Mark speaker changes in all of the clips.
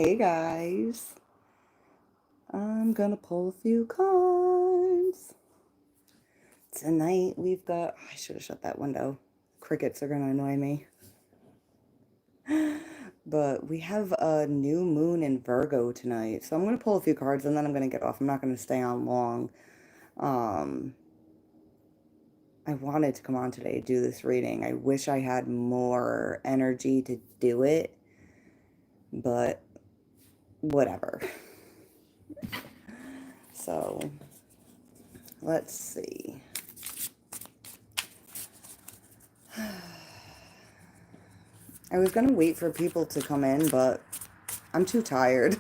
Speaker 1: Hey guys, I'm gonna pull a few cards. Tonight we've got, I should have shut that window. Crickets are gonna annoy me. But we have a new moon in Virgo tonight. So I'm gonna pull a few cards and then I'm gonna get off. I'm not gonna stay on long. Um, I wanted to come on today to do this reading. I wish I had more energy to do it, but whatever. So let's see. I was gonna wait for people to come in, but I'm too tired.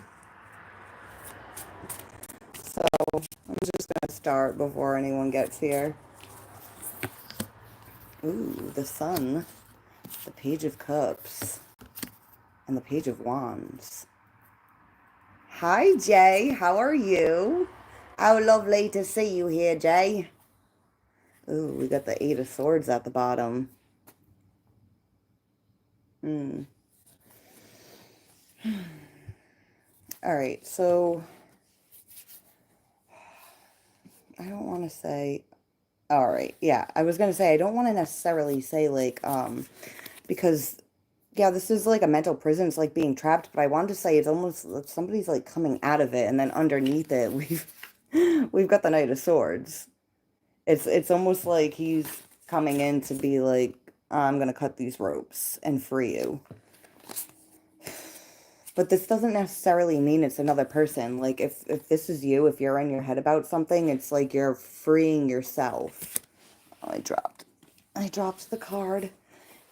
Speaker 1: So I'm just gonna start before anyone gets here. Ooh, the Sun, the Page of Cups, and the Page of Wands. Hi, Jay. How are you? How lovely to see you here, Jay. Ooh, we got the Eight of Swords at the bottom. Hmm. All right, so I don't want to say. All right, yeah, I was gonna say I don't want to necessarily say like because yeah, this is like a mental prison. It's like being trapped, but I wanted to say it's almost like somebody's like coming out of it, and then underneath it, we've got the Knight of Swords. It's almost like he's coming in to be like, I'm gonna cut these ropes and free you. But this doesn't necessarily mean it's another person. Like if this is you, if you're in your head about something, it's like you're freeing yourself. Oh, I dropped the card.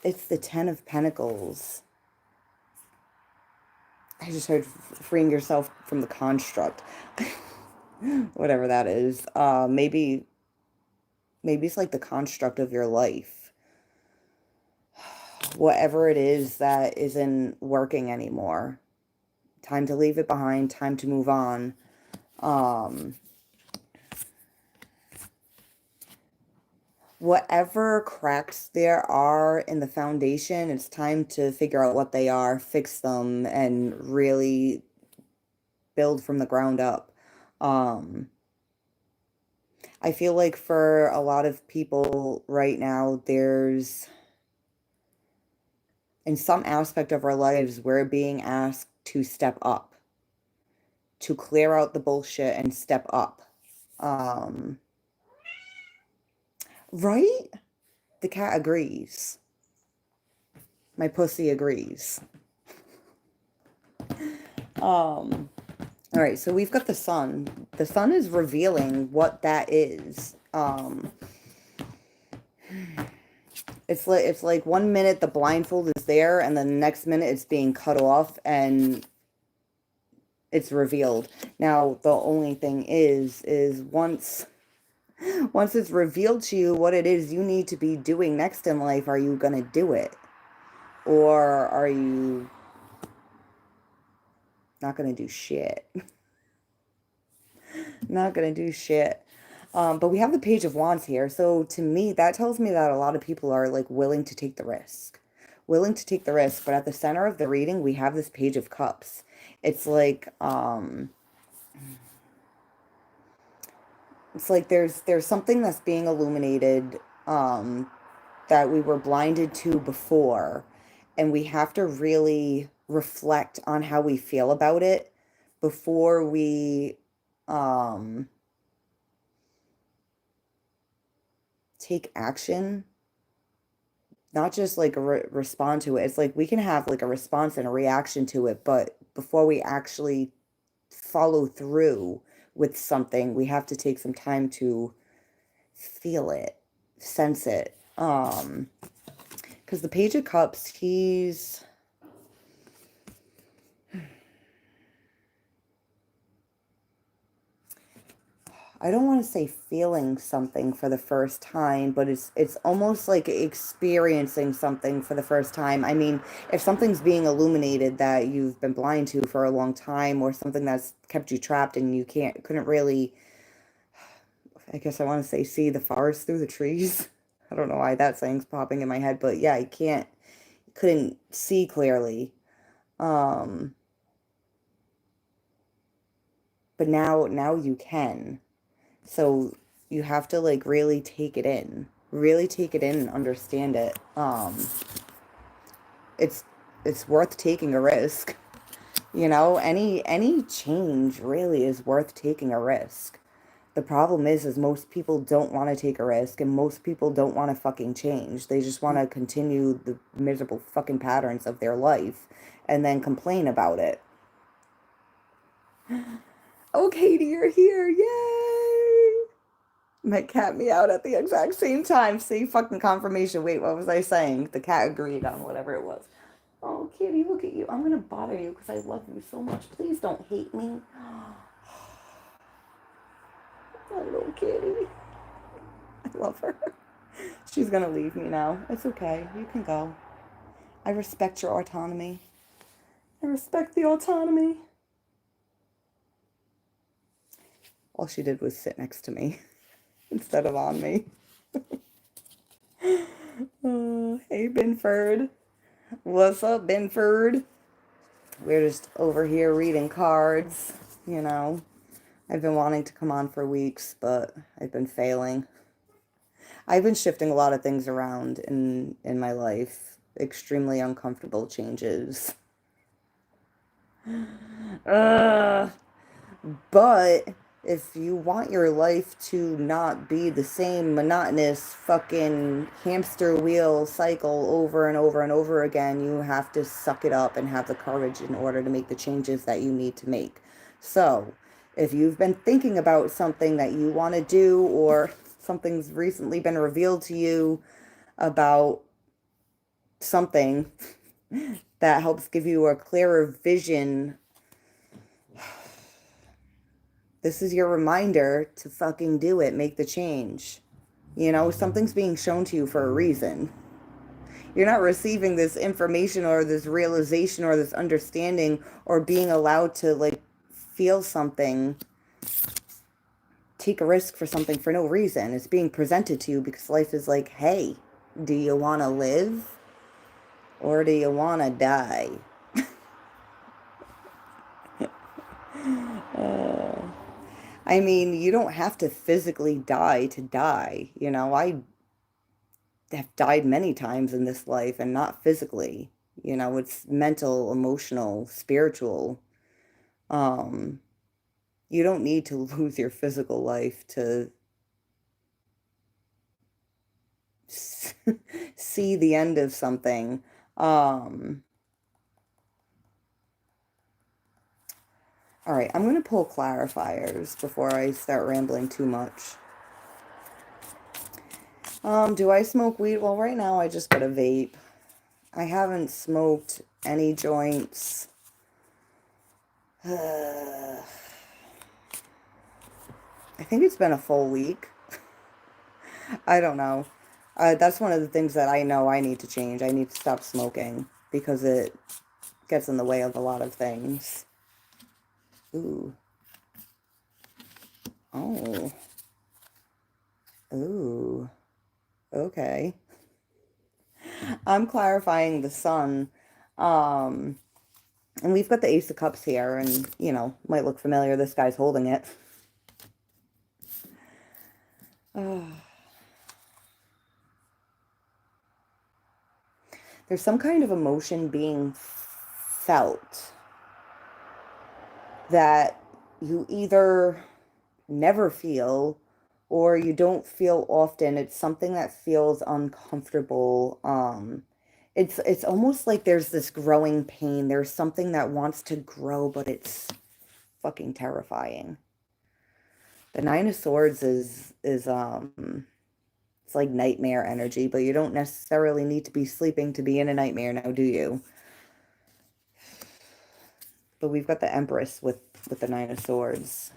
Speaker 1: It's the Ten of Pentacles. I just heard freeing yourself from the construct. Whatever that is. Maybe it's like the construct of your life. Whatever it is that isn't working anymore. Time to leave it behind, time to move on. Whatever cracks there are in the foundation, it's time to figure out what they are, fix them, and really build from the ground up. I feel like for a lot of people right now, there's, in some aspect of our lives, we're being asked to step up, to clear out the bullshit and step up. Um, right? The cat agrees. My pussy agrees. All right, so we've got the Sun. The Sun is revealing what that is. It's like 1 minute the blindfold is there, and the next minute it's being cut off and it's revealed. Now, the only thing is once it's revealed to you what it is you need to be doing next in life, are you gonna do it? Or are you not gonna do shit? Not gonna do shit. But we have the Page of Wands here. So to me, that tells me that a lot of people are like willing to take the risk. Willing to take the risk. But at the center of the reading, we have this Page of Cups. It's like there's something that's being illuminated that we were blinded to before, and we have to really reflect on how we feel about it before we take action. Not just like respond to it. It's like we can have like a response and a reaction to it, but before we actually follow through with something, we have to take some time to feel it, sense it. Because the Page of Cups, he's I don't want to say feeling something for the first time, but it's almost like experiencing something for the first time. I mean, if something's being illuminated that you've been blind to for a long time, or something that's kept you trapped and you couldn't really, I guess I want to say, see the forest through the trees. I don't know why that saying's popping in my head, but yeah, couldn't see clearly. Um, but now you can. So you have to like really take it in. Really take it in and understand it. It's it's worth taking a risk. You know, any change really is worth taking a risk. The problem is most people don't want to take a risk and most people don't want to fucking change. They just want to continue the miserable fucking patterns of their life and then complain about it. Oh, Katie, you're here. Yay! My cat meowed at the exact same time. See, fucking confirmation. Wait, what was I saying? The cat agreed on whatever it was. Oh, Kitty, look at you. I'm gonna bother you because I love you so much. Please don't hate me. Oh, little kitty. I love her. She's gonna leave me now. It's okay. You can go. I respect your autonomy. I respect the autonomy. All she did was sit next to me instead of on me. Hey, Binford. What's up, Binford? We're just over here reading cards, you know. I've been wanting to come on for weeks, but I've been failing. I've been shifting a lot of things around in my life. Extremely uncomfortable changes. Ugh. But if you want your life to not be the same monotonous fucking hamster wheel cycle over and over and over again, you have to suck it up and have the courage in order to make the changes that you need to make. So, if you've been thinking about something that you want to do or something's recently been revealed to you about something that helps give you a clearer vision, this is your reminder to fucking do it. Make the change. You know, something's being shown to you for a reason. You're not receiving this information or this realization or this understanding or being allowed to like feel something, take a risk for something for no reason. It's being presented to you because life is like, hey, do you want to live or do you want to die? I mean, you don't have to physically die to die. You know, I have died many times in this life and not physically. You know, it's mental, emotional, spiritual. Um, you don't need to lose your physical life to see the end of something. Um, all right, I'm going to pull clarifiers before I start rambling too much. Do I smoke weed? Well, right now I just got a vape. I haven't smoked any joints. I think it's been a full week. I don't know. That's one of the things that I know I need to change. I need to stop smoking because it gets in the way of a lot of things. Ooh. Oh. Ooh. Okay. I'm clarifying the sun. Um, and we've got the Ace of Cups here, and, you know, might look familiar. This guy's holding it. There's some kind of emotion being felt that you either never feel or you don't feel often. It's something that feels uncomfortable. It's almost like there's this growing pain. There's something that wants to grow, but it's fucking terrifying. The Nine of Swords is it's like nightmare energy, but you don't necessarily need to be sleeping to be in a nightmare now, do you? But we've got the Empress with the Nine of Swords.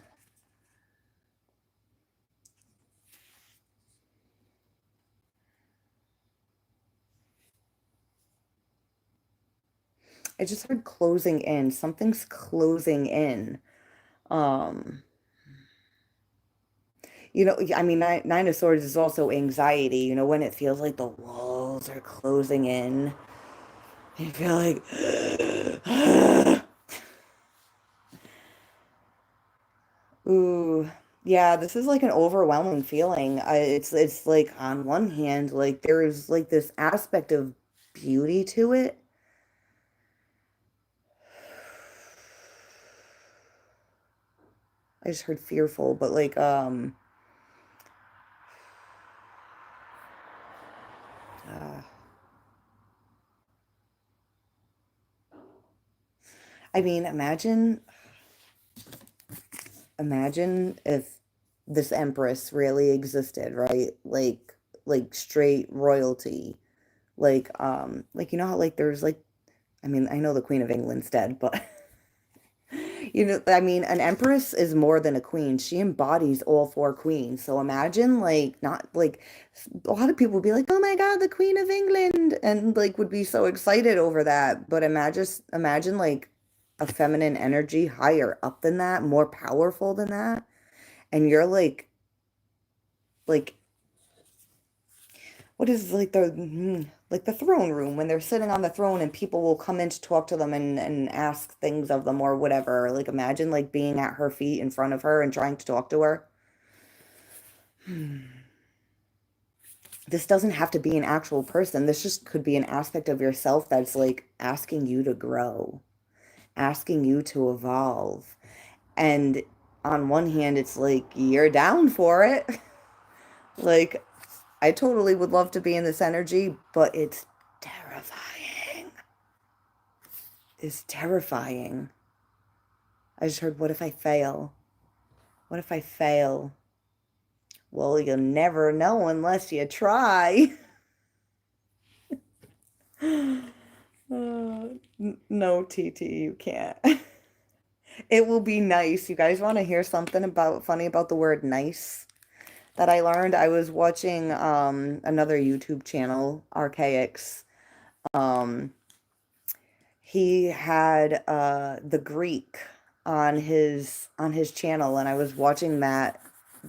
Speaker 1: I just heard closing in. Something's closing in. Um, you know, I mean, Nine of Swords is also anxiety, you know, when it feels like the walls are closing in. You feel like, Ooh, yeah, this is like an overwhelming feeling. It's like on one hand, like there's like this aspect of beauty to it. I just heard fearful, but like uh, I mean, imagine if this empress really existed, right? Like straight royalty. Like you know how like there's like I mean, I know the Queen of England's dead, but you know, I mean, an empress is more than a queen. She embodies all four queens. So imagine like not like a lot of people would be like, "Oh my God, the Queen of England," and like would be so excited over that. But imagine like a feminine energy higher up than that, more powerful than that, and you're like what is like the throne room when they're sitting on the throne and people will come in to talk to them and ask things of them or whatever. Like imagine like being at her feet in front of her and trying to talk to her. This doesn't have to be an actual person. This just could be an aspect of yourself that's like asking you to grow, asking you to evolve. And on one hand, it's like you're down for it. Like I totally would love to be in this energy, but it's terrifying. It's terrifying. I just heard, what if I fail? What if I fail? Well, you'll never know unless you try. No, TT, you can't. It will be nice. You guys want to hear something about funny about the word nice that I learned? I was watching another YouTube channel, Archaics. Um he had the Greek on his channel, and I was watching that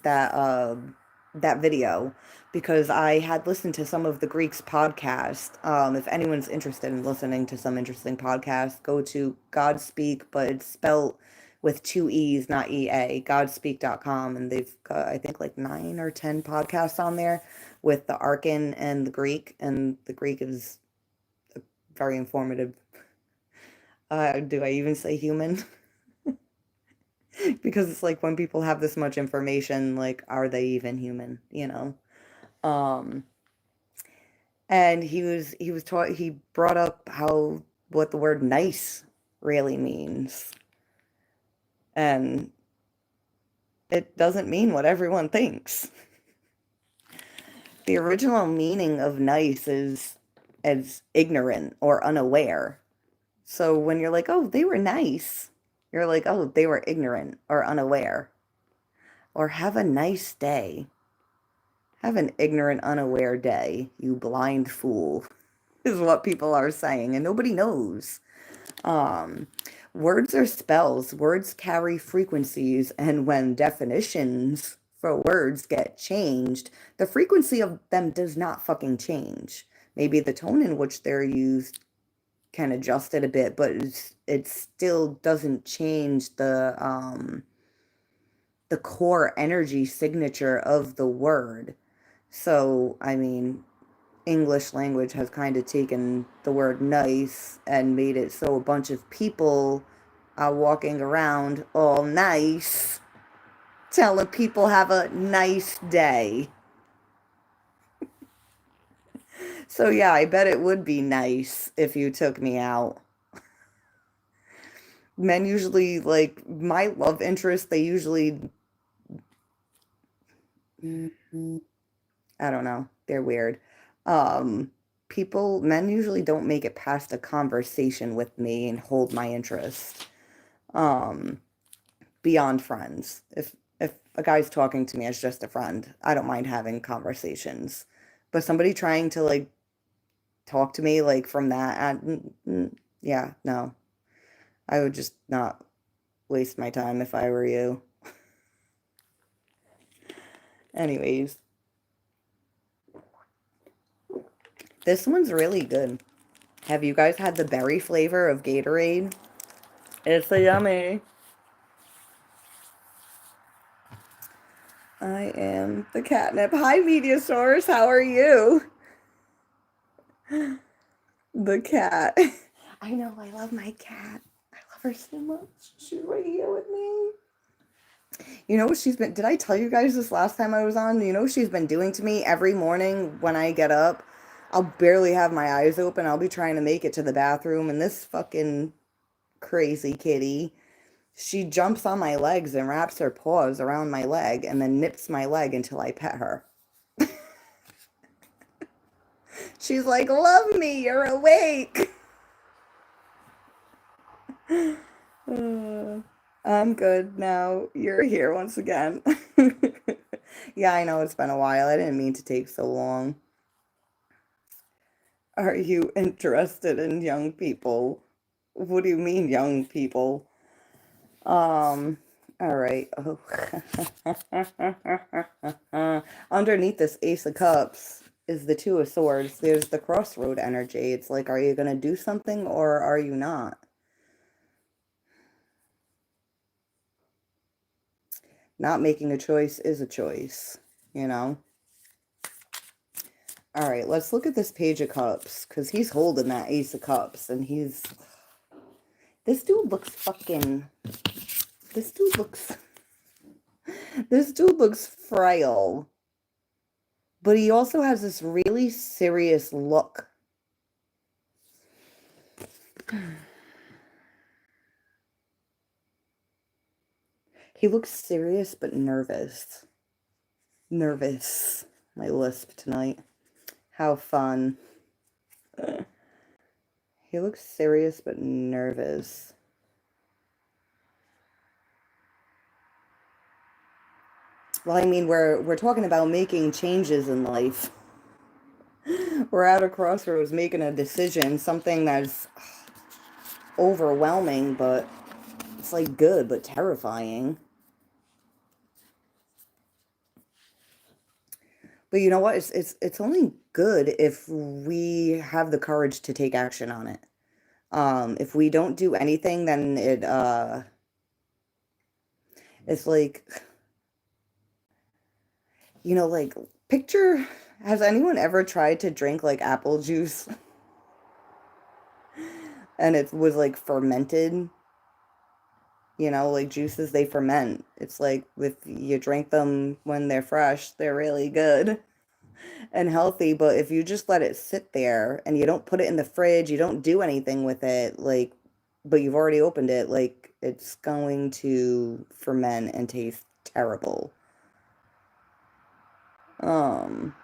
Speaker 1: that video because I had listened to some of the Greeks podcast. If anyone's interested in listening to some interesting podcasts, go to Godspeak, but it's spelled with two E's, not EA, godspeak.com, and they've got I think like 9 or 10 podcasts on there with the Arkan and the Greek, and the Greek is very informative. Do I even say human? Because it's like when people have this much information, like, are they even human? You know? Um, and he brought up how what the word nice really means. And it doesn't mean what everyone thinks. The original meaning of nice is as ignorant or unaware. So when you're like, oh, they were nice, you're like, oh, they were ignorant or unaware. Or have a nice day. Have an ignorant, unaware day, you blind fool, is what people are saying, and nobody knows. Um, Words are spells, words carry frequencies, and when definitions for words get changed, the frequency of them does not fucking change. Maybe the tone in which they're used can adjust it a bit, but it still doesn't change the core energy signature of the word. So, I mean, English language has kind of taken the word nice and made it so a bunch of people are walking around all nice, telling people have a nice day. So, yeah, I bet it would be nice if you took me out. Men usually, like, my love interest, they usually, I don't know, they're weird. Um, Men usually don't make it past a conversation with me and hold my interest. Um, Beyond friends. If a guy's talking to me as just a friend, I don't mind having conversations. But somebody trying to like talk to me like from that, yeah, no. I would just not waste my time if I were you. Anyways, this one's really good. Have you guys had the berry flavor of Gatorade? It's a yummy. I am the catnip. Hi, Mediasaurus. How are you? The cat. I know. I love my cat. I love her so much. She's right here with me. You know what she's been, did I tell you guys this last time I was on? You know what she's been doing to me every morning when I get up? I'll barely have my eyes open. I'll be trying to make it to the bathroom, and this fucking crazy kitty, she jumps on my legs and wraps her paws around my leg and then nips my leg until I pet her. She's like, "Love me, you're awake." Uh, I'm good now. You're here once again. Yeah, I know it's been a while. I didn't mean to take so long. Are you interested in young people? What do you mean, young people? Um, all right. Oh. Underneath this Ace of Cups is the Two of Swords. There's the crossroad energy. It's like, are you going to do something or are you not? Not making a choice is a choice, you know? All right, let's look at this Page of Cups because he's holding that Ace of Cups and he's. This dude looks fucking. This dude looks. This dude looks frail. But he also has this really serious look. He looks serious but nervous. Nervous. My lisp tonight. How fun. He looks serious but nervous. Well, I mean, we're talking about making changes in life. We're at a crossroads making a decision, something that's overwhelming, but it's like good but terrifying. But you know what? It's only good if we have the courage to take action on it. If we don't do anything, then it's like, like picture, has anyone ever tried to drink like apple juice and it was like fermented? Like juices, they ferment. It's like if you drink them when they're fresh, they're really good and healthy. But if you just let it sit there and you don't put it in the fridge, you don't do anything with it, like, but you've already opened it, like, it's going to ferment and taste terrible. Um,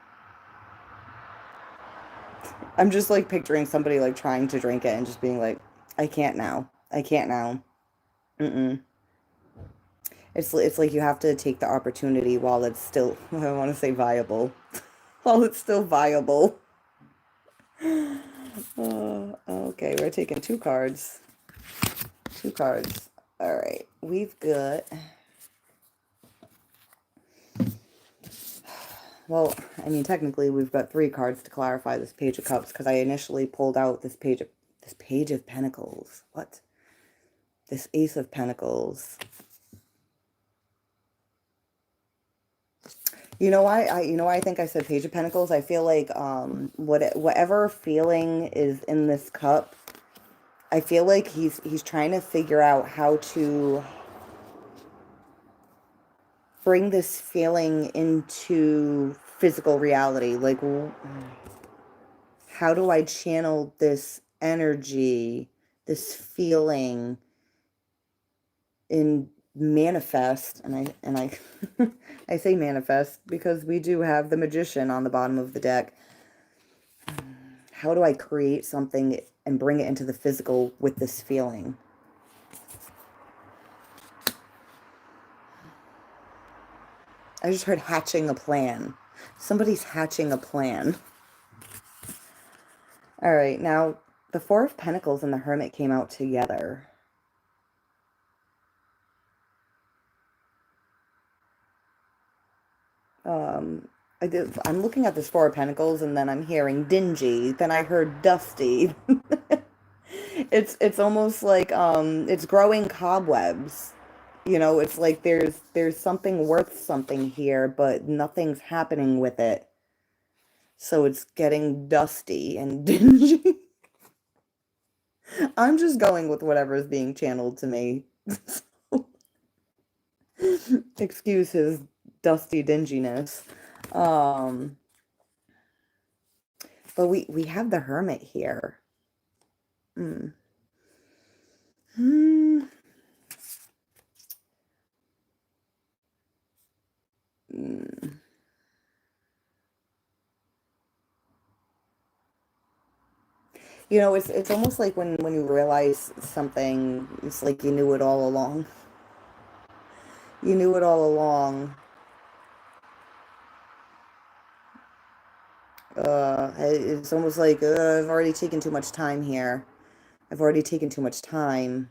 Speaker 1: I'm just like picturing somebody like trying to drink it and just being like, I can't now. I can't now. Mm-mm. It's like you have to take the opportunity while it's still, I want to say viable, while it's still viable. Okay, we're taking two cards. Two cards. All right, we've got. Well, I mean, technically, we've got three cards to clarify this Page of Cups because I initially pulled out this Page of Pentacles. What? This Ace of Pentacles. You know why I think I said Page of Pentacles? I feel like whatever feeling is in this cup, I feel like he's trying to figure out how to bring this feeling into physical reality. Like, how do I channel this energy, this feeling in manifest? And I I say manifest because we do have the Magician on the bottom of the deck. How do I create something and bring it into the physical with this feeling? I just heard hatching a plan. Somebody's hatching a plan. All right, now the Four of Pentacles and the Hermit came out together. I'm looking at this Four of Pentacles and then I'm hearing dingy. Then I heard dusty. It's almost like it's growing cobwebs. You know, it's like there's something worth something here, but nothing's happening with it. So it's getting dusty and dingy. I'm just going with whatever's being channeled to me. Excuse his dusty dinginess. Um, but we have the hermit here. Mm. Hmm. Mm. You know, it's almost like when you realize something, it's like you knew it all along. You knew it all along. It's almost like I've already taken too much time here. I've already taken too much time.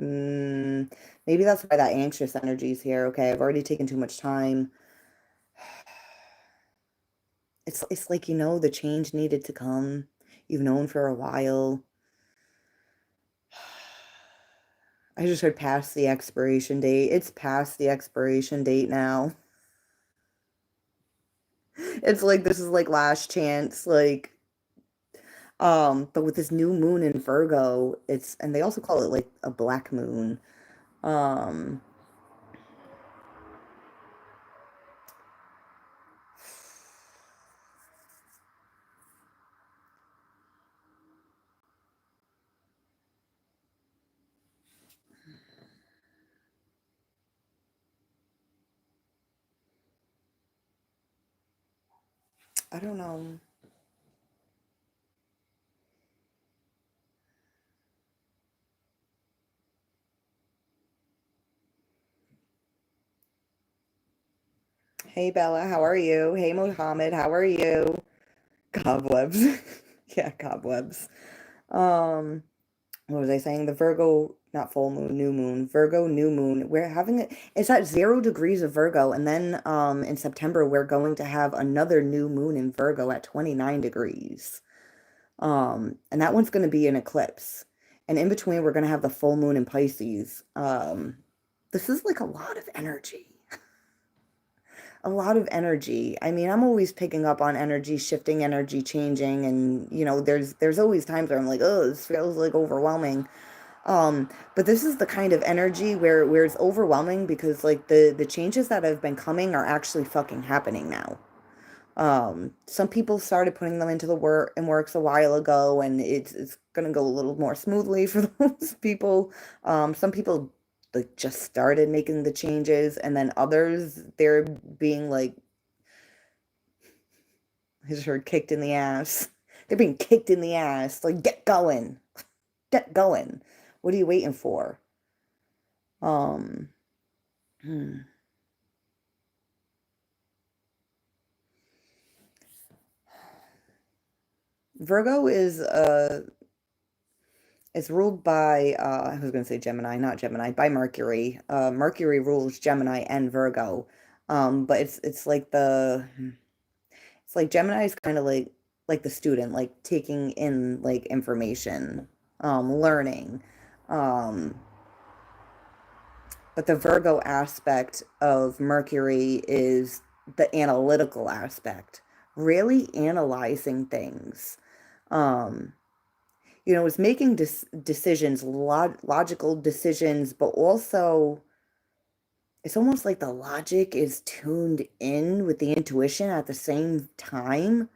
Speaker 1: Mm, maybe that's why that anxious energy is here. Okay, I've already taken too much time. It's like you know the change needed to come. You've known for a while. I just heard past the expiration date. It's past the expiration date now. It's like this is like last chance, like but with this new moon in Virgo, it's and they also call it like a black moon. Um, I don't know. Hey Bella, how are you? Hey Mohammed, how are you? Cobwebs. Yeah, cobwebs. Um, what was I saying? The Virgo, not full moon, new moon, Virgo, new moon. We're having it, it's at 0 degrees of Virgo, and then in September we're going to have another new moon in Virgo at 29 degrees. And that one's going to be an eclipse. And in between we're going to have the full moon in Pisces. This is like a lot of energy. A lot of energy. I mean, I'm always picking up on energy shifting, energy changing, and you know, there's always times where I'm like, oh, this feels like overwhelming. But this is the kind of energy where it's overwhelming because like the changes that have been coming are actually fucking happening now. Some people started putting them into the works a while ago, and it's gonna go a little more smoothly for those people. Some people like just started making the changes, and then others they're being like, I just heard kicked in the ass. They're being kicked in the ass. Like, get going, get going. What are you waiting for? Um, hmm. Virgo is it's ruled by I was going to say Gemini, not Gemini, by Mercury. Mercury rules Gemini and Virgo. But it's like it's like Gemini is kind of like the student, like taking in like information, learning. Um, but the Virgo aspect of Mercury is the analytical aspect, really analyzing things. Um, you know, it's making decisions, logical decisions, but also it's almost like the logic is tuned in with the intuition at the same time.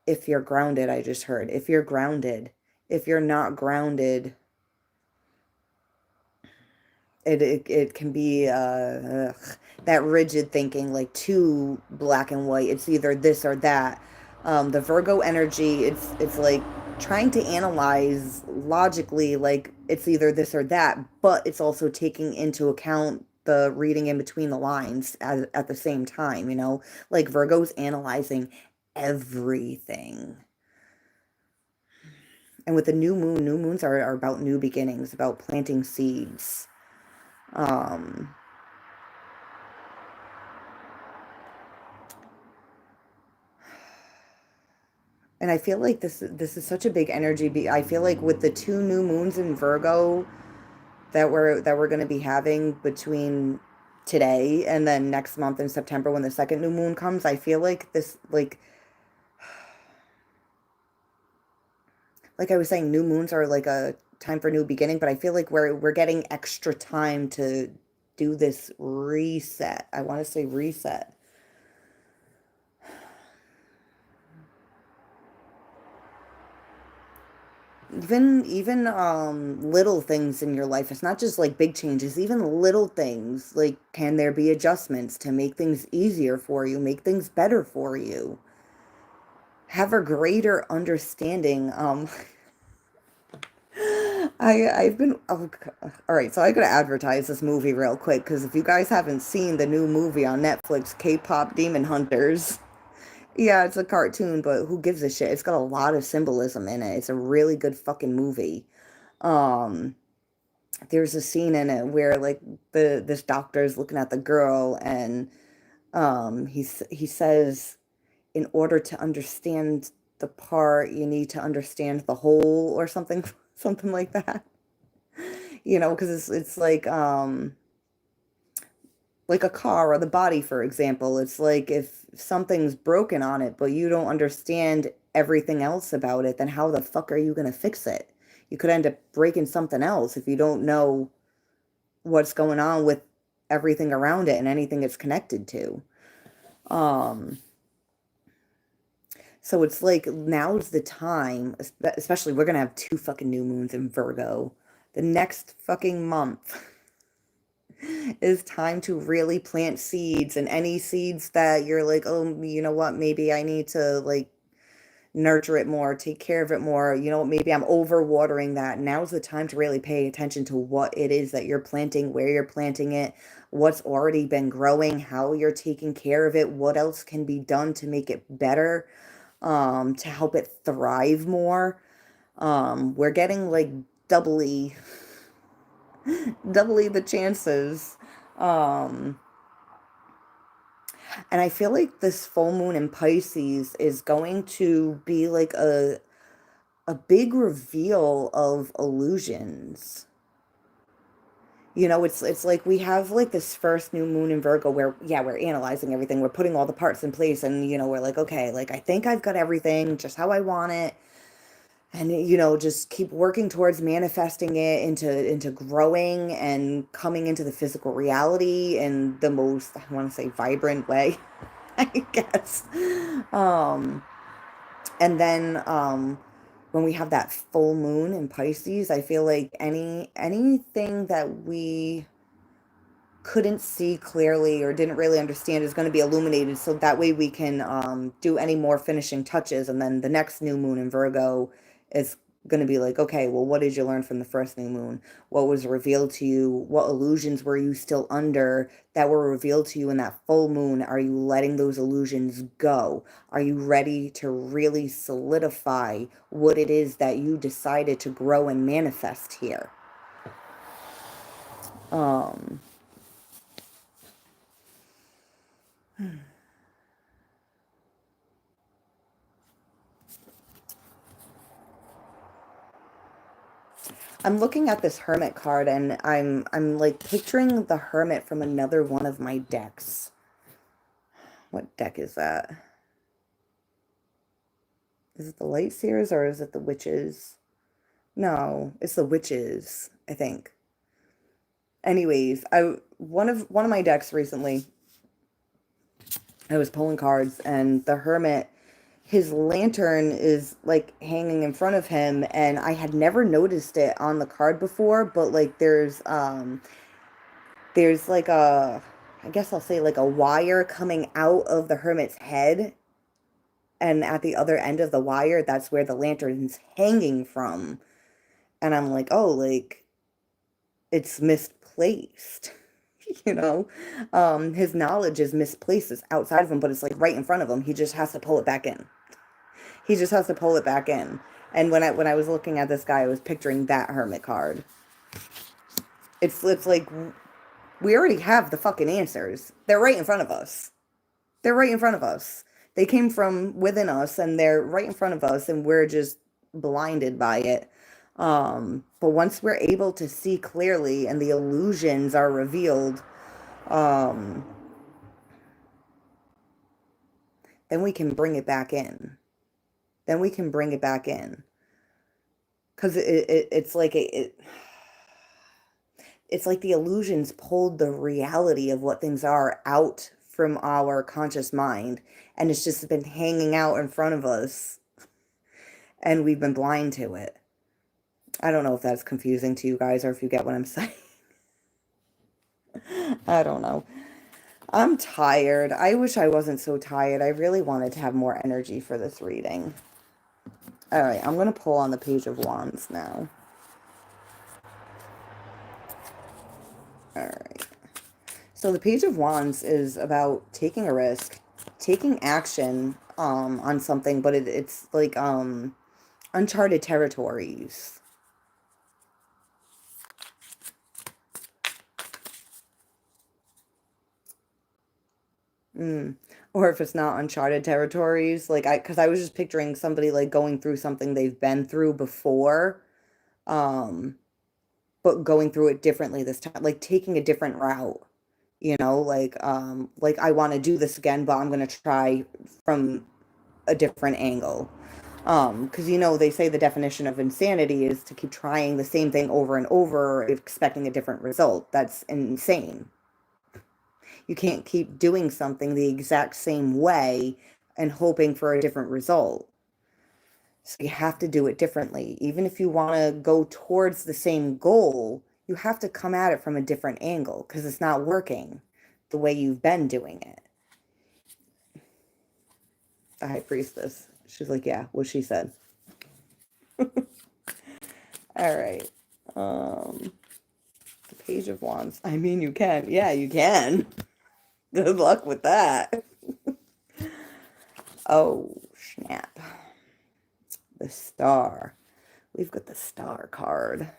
Speaker 1: If you're grounded, I just heard, if you're grounded, if you're not grounded, it can be that rigid thinking, like too black and white. It's either this or that. The Virgo energy, it's like trying to analyze logically, like it's either this or that, but it's also taking into account the reading in between the lines at the same time, you know? Like Virgo's analyzing everything. And with the new moon, new moons are about new beginnings, about planting seeds. Um, And I feel like this is such a big energy. I feel like with the two new moons in Virgo, that we're going to be having between today and then next month in September when the second new moon comes. I feel like this, like I was saying, new moons are like a time for new beginning, but I feel like we're getting extra time to do this reset. I want to say reset. Even little things in your life. It's not just like big changes, even little things. Like, can there be adjustments to make things easier for you, make things better for you? Have a greater understanding. I've been all right, so I gotta advertise this movie real quick because if you guys haven't seen the new movie on Netflix, K-pop Demon Hunters, yeah, it's a cartoon, but who gives a shit? It's got a lot of symbolism in it. It's a really good fucking movie. Um, there's a scene in it where like this doctor is looking at the girl and he says in order to understand the part, you need to understand the whole or something, something like that. Because it's like a car or the body, for example. It's like if something's broken on it, but you don't understand everything else about it, then how the fuck are you gonna fix it? You could end up breaking something else if you don't know what's going on with everything around it and anything it's connected to. Um, So it's like now's the time, especially we're gonna have two fucking new moons in Virgo. The next fucking month is time to really plant seeds, and any seeds that you're like, oh, you know what, maybe I need to like nurture it more, take care of it more. Maybe I'm over watering that. Now's the time to really pay attention to what it is that you're planting, where you're planting it, what's already been growing, how you're taking care of it, what else can be done to make it better, to help it thrive more. We're getting like doubly, doubly the chances. Um, and I feel like this full moon in Pisces is going to be like a big reveal of illusions. It's like we have like this first new moon in Virgo where yeah, we're analyzing everything. We're putting all the parts in place and we're like, okay, like I think I've got everything just how I want it. And just keep working towards manifesting it into growing and coming into the physical reality in the most, I want to say, vibrant way, I guess. Um and then when we have that full moon in Pisces, I feel like anything that we couldn't see clearly or didn't really understand is going to be illuminated so that way we can do any more finishing touches, and then the next new moon in Virgo is going to be like, okay, well, what did you learn from the first new moon? What was revealed to you? What illusions were you still under that were revealed to you in that full moon? Are you letting those illusions go? Are you ready to really solidify what it is that you decided to grow and manifest here? um I'm looking at this hermit card and I'm like picturing the hermit from another one of my decks. What deck is that? Is it the Light Seers or is it the Witches? No, it's the Witches, I think. Anyways, I one of my decks recently, I was pulling cards and the hermit, his lantern is like hanging in front of him and I had never noticed it on the card before, but like there's like I guess I'll say like a wire coming out of the hermit's head. And at the other end of the wire, that's where the lantern's hanging from. And I'm like, oh, like it's misplaced. you know? His knowledge is misplaced. It's outside of him, but it's like right in front of him. He just has to pull it back in. He just has to pull it back in. And when I was looking at this guy, I was picturing that hermit card. It's like we already have the fucking answers. They're right in front of us. They're right in front of us. They came from within us and they're right in front of us and we're just blinded by it. But once we're able to see clearly and the illusions are revealed, um, then we can bring it back in. Then we can bring it back in. Because it's like it's like the illusions pulled the reality of what things are out from our conscious mind, and it's just been hanging out in front of us, and we've been blind to it. I don't know if that's confusing to you guys or if you get what I'm saying. I don't know. I'm tired. I wish I wasn't so tired. I really wanted to have more energy for this reading. All right, I'm going to pull on the Page of Wands now. All right. So the Page of Wands is about taking a risk, taking action on something, but it's like uncharted territories. Or if it's not uncharted territories, like because I was just picturing somebody like going through something they've been through before, um, but going through it differently this time, like taking a different route, like I want to do this again, but I'm gonna try from a different angle. Because they say the definition of insanity is to keep trying the same thing over and over, expecting a different result. That's insane. You can't keep doing something the exact same way and hoping for a different result. So you have to do it differently. Even if you want to go towards the same goal, you have to come at it from a different angle because it's not working the way you've been doing it. The High Priestess. She's like, yeah, what she said. All right. The Page of Wands. I mean, you can. Yeah, you can. Good luck with that. Oh, snap. The Star. We've got the Star card.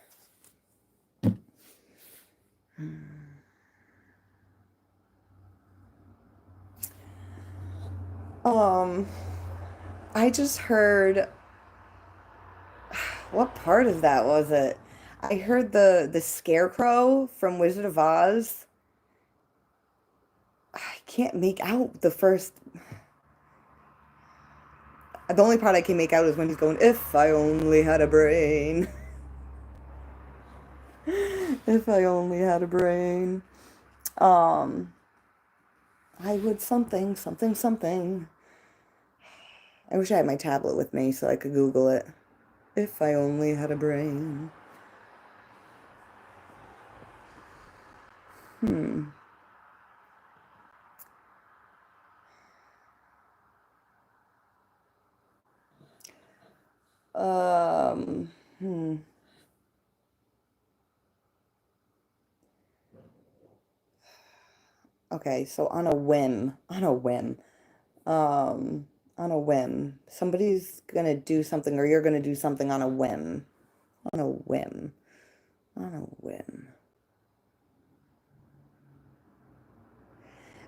Speaker 1: I just heard, what part of that was it? I heard the Scarecrow from Wizard of Oz. I can't make out the only part I can make out is when he's going, if I only had a brain. If I only had a brain. I would something, something, something. I wish I had my tablet with me so I could Google it. If I only had a brain. Um, hmm. Okay, so on a whim, somebody's gonna do something or you're gonna do something on a whim. On a whim. On a whim.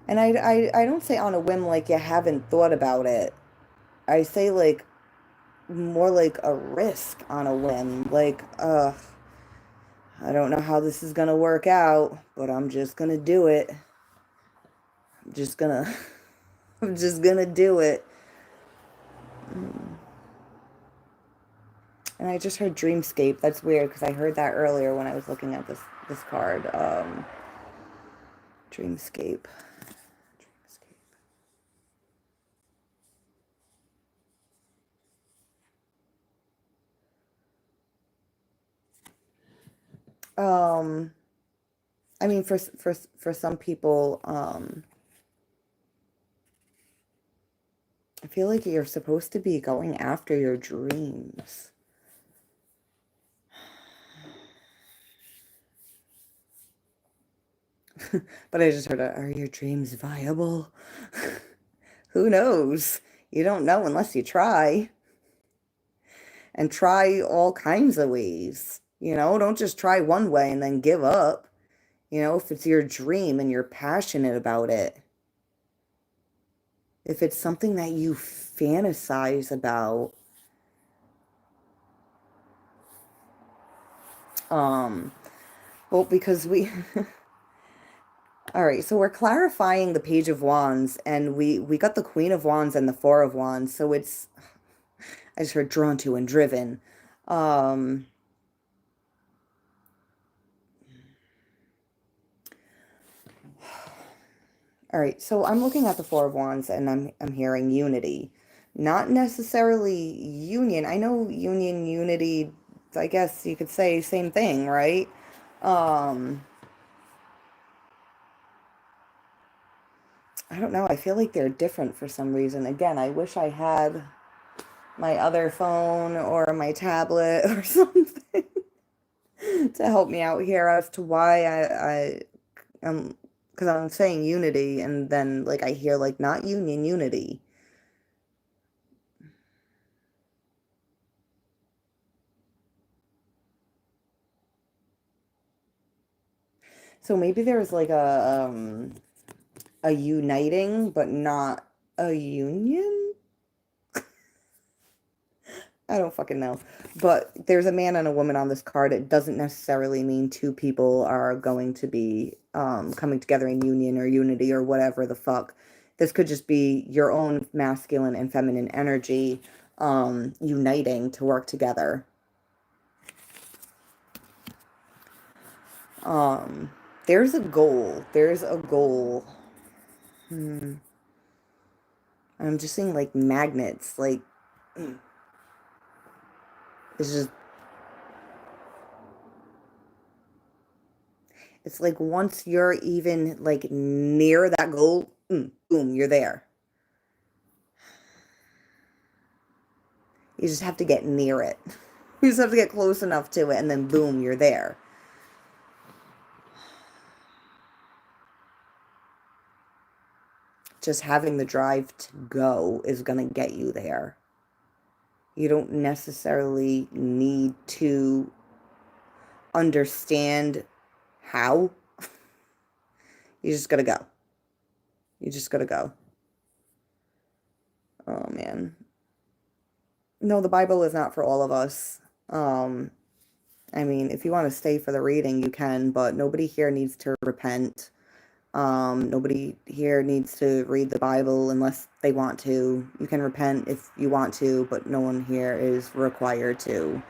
Speaker 1: And I don't say on a whim like you haven't thought about it. I say like more like a risk on a whim. Like, I don't know how this is gonna work out, but I'm just gonna do it. I'm just gonna I'm just gonna do it. And I just heard Dreamscape. That's weird because I heard that earlier when I was looking at this card. Dreamscape. Um, I mean, for some people, I feel like you're supposed to be going after your dreams. But I just heard, are your dreams viable? Who knows? You don't know unless you try. And try all kinds of ways. Don't just try one way and then give up. If it's your dream and you're passionate about it, if it's something that you fantasize about, Um, well, because we, all right, so we're clarifying the Page of Wands, and we got the Queen of Wands and the Four of Wands, so it's, I just heard drawn to and driven. Um, all right, so I'm looking at the Four of Wands, and I'm hearing unity, not necessarily union. I know union, unity, I guess you could say same thing, right? Um, I don't know. I feel like they're different for some reason. Again, I wish I had my other phone or my tablet or something to help me out here as to why because I'm saying unity and then like I hear like not union, unity. So maybe there's like a uniting but not a union. I don't fucking know. But there's a man and a woman on this card. It doesn't necessarily mean two people are going to be coming together in union or unity or whatever the fuck. This could just be your own masculine and feminine energy uniting to work together. Um, there's a goal. There's a goal. Hmm. I'm just seeing like magnets. Like, it's just, it's like once you're even like near that goal, boom, you're there. You just have to get near it. You just have to get close enough to it, and then boom, you're there. Just having the drive to go is going to get you there. You don't necessarily need to understand how. You just got to go. You just got to go. Oh, man. No, the Bible is not for all of us. Um, I mean, if you want to stay for the reading, you can, but nobody here needs to repent. Nobody here needs to read the Bible unless they want to. You can repent if you want to, but no one here is required to.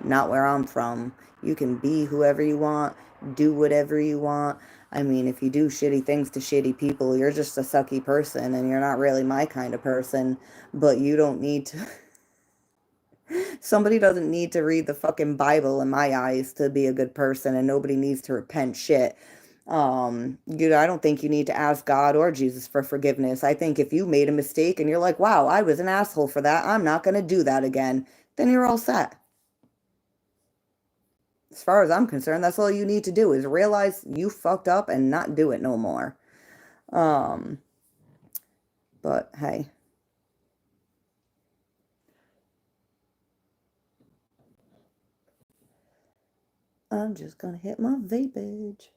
Speaker 1: Not where I'm from. You can be whoever you want, do whatever you want. I mean, if you do shitty things to shitty people, you're just a sucky person and you're not really my kind of person, but you don't need to. Somebody doesn't need to read the fucking Bible in my eyes to be a good person, and nobody needs to repent shit. I don't think you need to ask God or Jesus for forgiveness. I think if you made a mistake and you're like, wow, I was an asshole for that, I'm not going to do that again, then you're all set. As far as I'm concerned, that's all you need to do is realize you fucked up and not do it no more. Um, but hey, I'm just gonna hit my vapage.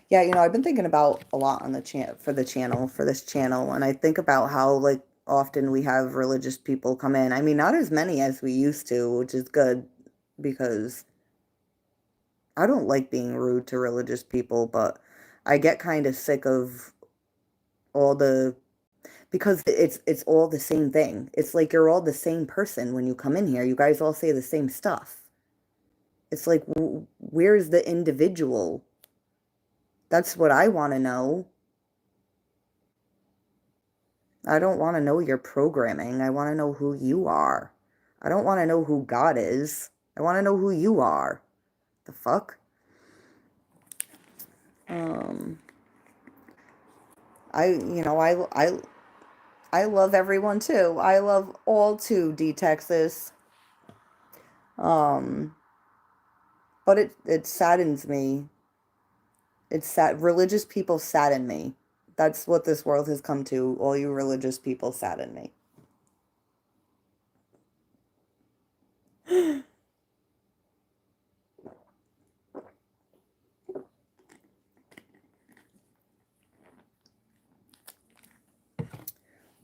Speaker 1: Yeah, I've been thinking about a lot on the channel for this channel, and I think about how like often we have religious people come in. I mean, not as many as we used to, which is good because I don't like being rude to religious people, but I get kind of sick of all the because it's all the same thing. It's like you're all the same person when you come in here. You guys all say the same stuff. It's like where's the individual? That's what I want to know. I don't want to know your programming. I want to know who you are. I don't want to know who God is. I want to know who you are. The fuck? Um, I love everyone too. I love all 2D Texas. Um, but it saddens me. It's sad. Religious people sadden me. That's what this world has come to. All you religious people sadden me.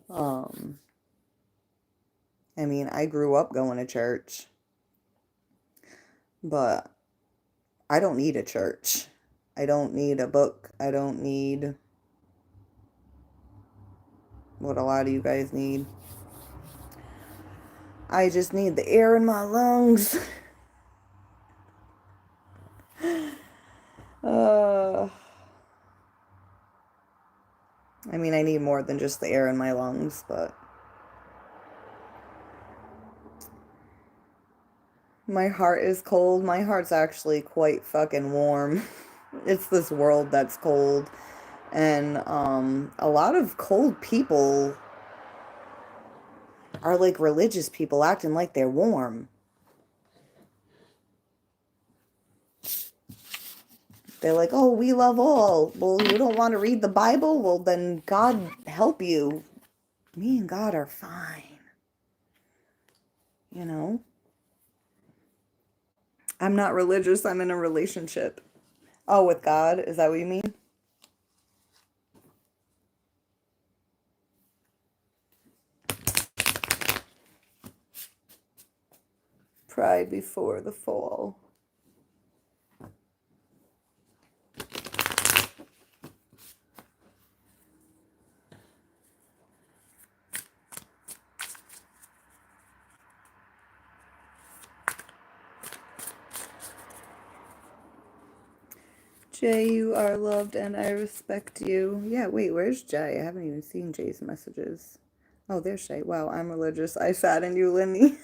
Speaker 1: Um, I mean, I grew up going to church. But I don't need a church. I don't need a book. I don't need what a lot of you guys need. I just need the air in my lungs. uh, I mean, I need more than just the air in my lungs, but my heart is cold. My heart's actually quite fucking warm. It's this world that's cold. And a lot of cold people are like religious people acting like they're warm. They're like, oh, we love all. Well, you don't want to read the Bible? Well, then God help you. Me and God are fine. You know? I'm not religious. I'm in a relationship. Oh, with God? Is that what you mean? Pride before the fall. Jay, you are loved and I respect you. Yeah, wait, where's Jay? I haven't even seen Jay's messages. Oh, there's Jay. Wow, I'm religious. I sadden you, Lindy.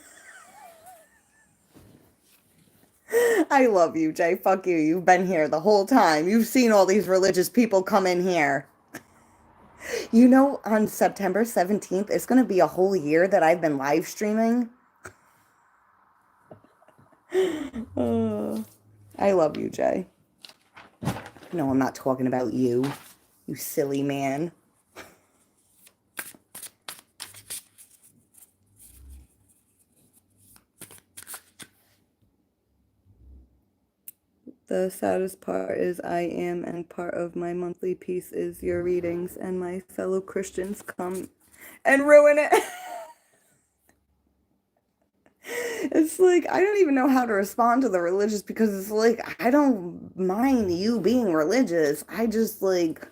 Speaker 1: I love you, Jay. Fuck you. You've been here the whole time. You've seen all these religious people come in here. You know, on September 17th, it's going to be a whole year that I've been live streaming. I love you, Jay. No, I'm not talking about you, you silly man. The saddest part is I am, and part of my monthly piece is your readings, and my fellow Christians come and ruin it. It's like, I don't even know how to respond to the religious because it's like, I don't mind you being religious. I just like,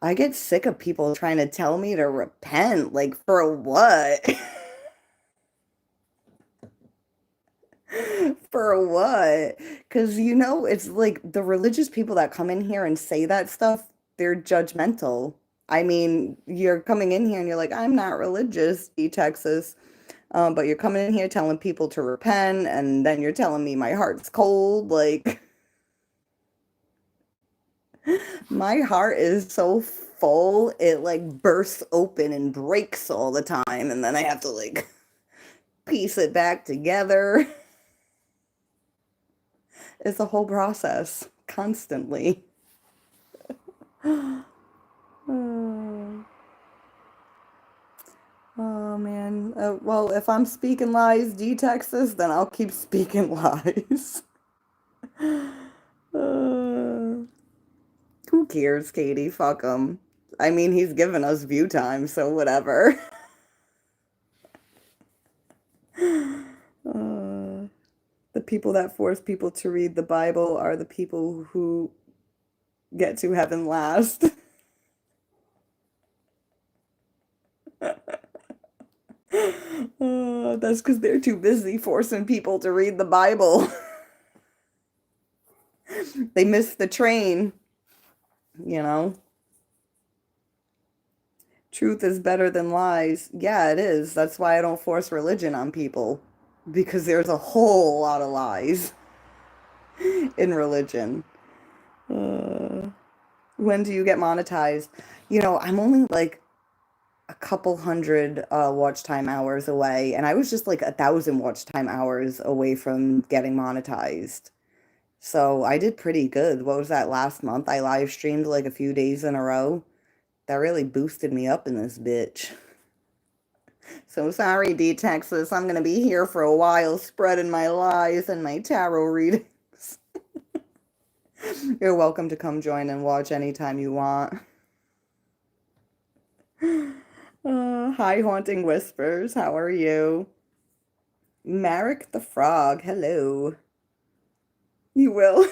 Speaker 1: I get sick of people trying to tell me to repent. Like, for what? For what? Because, you know, it's like the religious people that come in here and say that stuff, they're judgmental. I mean, you're coming in here and you're like, I'm not religious, Texas. But you're coming in here telling people to repent, and then you're telling me my heart's cold. Like, my heart is so full, it like bursts open and breaks all the time, and then I have to like piece it back together. It's a whole process, constantly. Oh, oh man. Well, if I'm speaking lies, D Texas, then I'll keep speaking lies. Uh, who cares, Katie? Fuck him. I mean, he's given us view time, so whatever. Uh, the people that force people to read the Bible are the people who get to heaven last. That's because they're too busy forcing people to read the Bible. They missed the train, you know? Truth is better than lies. Yeah, it is. That's why I don't force religion on people, because there's a whole lot of lies in religion. Uh, when do you get monetized? You know, I'm only like a couple hundred watch time hours away, and I was just like 1,000 watch time hours away from getting monetized. So I did pretty good. What was that last month? I live streamed like a few days in a row. That really boosted me up in this bitch. So sorry, D Texas. I'm gonna be here for a while spreading my lies and my tarot readings. You're welcome to come join and watch anytime you want. Hi, Haunting Whispers. How are you? Marek the Frog, hello. You will.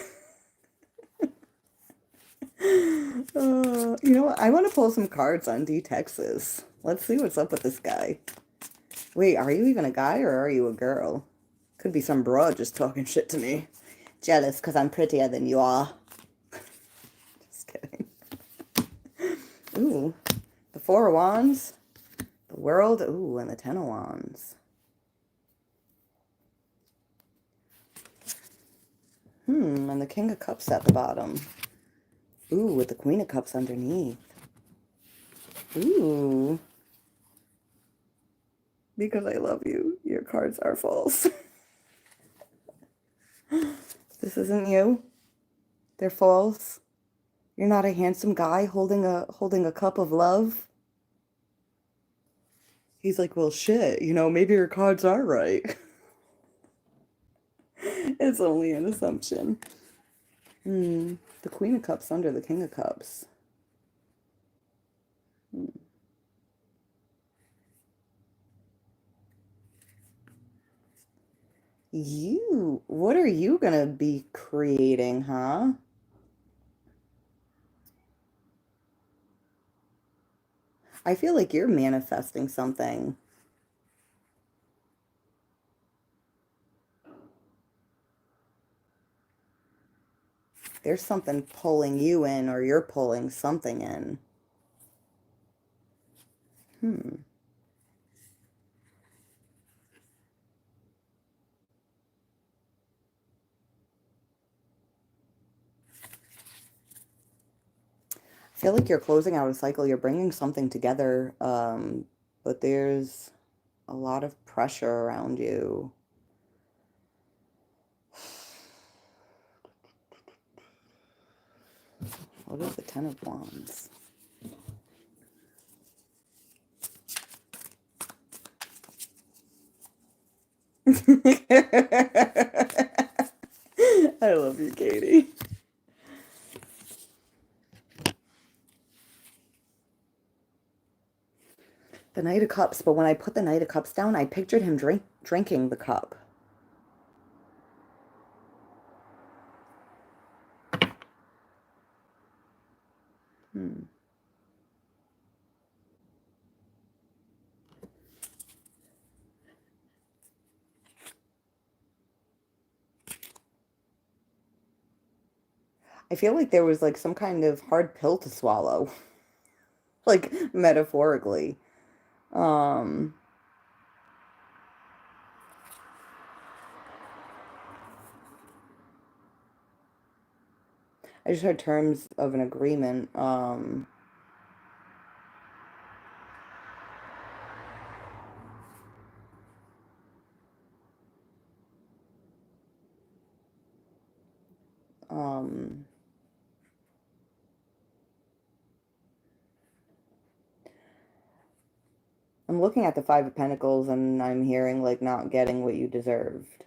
Speaker 1: You know what? I want to pull some cards on D Texas. Let's see what's up with this guy. Wait, are you even a guy or are you a girl? Could be some broad just talking shit to me. Jealous because I'm prettier than you are. Just kidding. Ooh, the Four of Wands, the World, ooh, and the Ten of Wands. And the King of Cups at the bottom. Ooh, with the Queen of Cups underneath. Ooh. Because I love you, your cards are false. This isn't you. They're false. You're not a handsome guy holding a cup of love. He's like, well, shit, maybe your cards are right. It's only an assumption. The Queen of Cups under the King of Cups. What are you gonna be creating, huh? I feel like you're manifesting something. There's something pulling you in, or you're pulling something in. I feel like you're closing out a cycle. You're bringing something together, but there's a lot of pressure around you. What is the Ten of Wands? I love you, Katie. The Knight of Cups, but when I put the Knight of Cups down, I pictured him drinking the cup. I feel like there was like some kind of hard pill to swallow, like metaphorically. Um, I just heard terms of an agreement. Um, I'm looking at the Five of Pentacles and I'm hearing like not getting what you deserved.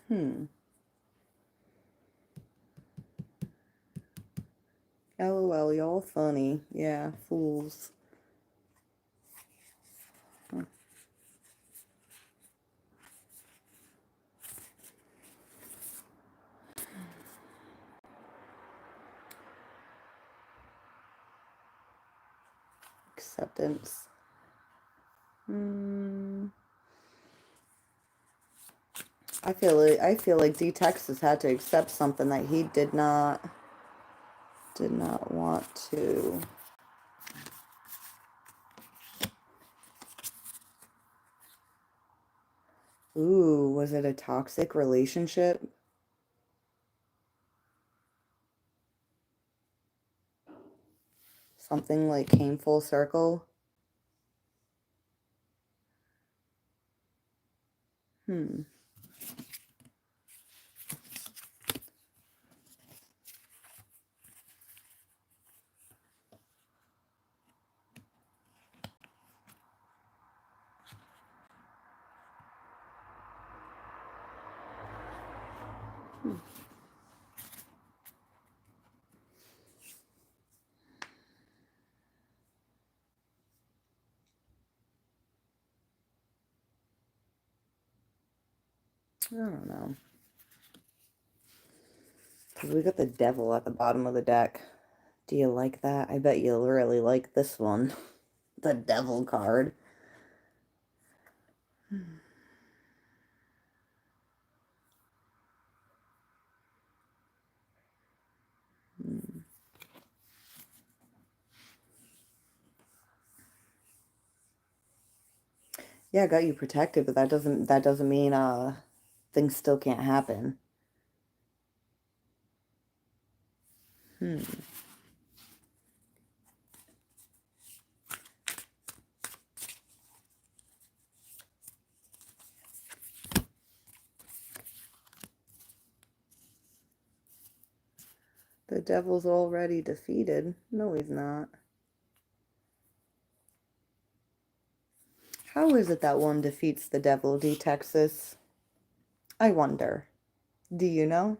Speaker 1: Hmm. LOL, y'all funny. Yeah, fools. Acceptance. I feel like D Texas had to accept something that he did not want to. Ooh, was it a toxic relationship? Something like came full circle? Hmm. I don't know. Because we got the devil at the bottom of the deck. Do you like that? I bet you'll really like this one. The devil card. Yeah, I got you protected, but that doesn't mean things still can't happen. Hmm. The devil's already defeated. No, he's not. How is it that one defeats the devil, D Texas? I wonder. Do you know?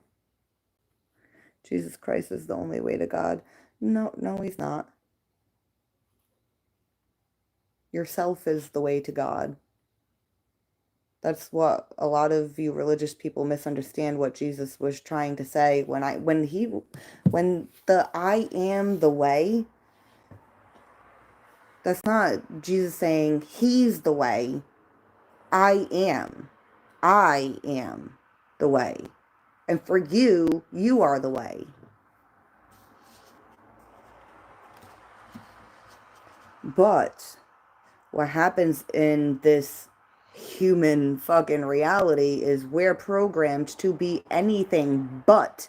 Speaker 1: Jesus Christ is the only way to God. No, no, he's not. Yourself is the way to God. That's what a lot of you religious people misunderstand what Jesus was trying to say when the I am the way, that's not Jesus saying he's the way. I am. I am the way. And for you, you are the way. But what happens in this human fucking reality is we're programmed to be anything but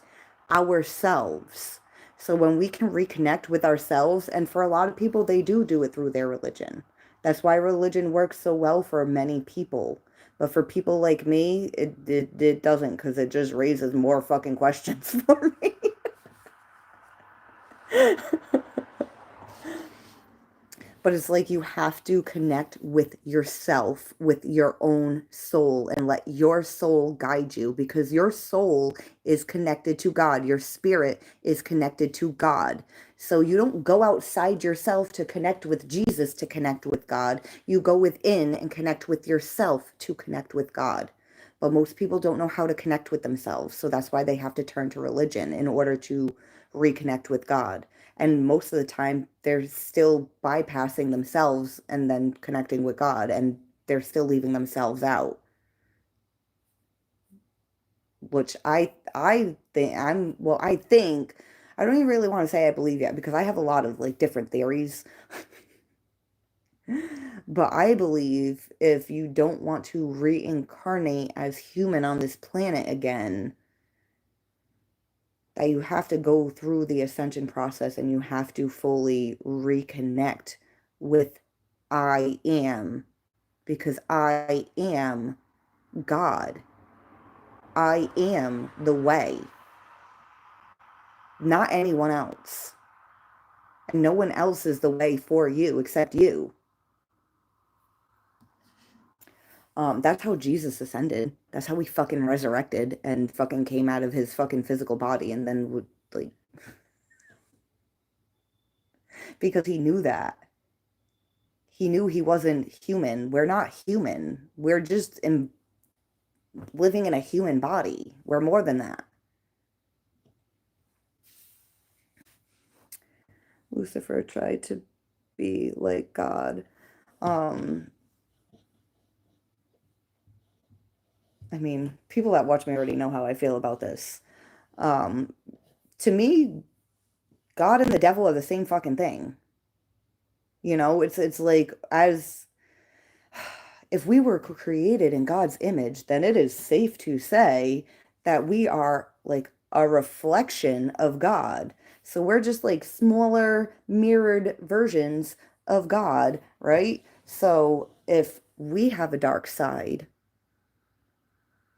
Speaker 1: ourselves. So when we can reconnect with ourselves, and for a lot of people, they do it through their religion. That's why religion works so well for many people. But for people like me, it doesn't, because it just raises more fucking questions for me. But it's like you have to connect with yourself, with your own soul, and let your soul guide you because your soul is connected to God. Your spirit is connected to God. So you don't go outside yourself to connect with Jesus to connect with God. You go within and connect with yourself to connect with God. But most people don't know how to connect with themselves. So that's why they have to turn to religion in order to reconnect with God. And most of the time, they're still bypassing themselves and then connecting with God, and they're still leaving themselves out. Which I think I think I don't even really want to say I believe yet because I have a lot of like different theories. But I believe if you don't want to reincarnate as human on this planet again, that you have to go through the ascension process and you have to fully reconnect with I am, because I am God. I am the way, not anyone else. And no one else is the way for you except you. That's how Jesus ascended. That's how he fucking resurrected and fucking came out of his fucking physical body and then would like because he knew that. He knew he wasn't human. We're not human. We're just living in a human body. We're more than that. Lucifer tried to be like God. Um, I mean, people that watch me already know how I feel about this. Um, to me, God and the devil are the same fucking thing. You know, it's like as if we were created in God's image, then it is safe to say that we are like a reflection of God. So we're just like smaller, mirrored versions of God, right? So if we have a dark side,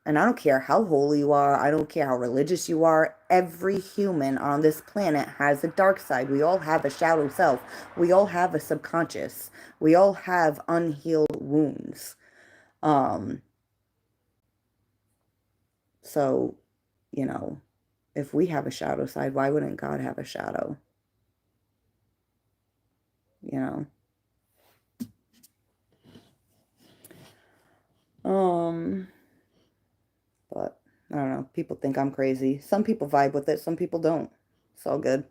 Speaker 1: and I don't care how holy you are, I don't care how religious you are, every human on this planet has a dark side. We all have a shadow self. We all have a subconscious. We all have unhealed wounds. Um, so, you know, if we have a shadow side, why wouldn't God have a shadow? You know? Um, people think I'm crazy. Some people vibe with it, some people don't. It's all good.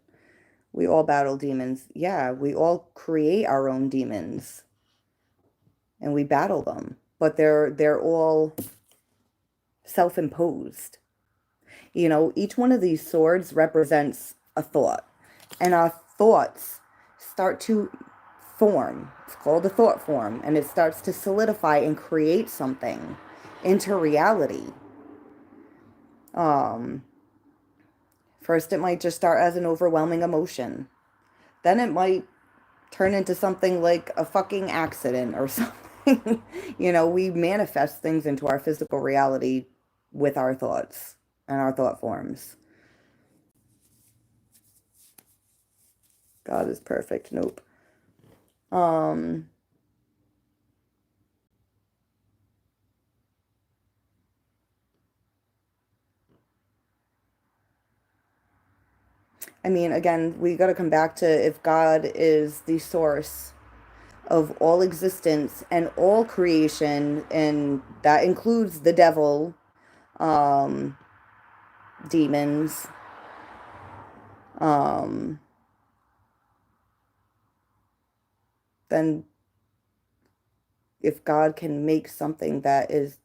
Speaker 1: We all battle demons. Yeah, we all create our own demons and we battle them. But they're all self-imposed. You know, each one of these swords represents a thought. And our thoughts start to form. It's called a thought form. And it starts to solidify and create something into reality. First, it might just start as an overwhelming emotion. Then it might turn into something like a fucking accident or something. You know, we manifest things into our physical reality with our thoughts and our thought forms. God is perfect. Nope. I mean, again, we got to come back to if God is the source of all existence and all creation, and that includes the devil, um, demons, um, then if God can make something that is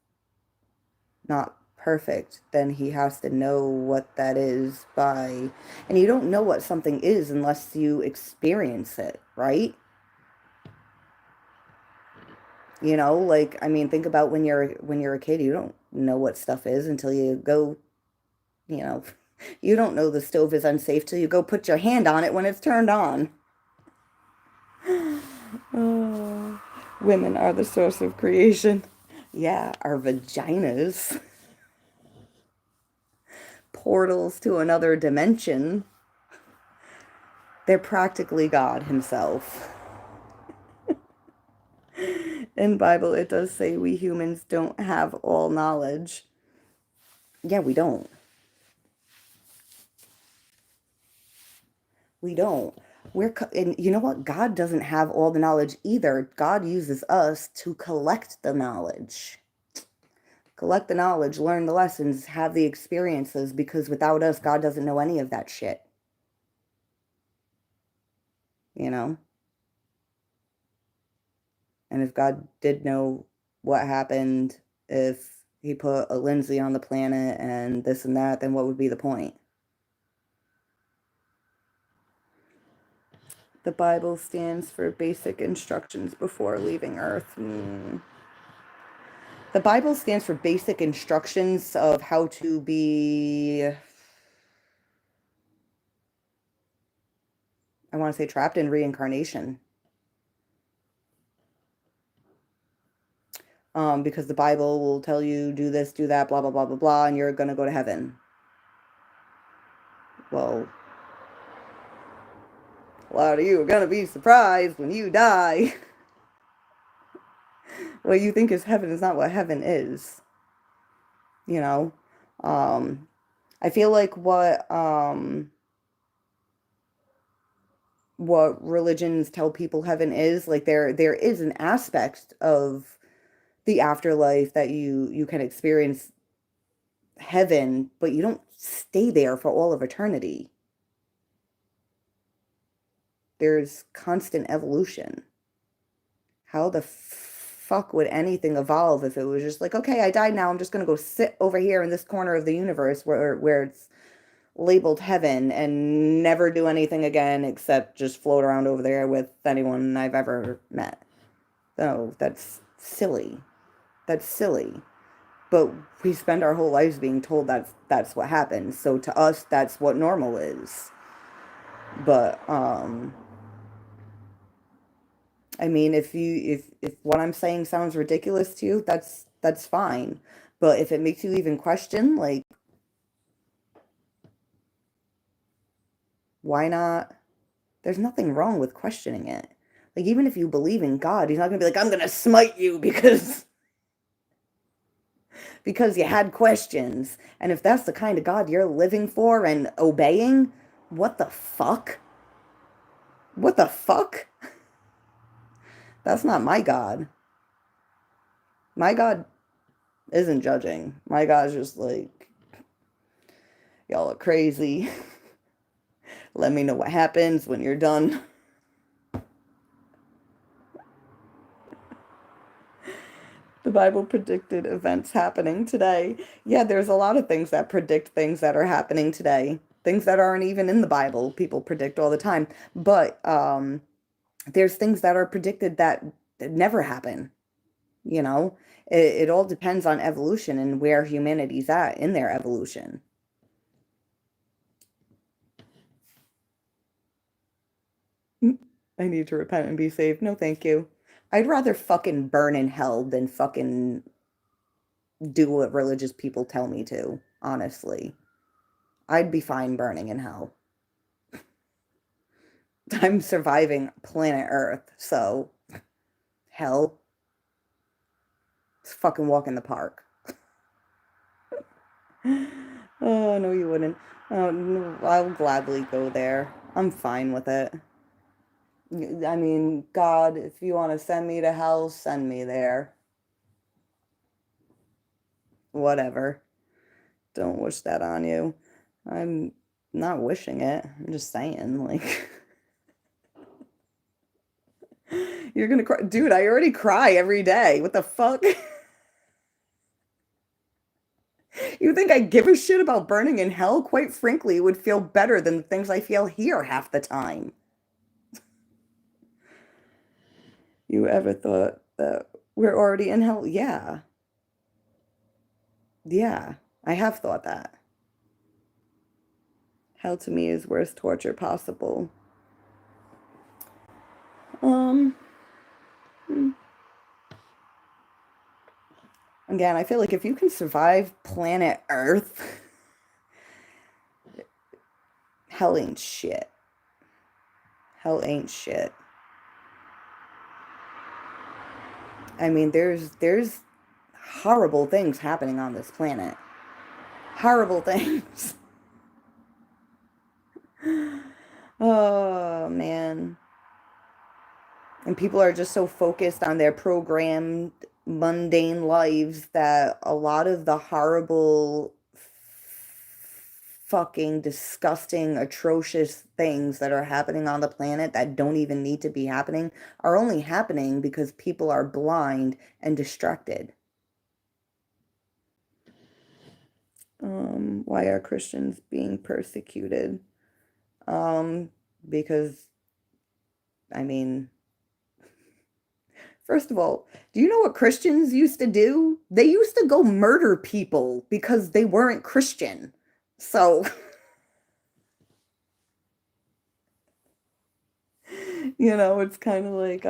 Speaker 1: not perfect, then he has to know what that is by, and you don't know what something is unless you experience it, right? You know, like, I mean, think about when you're a kid, you don't know what stuff is until you go, you know, you don't know the stove is unsafe till you go put your hand on it when it's turned on. Oh, women are the source of creation. Yeah, our vaginas. Portals to another dimension. They're practically God himself. In Bible, it does say we humans don't have all knowledge. Yeah, we don't. We don't. And you know what? God doesn't have all the knowledge either. God uses us to collect the knowledge. Collect the knowledge, learn the lessons, have the experiences, because without us, God doesn't know any of that shit. You know? And if God did know what happened if he put a Lindsay on the planet and this and that, then what would be the point? The Bible stands for basic instructions before leaving Earth. The Bible stands for basic instructions of how to be, I want to say, trapped in reincarnation. Because the Bible will tell you, do this, do that, blah, blah, blah, blah, blah, and you're going to go to heaven. Well, a lot of you are going to be surprised when you die. What you think is heaven is not what heaven is. You know? I feel like what religions tell people heaven is, like there is an aspect of the afterlife that you can experience heaven, but you don't stay there for all of eternity. There's constant evolution. How the fuck would anything evolve if it was just like, okay, I died now, I'm just gonna go sit over here in this corner of the universe where it's labeled heaven and never do anything again except just float around over there with anyone I've ever met. No, that's silly. That's silly. But we spend our whole lives being told that's what happens. So to us, that's what normal is. But I mean, if what I'm saying sounds ridiculous to you, that's fine. But if it makes you even question, like, why not? There's nothing wrong with questioning it. Like, even if you believe in God, he's not gonna be like, I'm gonna smite you because you had questions. And if that's the kind of God you're living for and obeying, what the fuck? What the fuck? That's not my God. My God isn't judging. My God's just like, Y'all are crazy. Let me know what happens when you're done. The Bible predicted events happening today. Yeah, there's a lot of things that predict things that are happening today. Things that aren't even in the Bible, people predict all the time. But there's things that are predicted that never happen, you know? It all depends on evolution and where humanity's at in their evolution. I need to repent and be saved. No, thank you. I'd rather fucking burn in hell than fucking do what religious people tell me to, honestly. I'd be fine burning in hell. I'm surviving planet Earth, so hell, it's fucking walk in the park. Oh, no, you wouldn't. Oh, no, I'll gladly go there. I'm fine with it. I mean, God, if you want to send me to hell, send me there. Whatever. Don't wish that on you. I'm not wishing it. I'm just saying, like, you're gonna cry. Dude, I already cry every day. What the fuck? You think I give a shit about burning in hell? Quite frankly, it would feel better than the things I feel here half the time. You ever thought that we're already in hell? Yeah. Yeah. I have thought that. Hell to me is worst torture possible. Um, hmm. Again, I feel like if you can survive planet Earth, hell ain't shit. Hell ain't shit. I mean, there's horrible things happening on this planet. Horrible things. Oh man. And people are just so focused on their programmed, mundane lives that a lot of the horrible, fucking disgusting, atrocious things that are happening on the planet that don't even need to be happening are only happening because people are blind and distracted. Why are Christians being persecuted? Um, because, I mean, first of all, do you know what Christians used to do? They used to go murder people because they weren't Christian. So, it's kind of like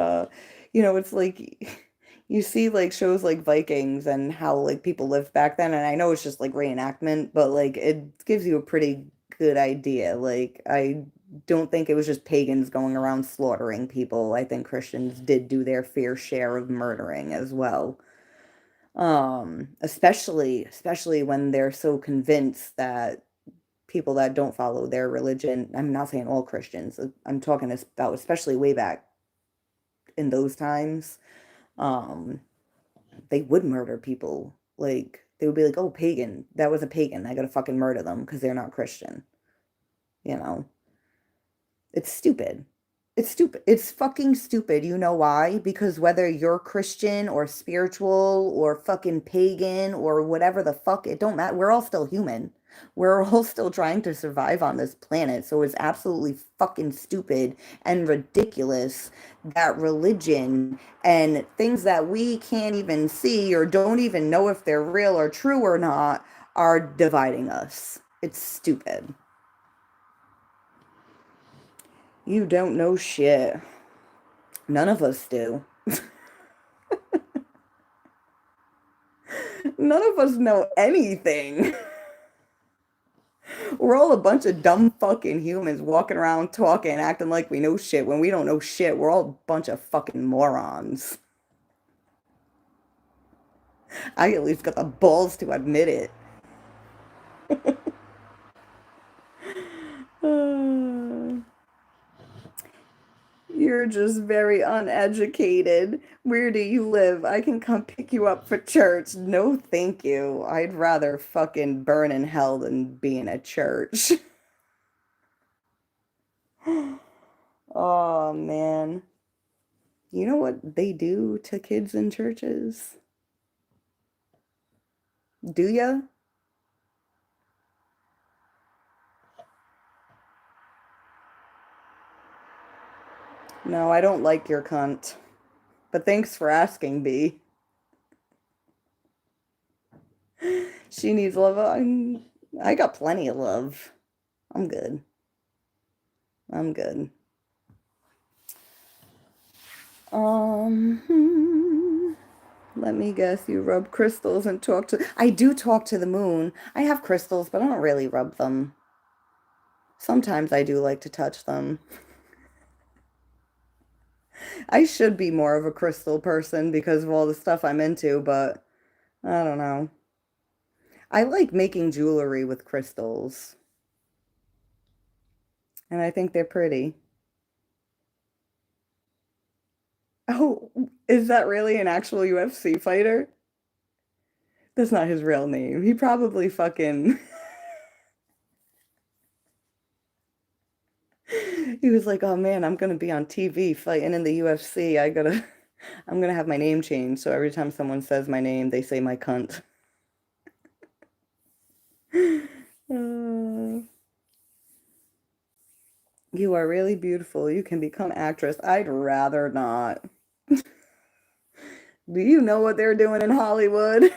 Speaker 1: it's like you see like shows like Vikings and how like people lived back then, and I know it's just like reenactment, but like it gives you a pretty good idea. Like I don't think it was just pagans going around slaughtering people. I think Christians did do their fair share of murdering as well. Especially when they're so convinced that people that don't follow their religion, I'm not saying all Christians, I'm talking about especially way back in those times, um, they would murder people. Like they would be like, "Oh, pagan, that was a pagan. I gotta fucking murder them because they're not Christian." You know, it's stupid. It's stupid. It's fucking stupid. You know why? Because whether you're Christian or spiritual or fucking pagan or whatever the fuck, it don't matter. We're all still human. We're all still trying to survive on this planet. So it's absolutely fucking stupid and ridiculous that religion and things that we can't even see or don't even know if they're real or true or not are dividing us. It's stupid. You don't know shit. None of us do. None of us know anything. We're all a bunch of dumb fucking humans walking around talking, acting like we know shit when we don't know shit. We're all a bunch of fucking morons. I at least got the balls to admit it. You're just very uneducated. Where do you live? I can come pick you up for church. No, thank you. I'd rather fucking burn in hell than be in a church. Oh man. You know what they do to kids in churches? Do ya? No, I don't like your cunt. But thanks for asking, B. She needs love. I got plenty of love. I'm good. I'm good. Let me guess, you rub crystals and talk to. I do talk to the moon. I have crystals, but I don't really rub them. Sometimes I do like to touch them. I should be more of a crystal person because of all the stuff I'm into, but I don't know. I like making jewelry with crystals, and I think they're pretty. Oh, is that really an actual UFC fighter? That's not his real name. He probably fucking he was like, "Oh man, I'm gonna be on TV fighting in the UFC. I'm gonna have my name changed. So every time someone says my name, they say my cunt." Uh, you are really beautiful. You can become actress. I'd rather not. Do you know what they're doing in Hollywood?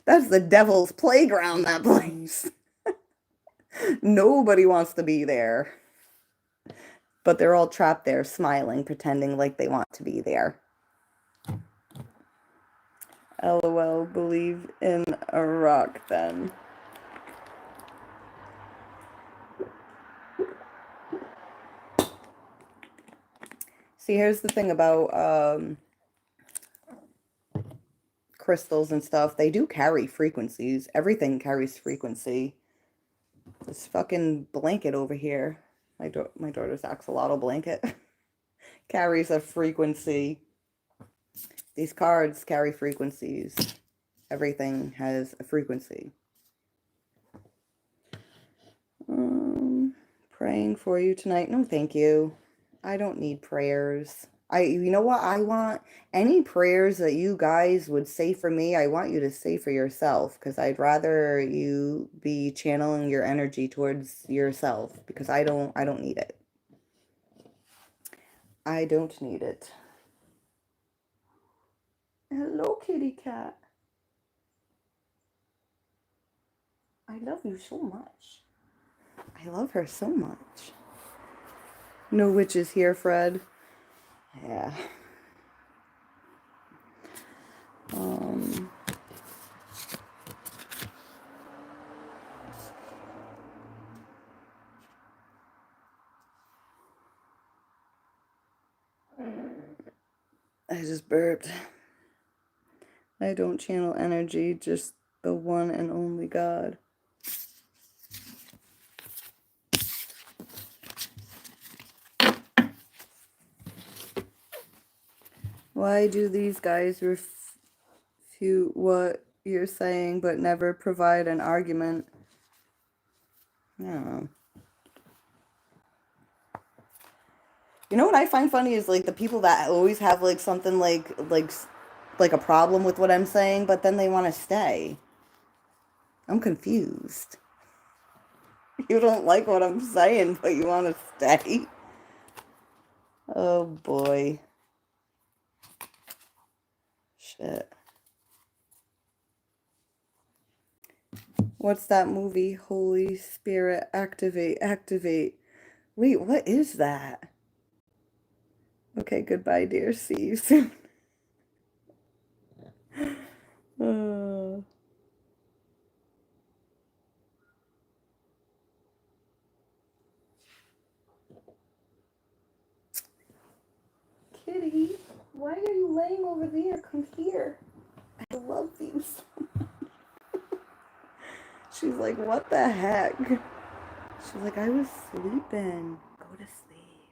Speaker 1: That's the devil's playground, that place. Nobody wants to be there. But they're all trapped there, smiling, pretending like they want to be there. LOL, believe in a rock then. See, here's the thing about crystals and stuff. They do carry frequencies. Everything carries frequency. This fucking blanket over here, my daughter's axolotl blanket, carries a frequency. These cards carry frequencies. Everything has a frequency. Praying for you tonight. No, thank you. I don't need prayers. You know what? I want any prayers that you guys would say for me, I want you to say for yourself because I'd rather you be channeling your energy towards yourself because I don't need it. I don't need it. Hello, kitty cat. I love you so much. I love her so much. No witches here, Fred. Yeah. Um, I just burped. I don't channel energy, just the one and only God. Why do these guys refute what you're saying but never provide an argument? I don't know. You know what I find funny is like the people that always have like something like a problem with what I'm saying, but then they want to stay. I'm confused. You don't like what I'm saying, but you want to stay. Oh boy. Shit. What's that movie? Holy Spirit, activate, activate. Wait, what is that? Okay, goodbye, dear. See you soon. Uh, Kitty, why are you laying over there? Come here. I love you so much. She's like, what the heck? She's like, I was sleeping. Go to sleep.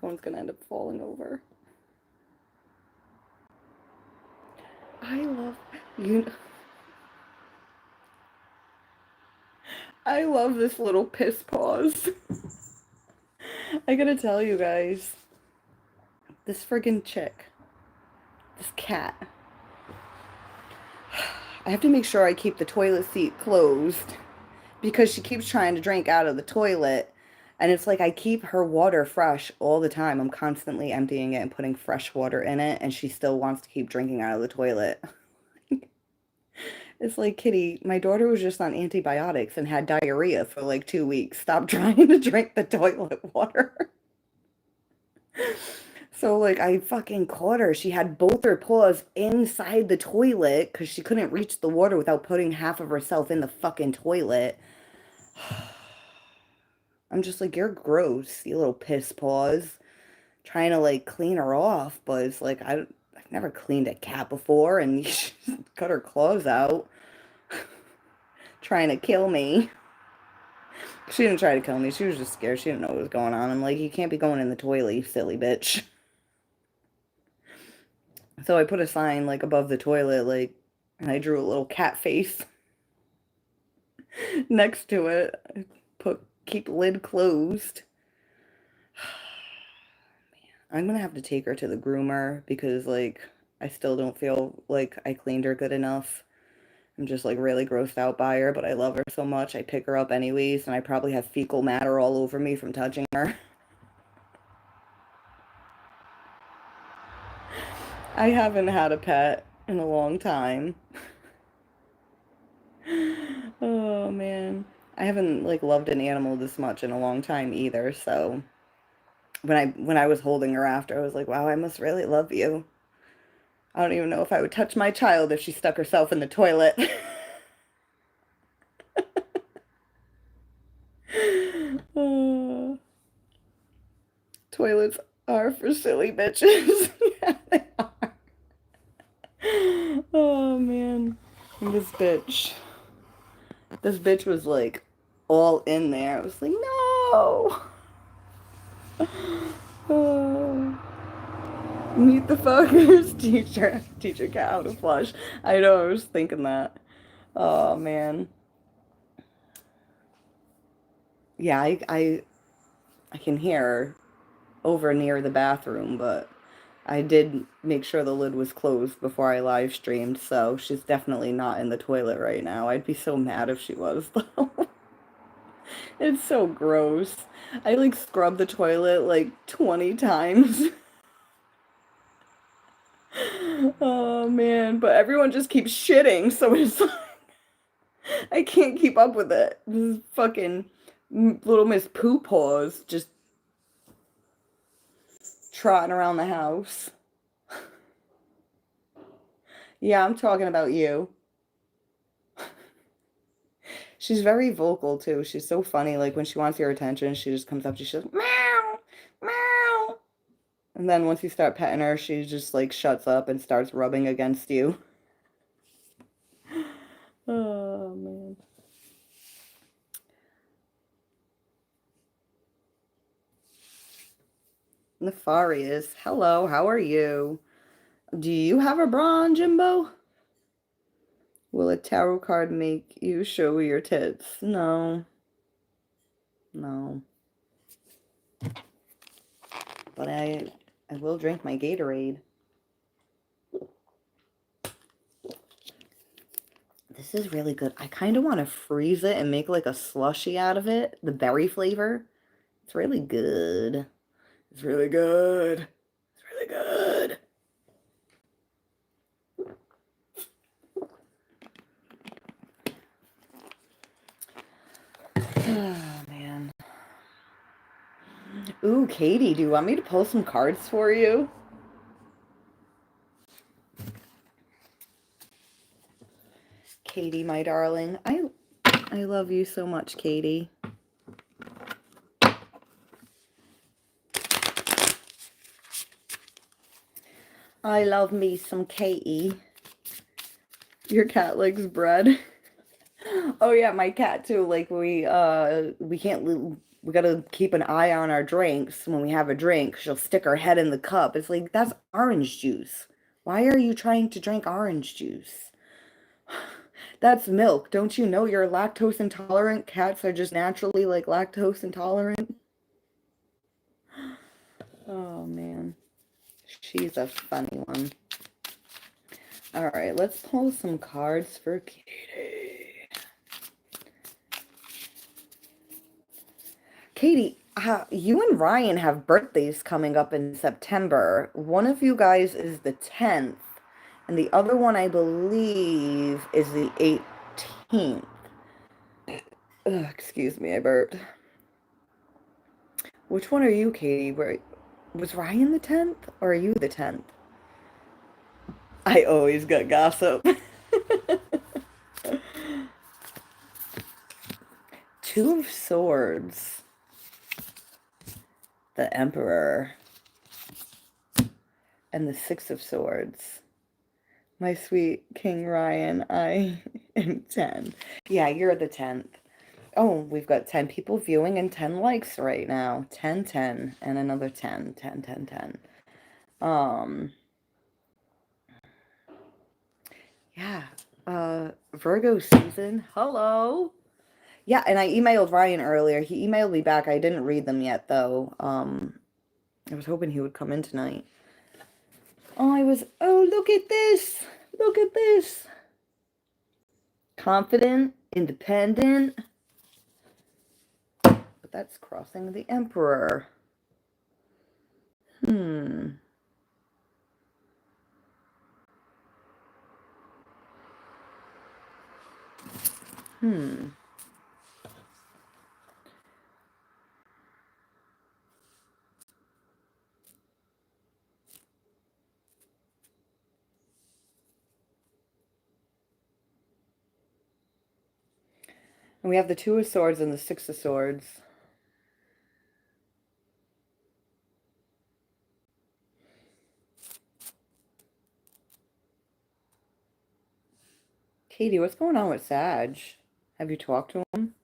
Speaker 1: microphone's gonna end up falling over. I love you. I love this little piss pause. I gotta tell you guys, this friggin' chick, this cat, I have to make sure I keep the toilet seat closed because she keeps trying to drink out of the toilet. And it's like I keep her water fresh all the time. I'm constantly emptying it and putting fresh water in it, and she still wants to keep drinking out of the toilet. It's like, Kitty, my daughter was just on antibiotics and had diarrhea for like 2 weeks. Stop trying to drink the toilet water. So, like, I fucking caught her. She had both her paws inside the toilet because she couldn't reach the water without putting half of herself in the fucking toilet. I'm just like, you're gross, you little piss paws. Trying to, like, clean her off, but it's like, I've never cleaned a cat before, and she cut her claws out. Trying to kill me. She didn't try to kill me. She was just scared. She didn't know what was going on. I'm like, you can't be going in the toilet, you silly bitch. So I put a sign like above the toilet, like, and I drew a little cat face next to it. I put keep lid closed. I'm gonna have to take her to the groomer because like I still don't feel like I cleaned her good enough. I'm just like really grossed out by her, but I love her so much. I pick her up anyways, and I probably have fecal matter all over me from touching her. I haven't had a pet in a long time. Oh man. I haven't like loved an animal this much in a long time either, so when I was holding her after, I was like, wow, I must really love you. I don't even know if I would touch my child if she stuck herself in the toilet. Oh, toilets are for silly bitches. Yeah, they are. Oh man. And this bitch was like all in there. I was like, no. Oh. Meet the fuckers. Teacher cat how to flush. I know, I was thinking that. Oh man. Yeah, I can hear her over near the bathroom, but I did make sure the lid was closed before I live streamed, so she's definitely not in the toilet right now. I'd be so mad if she was, though. It's so gross. I like scrub the toilet like 20 times. Oh man, but everyone just keeps shitting, so it's like I can't keep up with it. This is fucking little Miss Poo Paws just trotting around the house. Yeah, I'm talking about you. She's very vocal too. She's so funny. Like when she wants your attention, she just comes up to you, she's like, meow, meow. And then once you start petting her, she just like shuts up and starts rubbing against you. Oh man. Nefarious. Hello, how are you? Do you have a bra on, Jimbo? Will a tarot card make you show your tits? No. No. But I will drink my Gatorade. This is really good. I kind of want to freeze it and make like a slushy out of it. The berry flavor. It's really good. It's really good. It's really good. Oh, man. Ooh, Katie, do you want me to pull some cards for you? Katie, my darling. I love you so much, Katie. I love me some Katie. Your cat likes bread. Oh yeah, my cat too. Like we can't we gotta keep an eye on our drinks when we have a drink. She'll stick her head in the cup. It's like, that's orange juice. Why are you trying to drink orange juice? That's milk. Don't you know you're lactose intolerant? Cats are just naturally like lactose intolerant. Oh man, she's a funny one. All right, let's pull some cards for Katie. Katie, you and Ryan have birthdays coming up in September. One of you guys is the 10th, and the other one, I believe, is the 18th. Ugh, excuse me, I burped. Which one are you, Katie? Was Ryan the 10th, or are you the 10th? I always got gossip. Two of Swords, the Emperor, and the Six of Swords. My sweet King Ryan, I am 10. Yeah, you're the 10th. Oh, we've got 10 people viewing and 10 likes right now. 10, 10, and another 10, 10, 10, 10. Yeah. Virgo season. Hello. Yeah, and I emailed Ryan earlier. He emailed me back. I didn't read them yet, though. I was hoping he would come in tonight. Oh, look at this. Look at this. Confident, independent. But that's crossing the Emperor. Hmm. Hmm. And we have the Two of Swords and the Six of Swords. Katie, what's going on with Sag? Have you talked to him?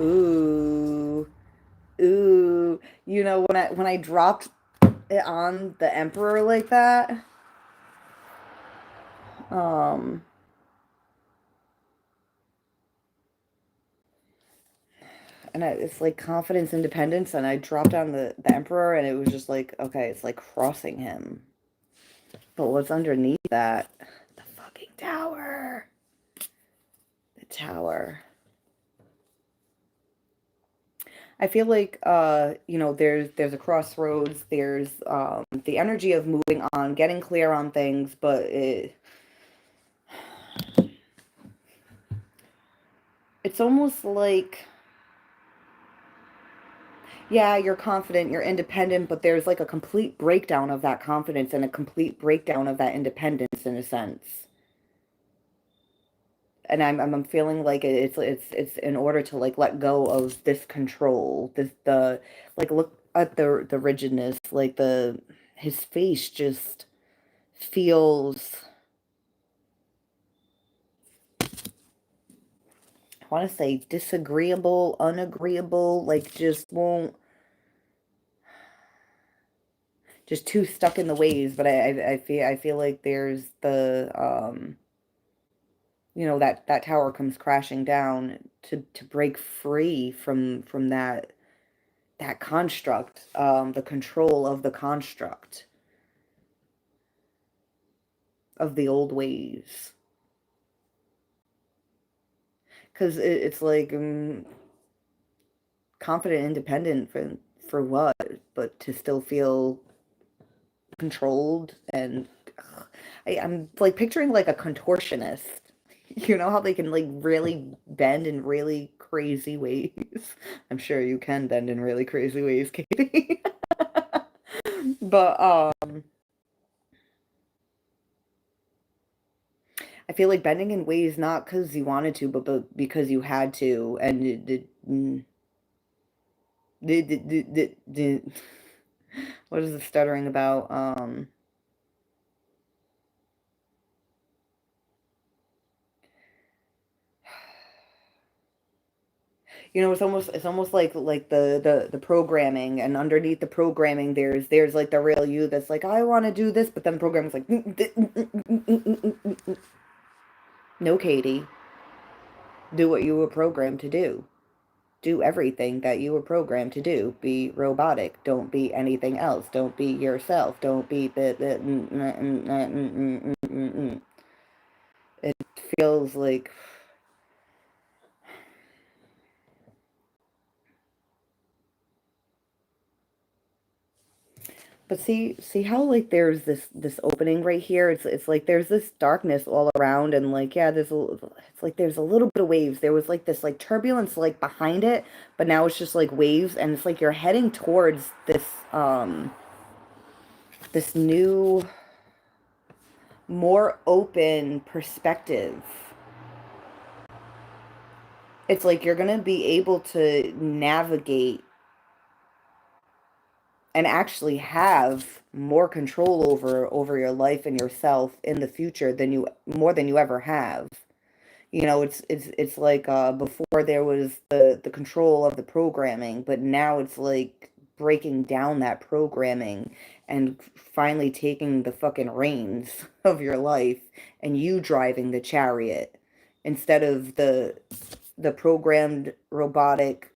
Speaker 1: Ooh. Ooh. You know, when I dropped it on the Emperor like that, um, and it's like confidence, independence, and I dropped on the Emperor, and it was just like, okay, it's like crossing him. But what's underneath that? The fucking tower. The tower. I feel like there's a crossroads, there's the energy of moving on, getting clear on things, but it's almost like, yeah, you're confident, you're independent, but there's like a complete breakdown of that confidence and a complete breakdown of that independence in a sense. And I'm feeling like it's in order to like let go of this control, this the like look at the rigidness, like the his face just feels, I want to say disagreeable, unagreeable, like just won't, just too stuck in the ways. But I feel like there's that tower comes crashing down to break free from that construct, the control of the construct of the old ways. Because it's like confident, independent for what? But to still feel controlled and I'm like picturing like a contortionist. You know how they can like really bend in really crazy ways? I'm sure you can bend in really crazy ways, Katie. But I feel like bending in ways not because you wanted to, but because you had to, and what is the stuttering about? it's almost like the programming, and underneath the programming there's like the real you that's like, I want to do this, but then the programming's like, no, Katie, do what you were programmed to do. Do everything that you were programmed to do. Be robotic. Don't be anything else. Don't be yourself. Don't be It feels like, but see how like there's this opening right here. It's like there's this darkness all around, and like, yeah, it's like there's a little bit of waves. There was like this like turbulence like behind it, but now it's just like waves, and it's like you're heading towards this new, more open perspective. It's like you're gonna be able to navigate and actually have more control over your life and yourself in the future than you more than you ever have. It's like, before there was the control of the programming, but now it's like breaking down that programming and finally taking the fucking reins of your life, and you driving the chariot instead of the programmed robotic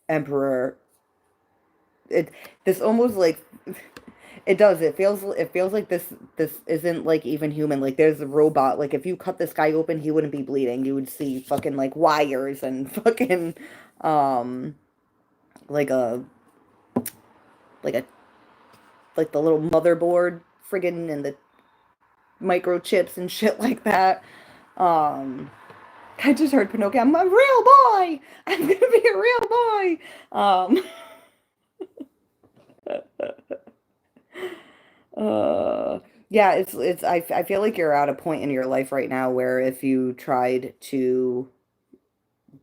Speaker 1: emperor. It this almost like it does. It feels like this isn't like even human. Like, there's a robot. Like, if you cut this guy open, he wouldn't be bleeding. You would see fucking like wires and fucking um like a like a like the little motherboard friggin' and the microchips and shit like that. Um I just heard Pinocchio. I'm a real boy. I'm gonna be a real boy. Uh, yeah, I feel like you're at a point in your life right now where if you tried to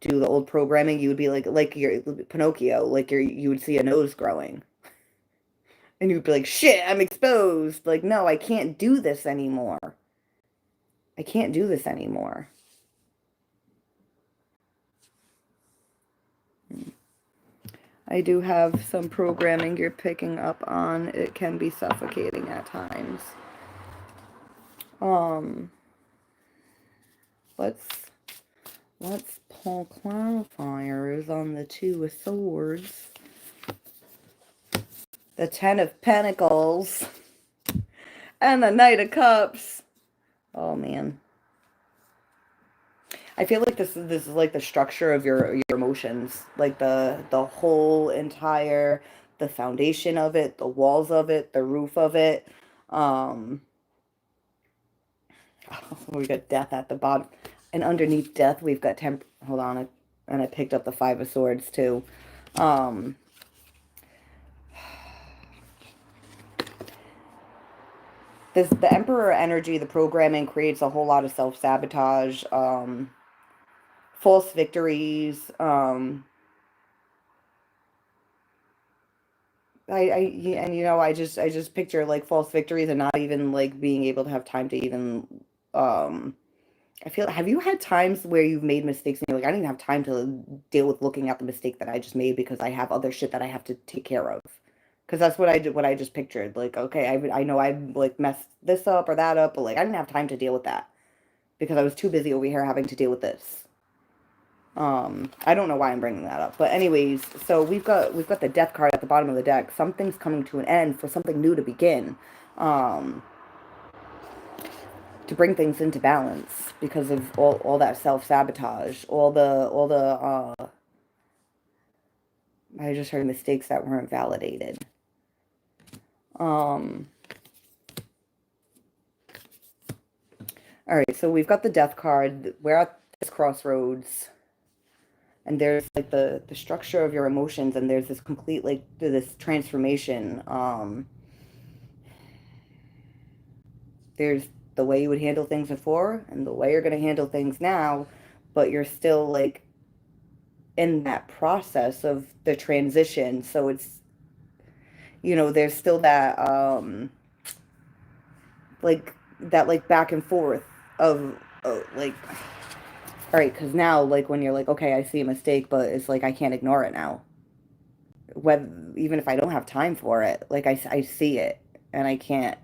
Speaker 1: do the old programming, you would be like your Pinocchio, like you would see a nose growing. And you'd be like, shit, I'm exposed. Like, no, I can't do this anymore. I can't do this anymore. I do have some programming you're picking up on. It can be suffocating at times. Um, let's let's pull clarifiers on the Two of Swords. The Ten of Pentacles. And the Knight of Cups. Oh man. I feel like this is like the structure of your emotions. Like the whole entire, the foundation of it, the walls of it, the roof of it. Um we got death at the bottom. And underneath death we've got hold on, and I picked up the Five of Swords too. Um the Emperor energy, the programming creates a whole lot of self-sabotage, false victories. And I just picture like false victories and not even like being able to have time to even, um have you had times where you've made mistakes and you're like, I didn't have time to deal with looking at the mistake that I just made because I have other shit that I have to take care of? Because that's what I did, what I just pictured. Like, okay, I know I like messed this up or that up, but like I didn't have time to deal with that because I was too busy over here having to deal with this. I don't know why I'm bringing that up, but anyways, so we've got the death card at the bottom of the deck. Something's coming to an end for something new to begin, um, to bring things into balance because of all that self-sabotage, I just heard mistakes that weren't validated. All right, so we've got the death card. We're at this crossroads. And there's like the structure of your emotions, and there's this complete like this transformation. There's the way you would handle things before and the way you're going to handle things now, but you're still like in that process of the transition. So it's, there's still that like that like back and forth of, like, All right, because now, like, when you're like, okay, I see a mistake, but it's like I can't ignore it now. Whether, even if I don't have time for it, like, I see it, and I can't,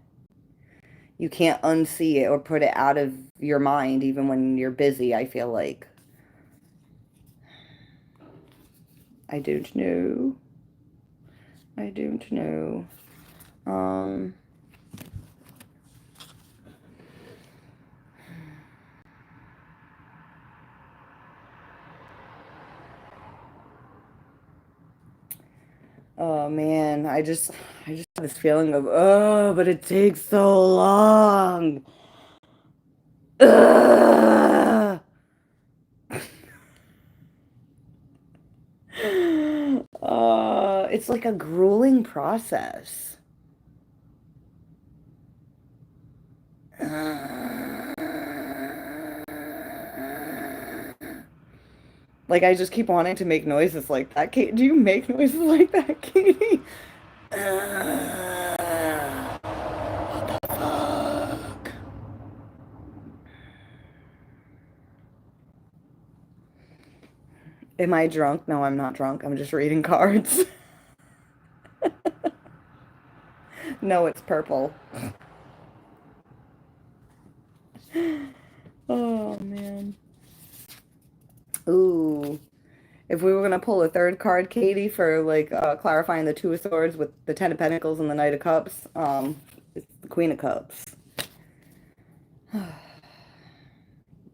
Speaker 1: you can't unsee it or put it out of your mind, even when you're busy, I feel like. I don't know. I don't know. Um, oh man, I just have this feeling of, oh, but it takes so long. Ugh. It's like a grueling process. Like I just keep wanting to make noises like that. Kate, do you make noises like that, Katie? Fuck. Am I drunk? No, I'm not drunk. I'm just reading cards. No, it's purple. Oh man. Ooh. If we were gonna pull a third card, Katie, for like clarifying the Two of Swords with the Ten of Pentacles and the Knight of Cups, it's the Queen of Cups.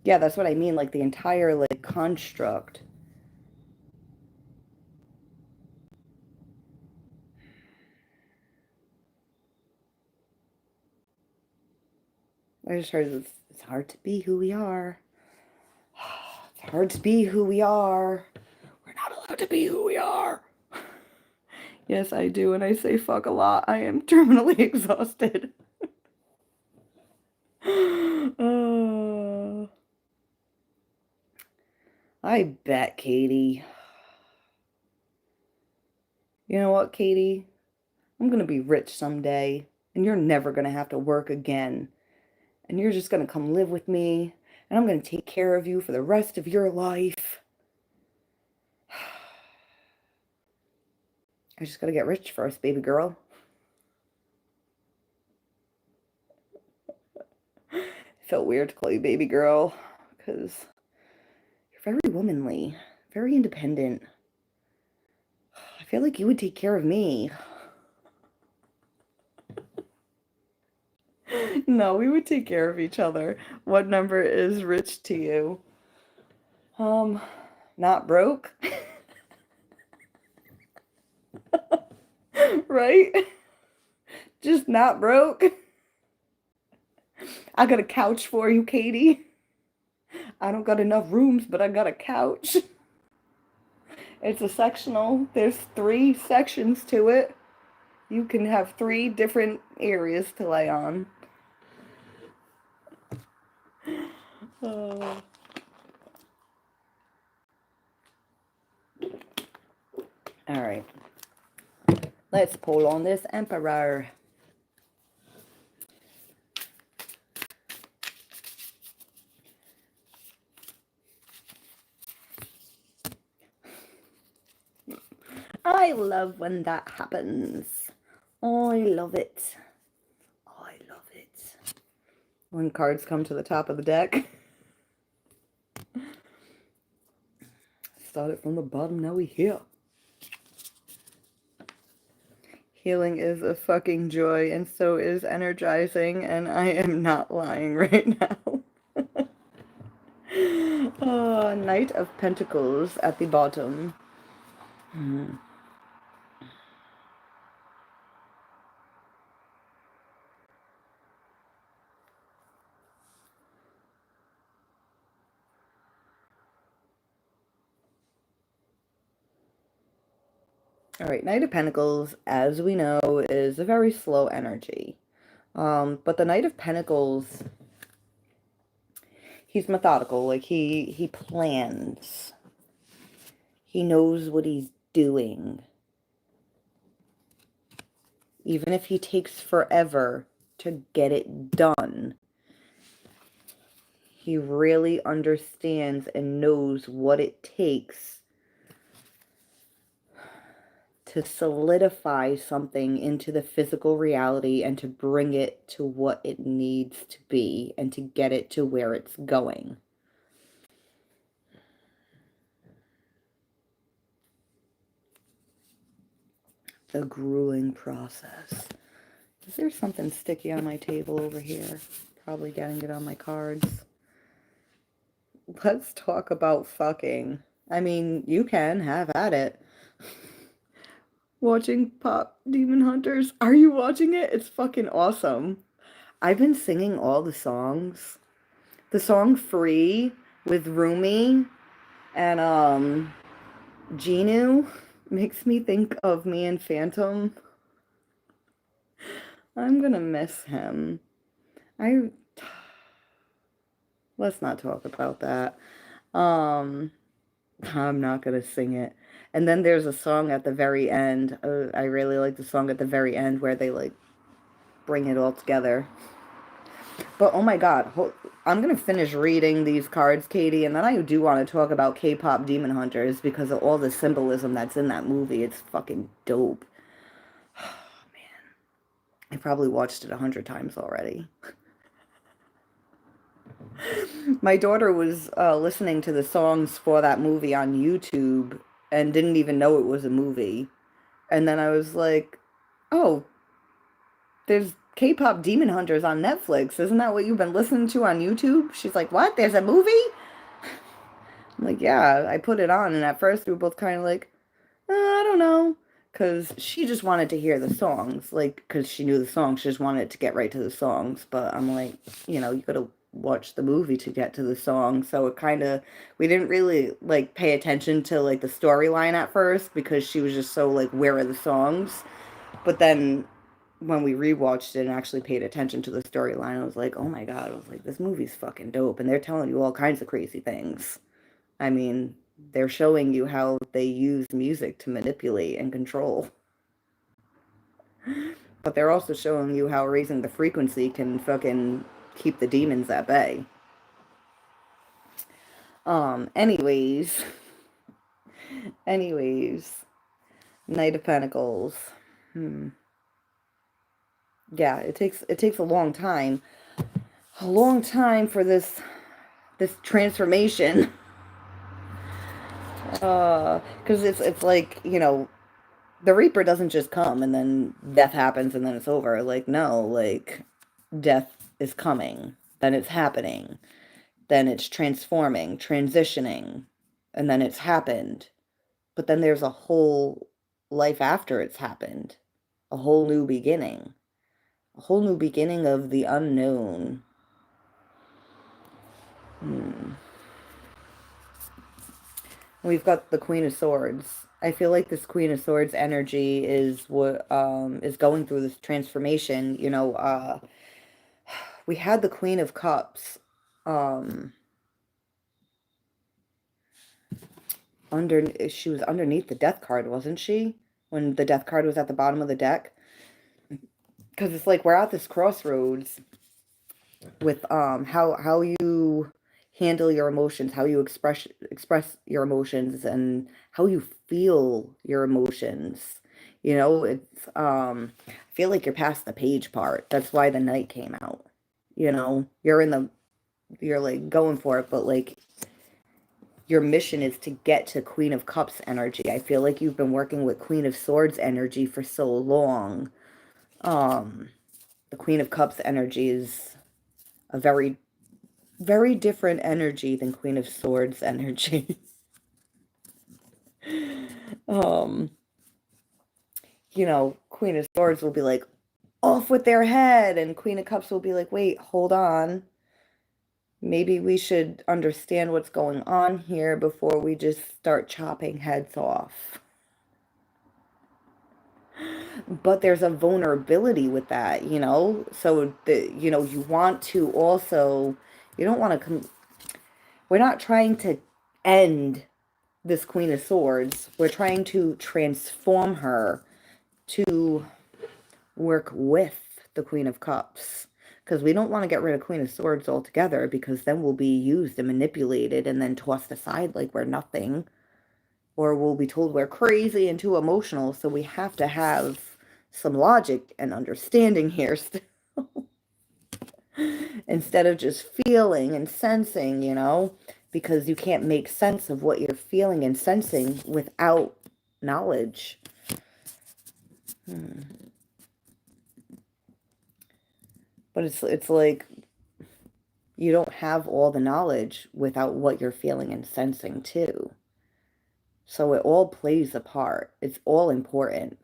Speaker 1: Yeah, that's what I mean, like the entire like construct. I just heard it's hard to be who we are. It's hard to be who we are. We're not allowed to be who we are. Yes, I do, and I say fuck a lot. I am terminally exhausted. uh, I bet, Katie. You know what, Katie? I'm gonna be rich someday, and you're never gonna have to work again. And you're just gonna come live with me, and I'm gonna take care of you for the rest of your life. I just gotta get rich first, baby girl. It felt weird to call you baby girl, because you're very womanly, very independent. I feel like you would take care of me. No, we would take care of each other. What number is rich to you? Um, Not broke, right? Just not broke. I got a couch for you, Katie. I don't got enough rooms, but I got a couch. It's a sectional. There's 3 sections to it. You can have 3 different areas to lay on. Oh. All right. Let's pull on this Emperor. I love when that happens. I love it. I love it. When cards come to the top of the deck. Started from the bottom, now we here. Healing is a fucking joy, and so is energizing, and I am not lying right now. Knight of Pentacles at the bottom. All right, Knight of Pentacles, as we know, is a very slow energy. But the Knight of Pentacles, he's methodical. Like he plans. He knows what he's doing. Even if he takes forever to get it done, He really understands and knows what it takes to solidify something into the physical reality and to bring it to what it needs to be and to get it to where it's going. The grueling process. Is there something sticky on my table over here? Probably getting it on my cards. Let's talk about fucking. I mean, you can have at it. Watching Pop Demon Hunters. Are you watching it? It's fucking awesome. I've been singing all the songs. The song Free with Rumi and Genu makes me think of me and Phantom. I'm gonna miss him. Let's not talk about that. I'm not gonna sing it. And then there's a song at the very end. I really like the song at the very end where they like bring it all together. But oh my God, I'm gonna finish reading these cards, Katie, and then I do want to talk about K-pop Demon Hunters because of all the symbolism that's in that movie. It's fucking dope. Oh, man, I probably watched it 100 times already. My daughter was listening to the songs for that movie on YouTube and didn't even know it was a movie. And then I was like, oh, there's K-pop Demon Hunters on Netflix. Isn't that what you've been listening to on YouTube? She's like, what? There's a movie? I'm like, yeah, I put it on. And at first we were both kind of like, I don't know. Because she just wanted to hear the songs. Like, because she knew the songs. She just wanted to get right to the songs. But I'm like, you gotta watch the movie to get to the song. So it kind of, we didn't really, like, pay attention to, like, the storyline at first. Because she was just so, like, where are the songs? But then when we rewatched it and actually paid attention to the storyline, I was like, oh my God. I was like, this movie's fucking dope. And they're telling you all kinds of crazy things. I mean, they're showing you how they use music to manipulate and control. But they're also showing you how raising the frequency can fucking keep the demons at bay. Anyways. Knight of Pentacles. Yeah, it takes a long time. A long time for this transformation. Because it's like, the Reaper doesn't just come and then death happens and then it's over. Like, no, like, death is coming, then it's happening, then it's transforming, transitioning, and then it's happened. But then there's a whole life after it's happened, a whole new beginning, of the unknown. We've got the Queen of Swords. I feel like this Queen of Swords energy is what is going through this transformation. We had the Queen of Cups she was underneath the Death card, wasn't she? When the Death card was at the bottom of the deck. Because it's like we're at this crossroads with how you handle your emotions, how you express your emotions, and how you feel your emotions. It's I feel like you're past the page part. That's why the Knight came out. You're like going for it, but like your mission is to get to Queen of Cups energy. I feel like you've been working with Queen of Swords energy for so long. The Queen of Cups energy is a very, very different energy than Queen of Swords energy. Queen of Swords will be like, off with their head, and Queen of Cups will be like, wait, hold on. Maybe we should understand what's going on here before we just start chopping heads off. But there's a vulnerability with that, So, you want to also, you don't want to, we're not trying to end this Queen of Swords. We're trying to transform her to work with the Queen of Cups. Because we don't want to get rid of Queen of Swords altogether, because then we'll be used and manipulated and then tossed aside like we're nothing. Or we'll be told we're crazy and too emotional. So we have to have some logic and understanding here still. Instead of just feeling and sensing, because you can't make sense of what you're feeling and sensing without knowledge. But it's like you don't have all the knowledge without what you're feeling and sensing too. So it all plays a part. It's all important.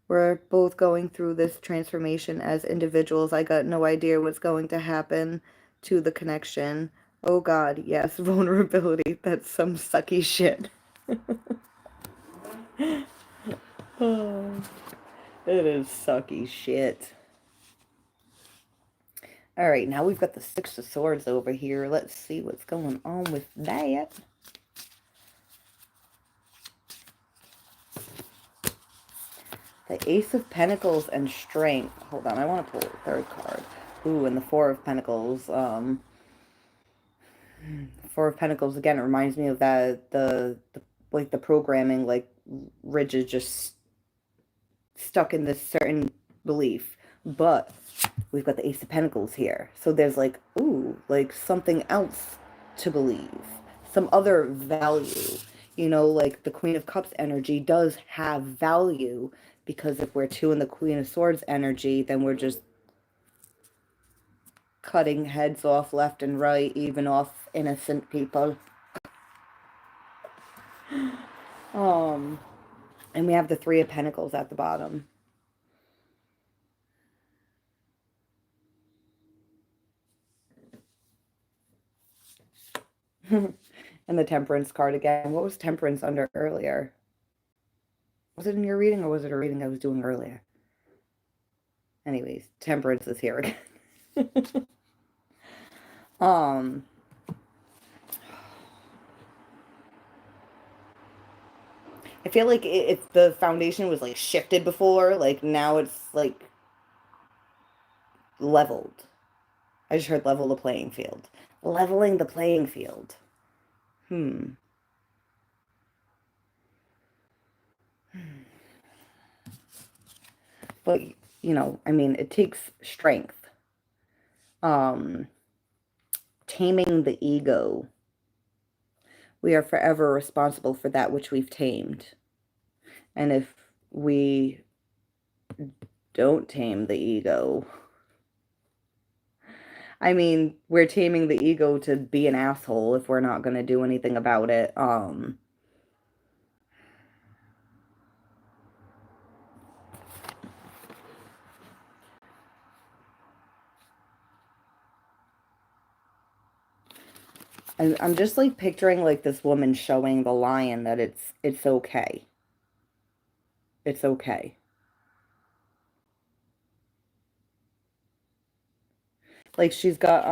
Speaker 1: We're both going through this transformation as individuals. I got no idea what's going to happen to the connection. Oh God, yes, vulnerability. That's some sucky shit. Oh, it is sucky shit. All right, now we've got the Six of Swords over here. Let's see what's going on with that. The Ace of Pentacles and Strength. Hold on, I want to pull a third card. Ooh, and the Four of Pentacles. Four of Pentacles, again, it reminds me of that, the like the programming, like rigid, just stuck in this certain belief. But we've got the Ace of Pentacles here. So there's like, ooh, like something else to believe. Some other value. Like the Queen of Cups energy does have value, because if we're two in the Queen of Swords energy, then we're just cutting heads off left and right, even off innocent people. And we have the Three of Pentacles at the bottom. And the Temperance card again. What was Temperance under earlier? Was it in your reading, or was it a reading I was doing earlier? Anyways, Temperance is here again. I feel like if the foundation was like shifted before, like now it's like leveled. I just heard level the playing field. Leveling the playing field. But, I mean, it takes strength. Taming the ego. We are forever responsible for that which we've tamed. And if we don't tame the ego, I mean, we're taming the ego to be an asshole if we're not going to do anything about it. I'm just like picturing like this woman showing the lion that it's okay. It's okay. Like she's got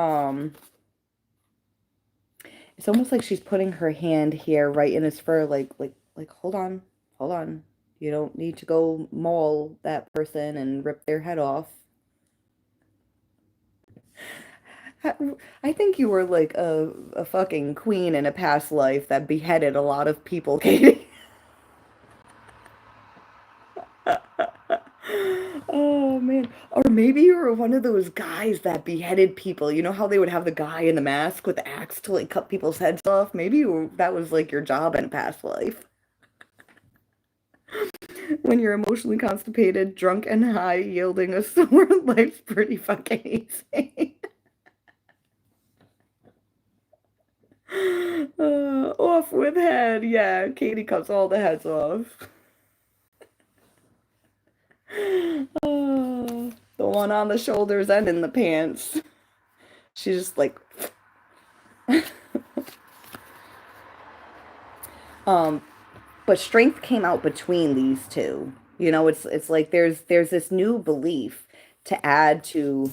Speaker 1: it's almost like she's putting her hand here right in his fur, like hold on, hold on. You don't need to go maul that person and rip their head off. I think you were like a fucking queen in a past life that beheaded a lot of people, Katie. Oh man. Or maybe you were one of those guys that beheaded people. You know how they would have the guy in the mask with the axe to like cut people's heads off? Maybe that was like your job in a past life. When you're emotionally constipated, drunk and high, yielding a sword, life's pretty fucking easy. Off with head. Yeah, Katie cuts all the heads off. The one on the shoulders and in the pants. She's just like but strength came out between these two. It's like there's this new belief to add to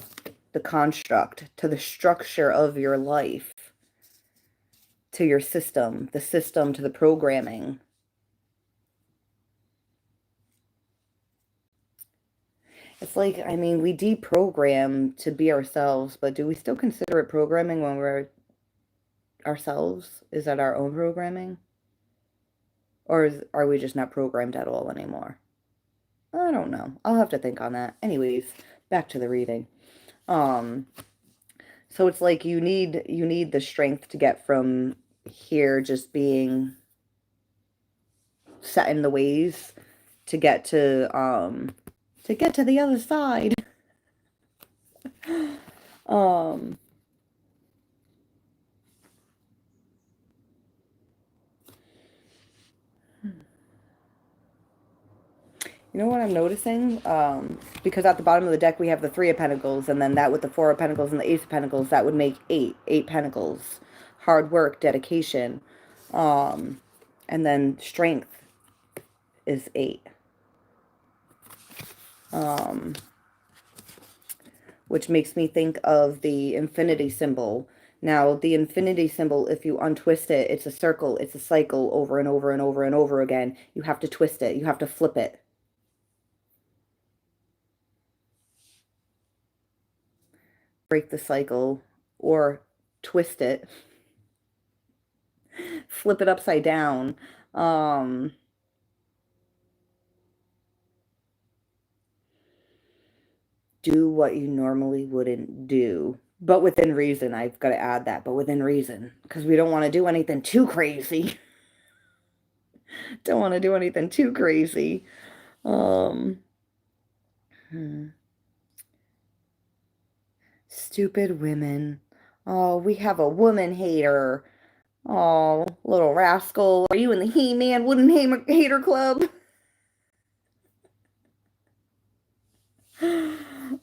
Speaker 1: the construct, to the structure of your life, to your system, the system to the programming. It's like, I mean, we deprogram to be ourselves, but do we still consider it programming when we're ourselves? Is that our own programming? Or are we just not programmed at all anymore? I don't know. I'll have to think on that. Anyways, back to the reading. Um, so it's like you need the strength to get from here just being set in the ways to get to the other side. Um You know what I'm noticing? Because at the bottom of the deck we have the Three of Pentacles, and then that with the Four of Pentacles and the Ace of Pentacles, that would make eight. Eight Pentacles. Hard work, dedication. And then strength is eight. Which makes me think of the infinity symbol. Now, the infinity symbol, if you untwist it, it's a circle, it's a cycle over and over and over and over again. You have to twist it, you have to flip it. Break the cycle or twist it, flip it upside down. Do what you normally wouldn't do. But within reason, I've got to add that, but within reason, because we don't want to do anything too crazy. Don't want to do anything too crazy. Um, hmm. Stupid women. Oh, we have a woman hater. Oh, little rascal. Are you in the He-Man Wooden Hater Club?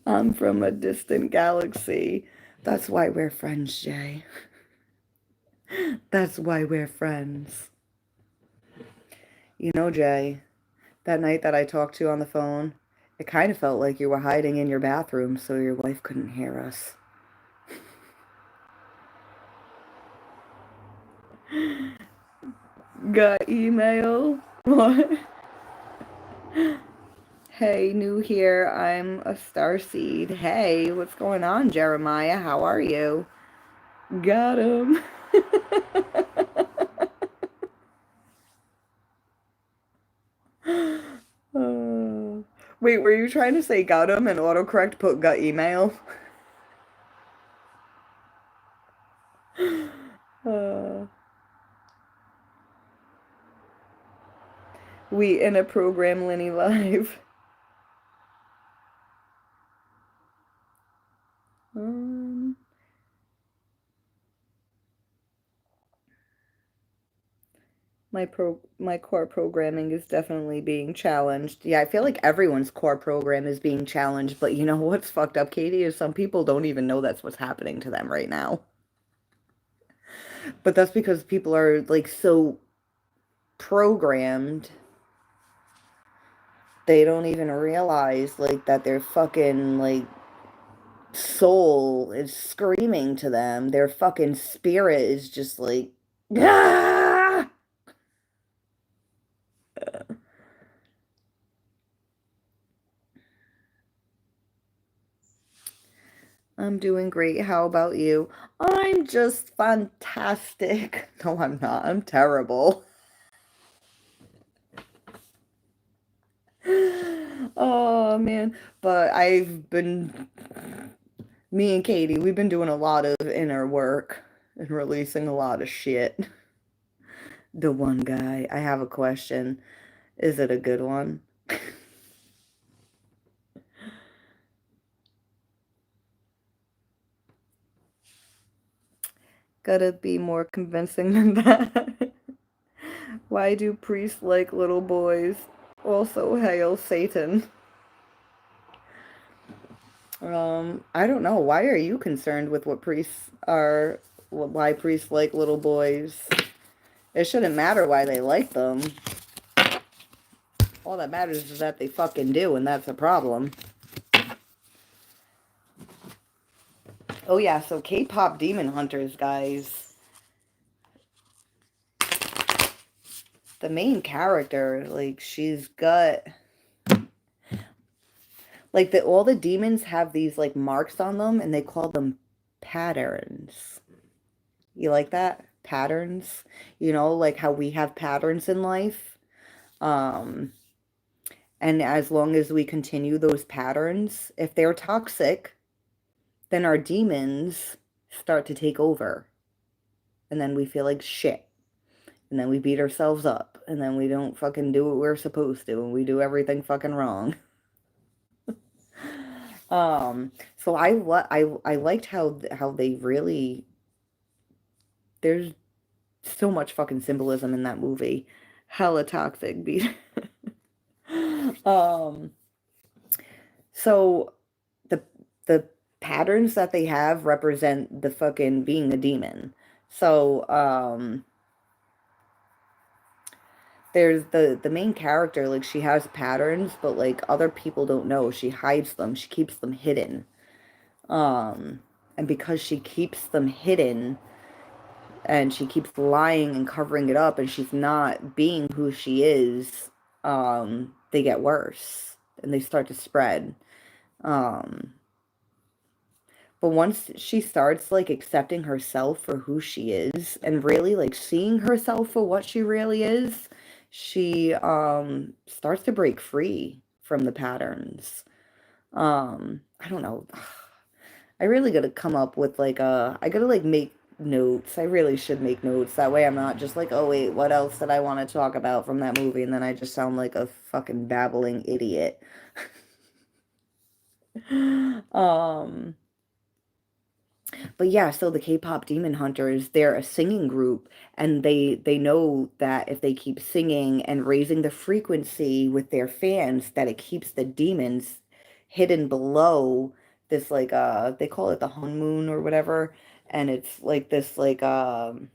Speaker 1: I'm from a distant galaxy. That's why we're friends, Jay. That's why we're friends. You know, Jay, that night that I talked to you on the phone, it kind of felt like you were hiding in your bathroom so your wife couldn't hear us. Got email? What? Hey, new here. I'm a starseed. Hey, what's going on, Jeremiah? How are you? Got him. Uh, wait, were you trying to say got him and autocorrect put got email? Uh, we in a program, Lenny Live. Um, my core programming is definitely being challenged. Yeah, I feel like everyone's core program is being challenged, but you know what's fucked up, Katie, is some people don't even know that's what's happening to them right now. But that's because people are like so programmed, they don't even realize like that their fucking like soul is screaming to them. Their fucking spirit is just like, ah! I'm doing great. How about you? I'm just fantastic. No, I'm not. I'm terrible. Oh man. But me and Katie, we've been doing a lot of inner work and releasing a lot of shit. The one guy, I have a question. Is it a good one? Gotta be more convincing than that. Why do priests like little boys? Also, hail Satan. I don't know. Why are you concerned with what priests are, why priests like little boys? It shouldn't matter why they like them. All that matters is that they fucking do, and that's a problem. Oh yeah, so K-pop demon hunters, guys. The main character, like, she's got... Like the all the demons have these like marks on them and they call them patterns. You like that? Patterns? You know, like how we have patterns in life. Um, and as long as we continue those patterns, if they're toxic, then our demons start to take over. And then we feel like shit. And then we beat ourselves up. And then we don't fucking do what we're supposed to. And we do everything fucking wrong. So I liked how they really there's so much fucking symbolism in that movie. Hella toxic beat. Um, so the the patterns that they have represent the fucking being a demon. So there's the main character, like she has patterns, but like other people don't know. She hides them. She keeps them hidden. Um, and because she keeps them hidden and she keeps lying and covering it up and she's not being who she is, they get worse and they start to spread. Um, but once she starts like accepting herself for who she is and really like seeing herself for what she really is, she starts to break free from the patterns. I don't know. I really gotta come up with like I gotta like make notes. I really should make notes. That way I'm not just like, oh wait, what else did I want to talk about from that movie? And then I just sound like a fucking babbling idiot. Um, but yeah, so the K-pop Demon Hunters, they're a singing group and they know that if they keep singing and raising the frequency with their fans, that it keeps the demons hidden below this like they call it the honeymoon or whatever, and it's like this like an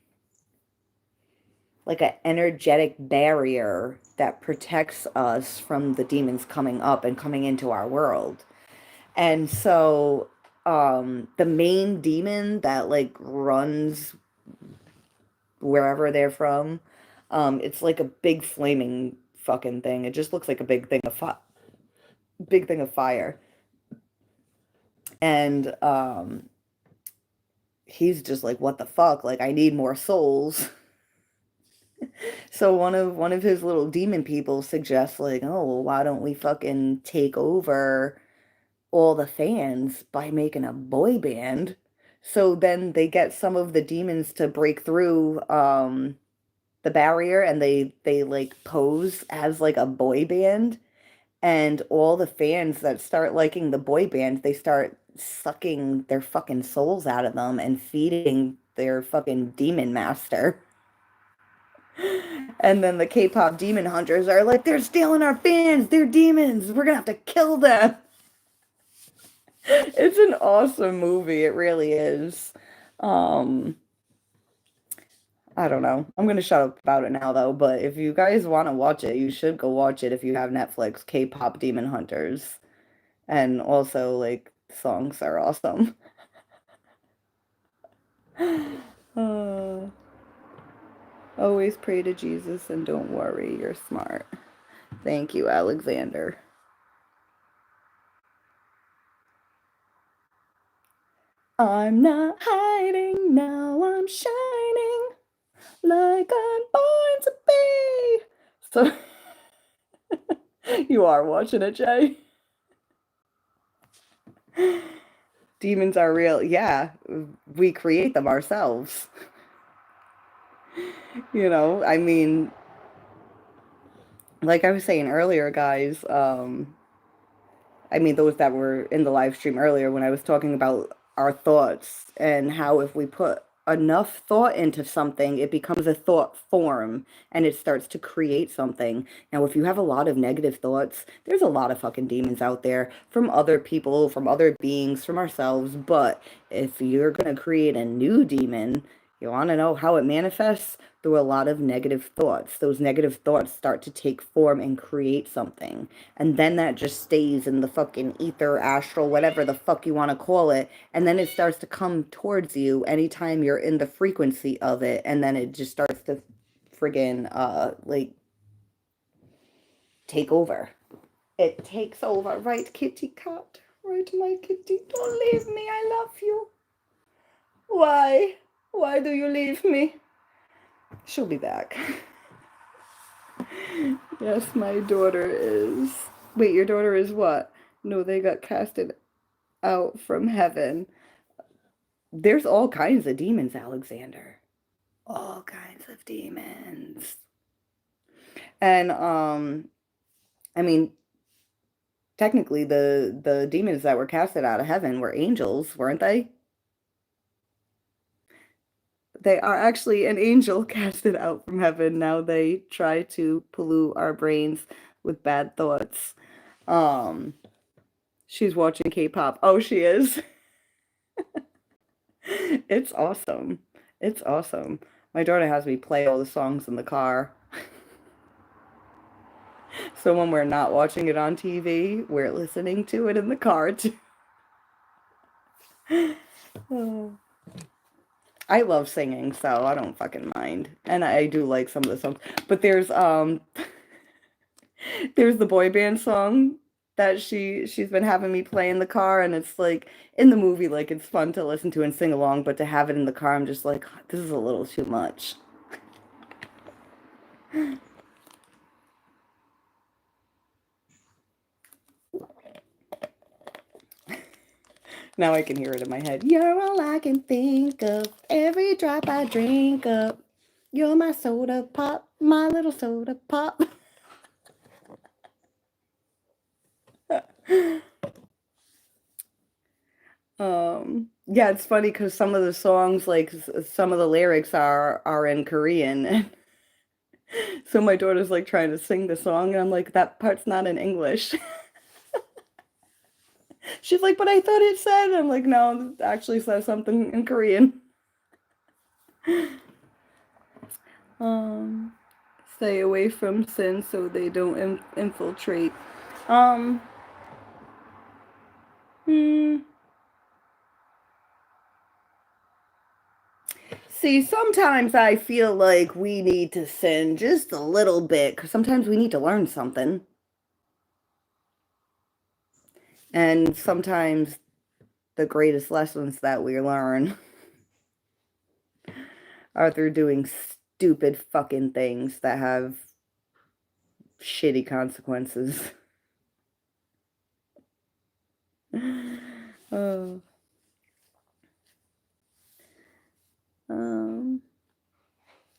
Speaker 1: energetic barrier that protects us from the demons coming up and coming into our world. And so the main demon that like runs wherever they're from, it's like a big flaming fucking thing. It just looks like a big thing of fire. And he's just like, what the fuck? Like I need more souls. So one of his little demon people suggests like, oh, well, why don't we fucking take over all the fans by making a boy band. So then they get some of the demons to break through the barrier and they like pose as like a boy band and all the fans that start liking the boy band, they start sucking their fucking souls out of them and feeding their fucking demon master. And then the K-pop demon hunters are like, they're stealing our fans, they're demons, we're gonna have to kill them. It's an awesome movie. It really is. Um, I don't know. I'm gonna shut up about it now though, but if you guys want to watch it, you should go watch it if you have Netflix, K-pop Demon Hunters. And also like songs are awesome. Uh, always pray to Jesus and don't worry, you're smart. Thank you, Alexander. I'm not hiding, now I'm shining like I'm born to be. So you are watching it, Jay. Demons are real. Yeah, we create them ourselves. I mean, like I was saying earlier, guys, I mean, those that were in the live stream earlier when I was talking about our thoughts and how if we put enough thought into something, it becomes a thought form and it starts to create something. Now, if you have a lot of negative thoughts, there's a lot of fucking demons out there from other people, from other beings, from ourselves. But if you're going to create a new demon, you want to know how it manifests? Through a lot of negative thoughts. Those negative thoughts start to take form and create something. And then that just stays in the fucking ether, astral, whatever the fuck you want to call it. And then it starts to come towards you anytime you're in the frequency of it. And then it just starts to friggin' like take over. It takes over. Right, kitty cat? Right, my kitty? Don't leave me. I love you. Why? Why do you leave me? She'll be back. Yes, my daughter is. Wait, your daughter is what? No, they got casted out from heaven. There's all kinds of demons, Alexander. All kinds of demons. And I mean, technically the demons that were casted out of heaven were angels, weren't they? They are actually an angel casted out from heaven. Now they try to pollute our brains with bad thoughts. Um, she's watching K-pop. Oh, she is. It's awesome. It's awesome. My daughter has me play all the songs in the car. So when we're not watching it on TV, we're listening to it in the car too. Oh. I love singing, so I don't fucking mind. And I do like some of the songs. But there's the boy band song that she's been having me play in the car, and it's like in the movie, like it's fun to listen to and sing along, but to have it in the car, I'm just like, this is a little too much. Now I can hear it in my head. You're all I can think of, every drop I drink up. You're my soda pop, my little soda pop. Yeah, it's funny because some of the songs, like some of the lyrics are in Korean. So my daughter's like trying to sing the song, and I'm like, that part's not in English. She's like, but I thought it said. I'm like, no, it actually says something in Korean. Um, Stay away from sin so they don't infiltrate. Um, hmm. See, sometimes I feel like we need to sin just a little bit because sometimes we need to learn something. And sometimes the greatest lessons that we learn are through doing stupid fucking things that have shitty consequences. Oh, um,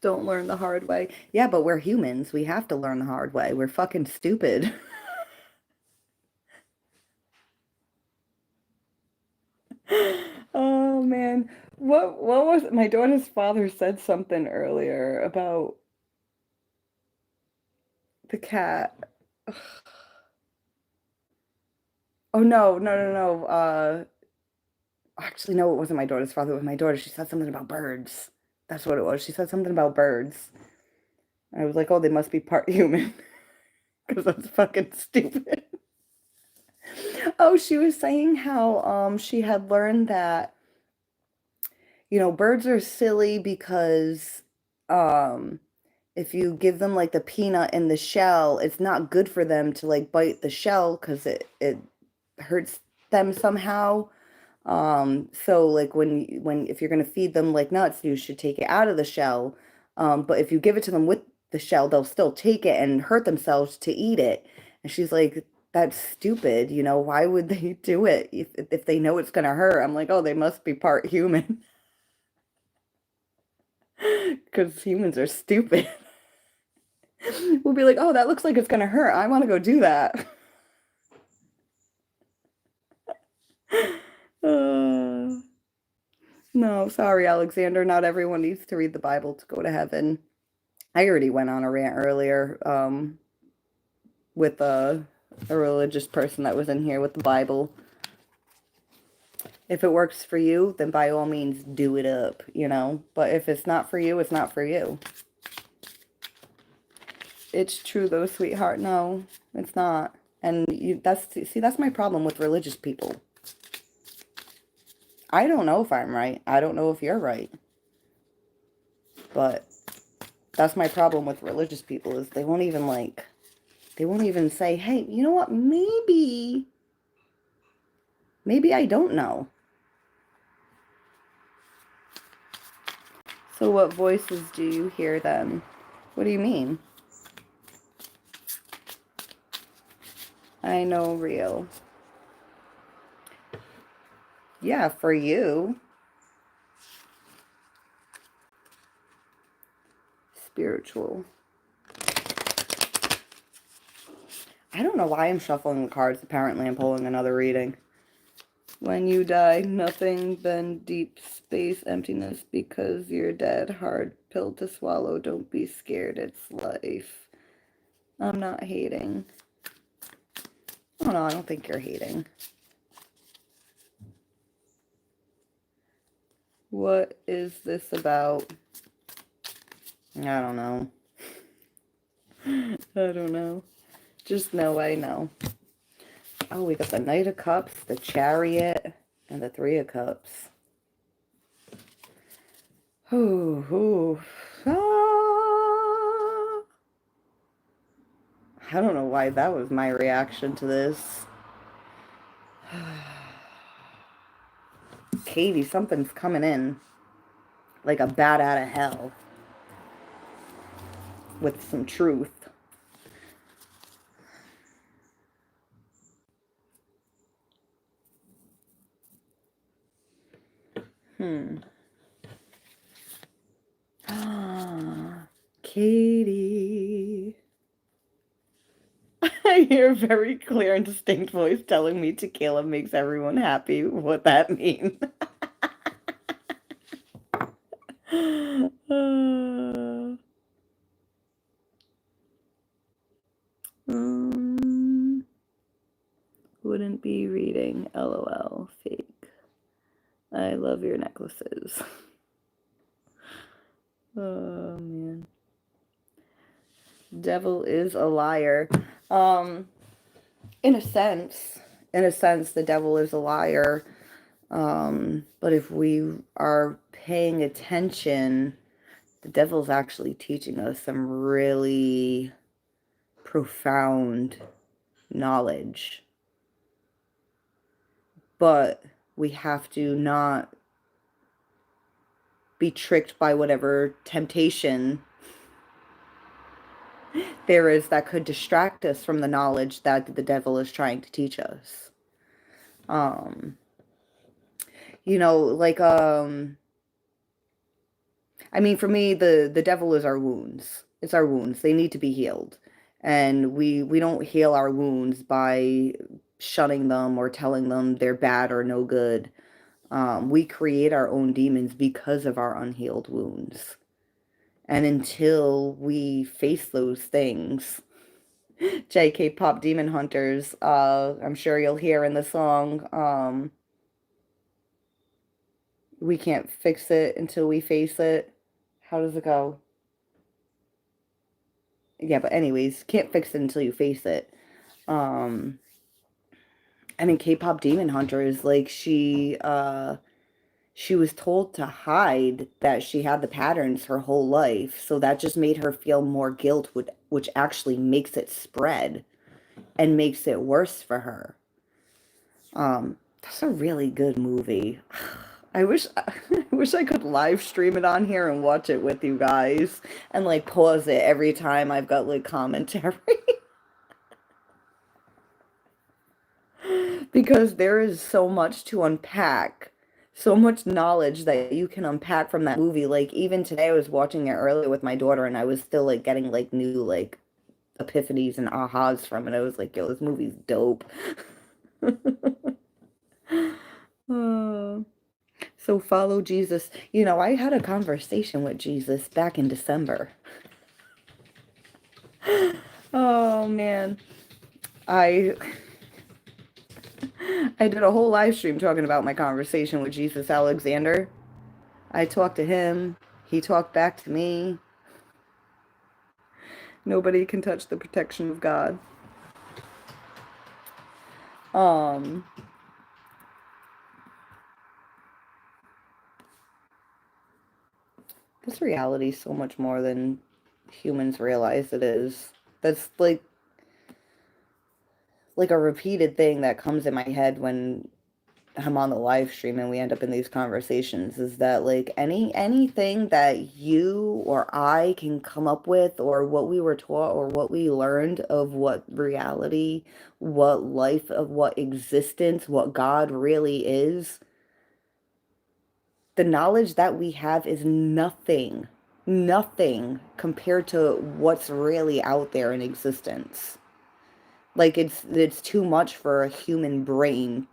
Speaker 1: don't learn the hard way. Yeah, but we're humans. We have to learn the hard way. We're fucking stupid. Oh man. What was it? My daughter's father said something earlier about the cat. Oh no, no, no, no. Actually no, it wasn't my daughter's father, it was my daughter. She said something about birds. That's what it was. She said something about birds. I was like, "Oh, they must be part human." Because that's fucking stupid. Oh, she was saying how she had learned that birds are silly because um if you give them like the peanut in the shell, it's not good for them to like bite the shell because it hurts them somehow. So like when if you're gonna feed them like nuts, you should take it out of the shell. But if you give it to them with the shell, they'll still take it and hurt themselves to eat it. And she's like, that's stupid, why would they do it if they know it's gonna hurt? I'm like, oh, they must be part human. Because humans are stupid. We'll be like, oh, that looks like it's gonna hurt. I want to go do that. Uh, no, sorry, Alexander. Not everyone needs to read the Bible to go to heaven. I already went on a rant earlier with a religious person that was in here with the Bible. If it works for you, then by all means do it up, But if it's not for you, it's not for you. It's true though, sweetheart. No, it's not. And that's my problem with religious people. I don't know if I'm right. I don't know if you're right. But that's my problem with religious people is they won't even like They won't even say, hey, you know what? Maybe I don't know. So what voices do you hear then? What do you mean? I know, real. Yeah, for you. Spiritual. I don't know why I'm shuffling the cards. Apparently I'm pulling another reading. When you die, nothing but deep space emptiness because you're dead. Hard pill to swallow. Don't be scared. It's life. I'm not hating. Oh no, I don't think you're hating. What is this about? I don't know. I don't know. Just know I know. Oh, we got the Knight of Cups, the Chariot, and the Three of Cups. Ooh, ooh. Ah. I don't know why that was my reaction to this. Katie, something's coming in like a bat out of hell with some truth. Katie. I hear a very clear and distinct voice telling me tequila makes everyone happy. What that mean? um, wouldn't be reading. LOL. Fake. I love your necklaces. Oh man. Devil is a liar. Um, in a sense, the devil is a liar. But if we are paying attention, the devil's actually teaching us some really profound knowledge. But we have to not be tricked by whatever temptation there is that could distract us from the knowledge that the devil is trying to teach us. Um, like I mean, for me, the devil is our wounds. It's our wounds. They need to be healed. And we don't heal our wounds by shunning them or telling them they're bad or no good. We create our own demons because of our unhealed wounds. And until we face those things, JK Pop Demon Hunters, I'm sure you'll hear in the song, we can't fix it until we face it. How does it go? Yeah, but anyways, can't fix it until you face it. Um, I mean, K-pop Demon Hunters, like she was told to hide that she had the patterns her whole life, so that just made her feel more guilt, which actually makes it spread and makes it worse for her. That's a really good movie. I wish I could live stream it on here and watch it with you guys and like pause it every time I've got like commentary. Because there is so much to unpack, so much knowledge that you can unpack from that movie. Like even today I was watching it earlier with my daughter and I was still like getting like new like epiphanies and ahas from it. I was like, yo, this movie's dope. Oh. So follow Jesus. I had a conversation with Jesus back in December. Oh man. I I did a whole live stream talking about my conversation with Jesus Alexander. I talked to him. He talked back to me. Nobody can touch the protection of God. Um, this reality is so much more than humans realize it is. That's like like a repeated thing that comes in my head when I'm on the live stream and we end up in these conversations is that like anything that you or I can come up with or what we were taught or what we learned of what reality, what life, of what existence, what God really is, the knowledge that we have is nothing, nothing compared to what's really out there in existence. Like it's too much for a human brain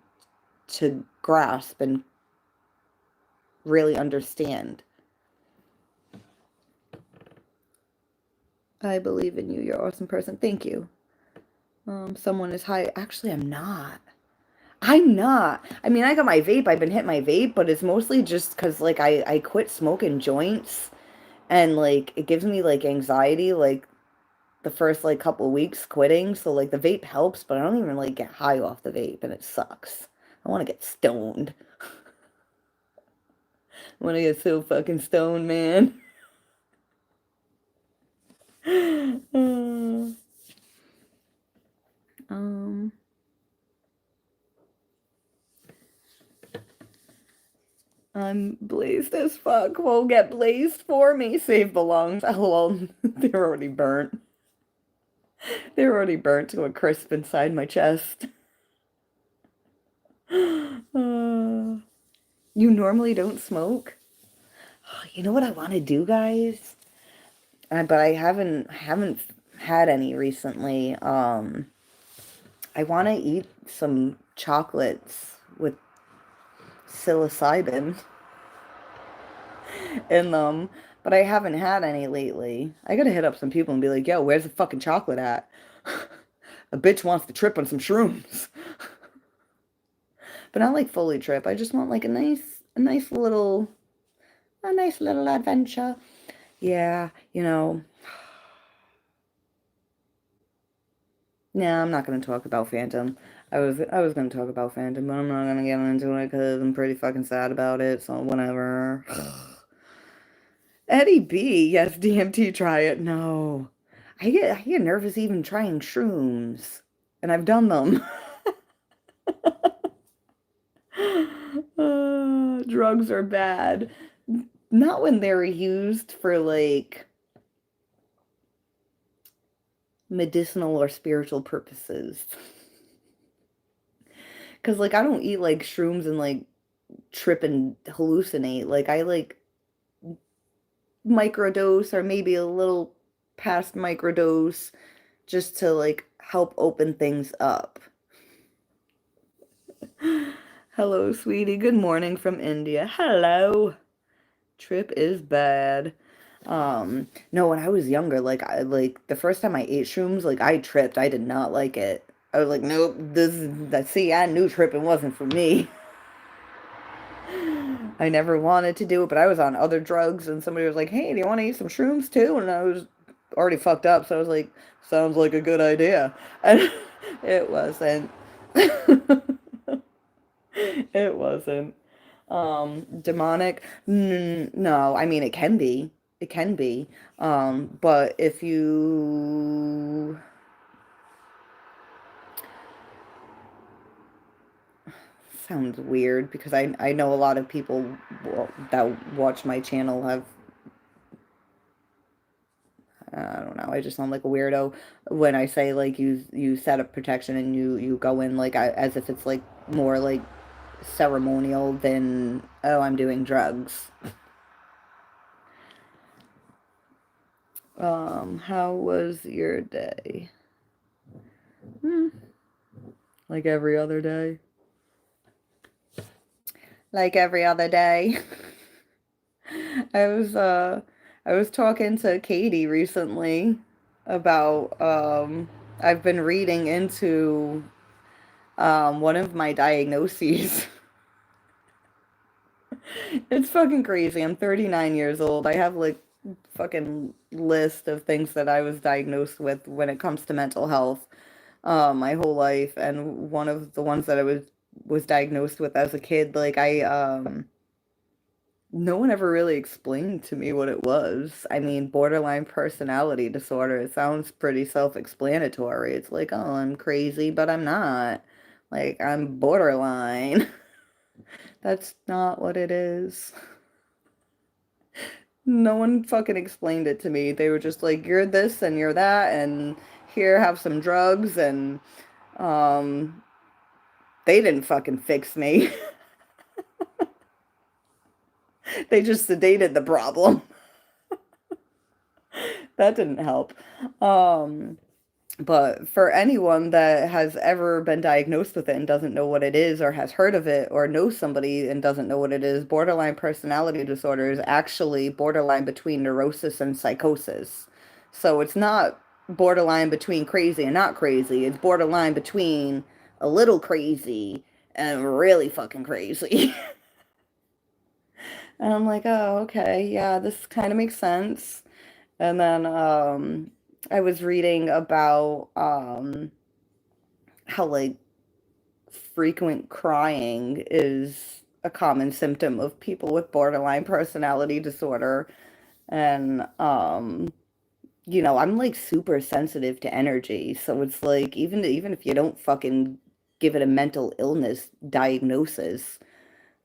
Speaker 1: to grasp and really understand. I believe in you. You're an awesome person. Thank you. Someone is high. Actually, I'm not. I'm not. I mean, I got my vape. I've been hitting my vape, but it's mostly just because like I quit smoking joints and like it gives me like anxiety like the first like couple of weeks quitting. So like the vape helps, but I don't even like get high off the vape and it sucks. I want to get stoned. I want to get so fucking stoned, man. um I'm blazed as fuck. Will get blazed for me. Save belongs. LOL. They're already burnt. They're already burnt to a crisp inside my chest. You normally don't smoke? You know what I want to do, guys? But I haven't had any recently. I want to eat some chocolates with psilocybin in them, but I haven't had any lately. I gotta hit up some people and be like, yo, where's the fucking chocolate at? A bitch wants to trip on some shrooms. But not like fully trip. I just want like a nice little adventure. Yeah, you know. Nah, I'm not gonna talk about Phantom. I was gonna talk about Phantom, but I'm not gonna get into it because I'm pretty fucking sad about it, so whatever. Eddie B, yes, DMT, try it. No. I get nervous even trying shrooms. And I've done them. Drugs are bad. Not when they're used for like medicinal or spiritual purposes. Because like I don't eat like shrooms and like trip and hallucinate. Like I like microdose or maybe a little past microdose just to like help open things up. Hello, sweetie. Good morning from India. Hello. Trip is bad. No, when I was younger, like I like the first time I ate shrooms, like I tripped. I did not like it. I was like, nope, this is that see, I knew tripping wasn't for me. I never wanted to do it, but I was on other drugs and somebody was like, "Hey, do you want to eat some shrooms too?" And I was already fucked up, so I was like, "Sounds like a good idea." And it wasn't. It wasn't. Demonic? No, I mean it can be. It can be. But if you sounds weird because I know a lot of people that watch my channel have I don't know. I just sound like a weirdo when I say like you set up protection and you go in like as if it's like more like ceremonial than oh I'm doing drugs. How was your day? Hmm. Like every other day. Like every other day. I was I was talking to Katie recently about I've been reading into one of my diagnoses. It's fucking crazy. I'm 39 years old. I have like fucking list of things that I was diagnosed with when it comes to mental health my whole life, and one of the ones that I was diagnosed with as a kid, like no one ever really explained to me what it was. I mean, borderline personality disorder, it sounds pretty self-explanatory. It's like, oh, I'm crazy, but I'm not. Like, I'm borderline. That's not what it is. No one fucking explained it to me. They were just like, you're this and you're that, and here, have some drugs, and um, they didn't fucking fix me. They just sedated the problem. That didn't help. Um, But for anyone that has ever been diagnosed with it and doesn't know what it is, or has heard of it, or knows somebody and doesn't know what it is, borderline personality disorder is actually borderline between neurosis and psychosis. So it's not borderline between crazy and not crazy. It's borderline between a little crazy and really fucking crazy. And I'm like, oh, okay, yeah, this kind of makes sense. And then I was reading about how like frequent crying is a common symptom of people with borderline personality disorder. And I'm like super sensitive to energy. So it's like even if you don't fucking give it a mental illness diagnosis,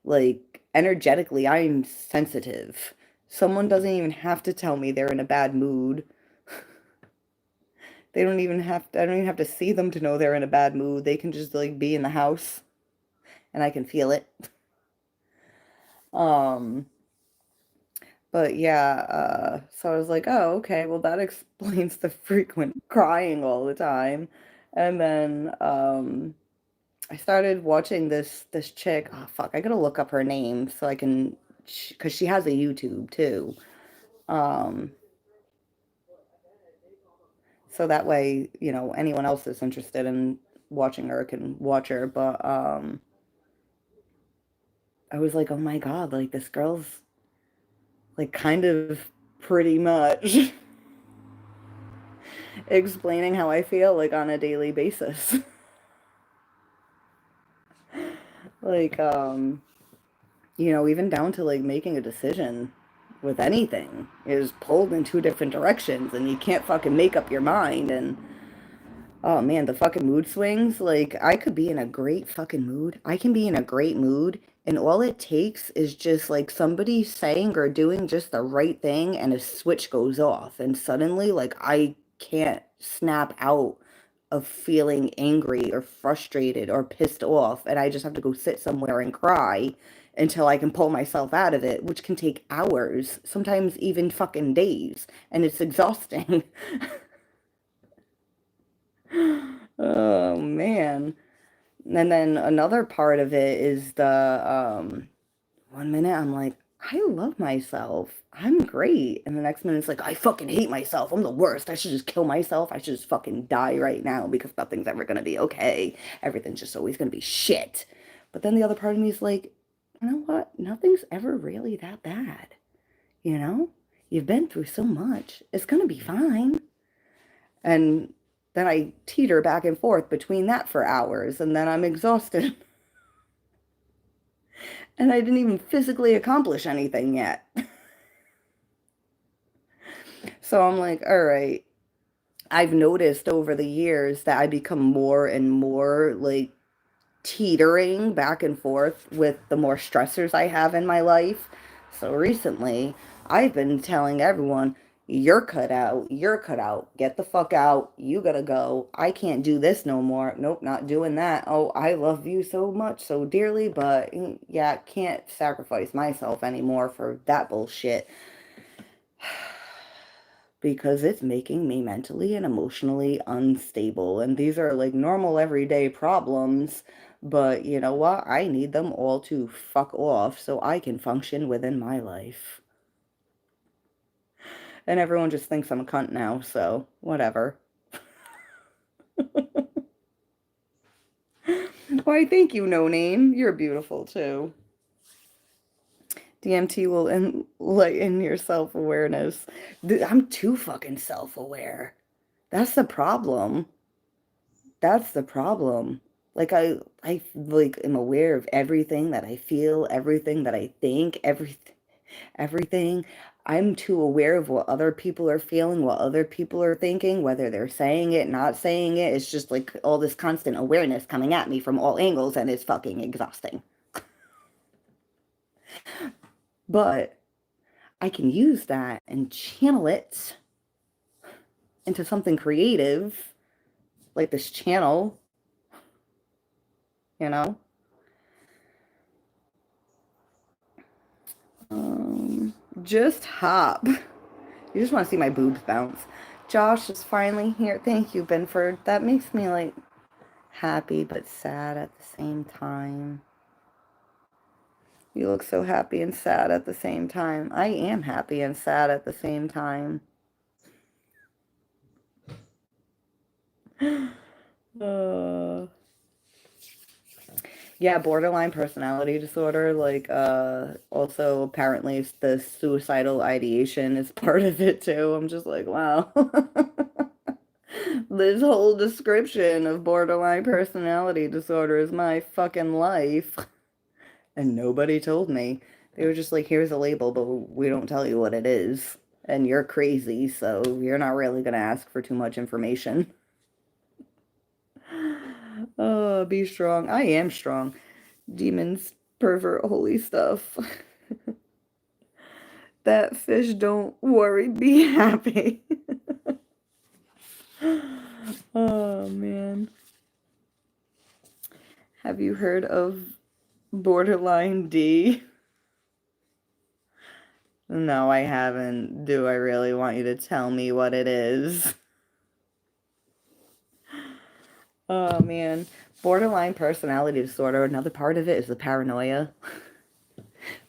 Speaker 1: like energetically I'm sensitive. Someone doesn't even have to tell me they're in a bad mood. I don't even have to see them to know they're in a bad mood. They can just like be in the house and I can feel it. Um, but yeah, so I was like, oh, okay, well that explains the frequent crying all the time. And then I started watching this chick. Oh fuck, I gotta look up her name so I can, because she has a YouTube too. Um, so that way, anyone else that's interested in watching her can watch her. But I was like, oh my God, like this girl's like kind of pretty much explaining how I feel like on a daily basis. Like, even down to like making a decision with anything is pulled in two different directions and you can't fucking make up your mind. And oh man, the fucking mood swings. Like, I could be in a great fucking mood. I can be in a great mood, and all it takes is just like somebody saying or doing just the right thing, and a switch goes off. And suddenly, like, I can't snap out of feeling angry or frustrated or pissed off. And I just have to go sit somewhere and cry until I can pull myself out of it, which can take hours, sometimes even fucking days. And it's exhausting. Oh man. And then another part of it is the one minute I'm like, I love myself. I'm great. And the next minute it's like, I fucking hate myself. I'm the worst. I should just kill myself. I should just fucking die right now because nothing's ever gonna be okay. Everything's just always gonna be shit. But then the other part of me is like, you know what? Nothing's ever really that bad. You know? You've been through so much. It's gonna be fine. And then I teeter back and forth between that for hours, and then I'm exhausted. And I didn't even physically accomplish anything yet. So I'm like, all right. I've noticed over the years that I become more and more like teetering back and forth with the more stressors I have in my life. So recently, I've been telling everyone, you're cut out, get the fuck out, you gotta go. I can't do this no more. Nope, not doing that. Oh, I love you so much, so dearly, but yeah, can't sacrifice myself anymore for that bullshit because it's making me mentally and emotionally unstable. And these are like normal everyday problems, but you know what? I need them all to fuck off so I can function within my life. And everyone just thinks I'm a cunt now, so whatever. Why, thank you, No Name. You're beautiful too. DMT will enlighten your self-awareness. I'm too fucking self-aware. That's the problem. That's the problem. Like I like am aware of everything that I feel, everything that I think, everything. everything. I'm too aware of what other people are feeling, what other people are thinking, whether they're saying it, not saying it. It's just like all this constant awareness coming at me from all angles, and it's fucking exhausting. But I can use that and channel it into something creative, like this channel, you know? Um, just hop. You just want to see my boobs bounce. Josh is finally here. Thank you, Benford. That makes me like happy but sad at the same time. You look so happy and sad at the same time. I am happy and sad at the same time. Uh, yeah, borderline personality disorder, like, also apparently the suicidal ideation is part of it too. I'm just like, wow. This whole description of borderline personality disorder is my fucking life. And nobody told me. They were just like, here's a label, but we don't tell you what it is. And you're crazy, so you're not really gonna ask for too much information. Oh, be strong. I am strong. Demons, pervert, holy stuff. That fish, don't worry, be happy. Oh, man. Have you heard of borderline D? No, I haven't. Do I really want you to tell me what it is? Oh, man. Borderline personality disorder, another part of it is the paranoia.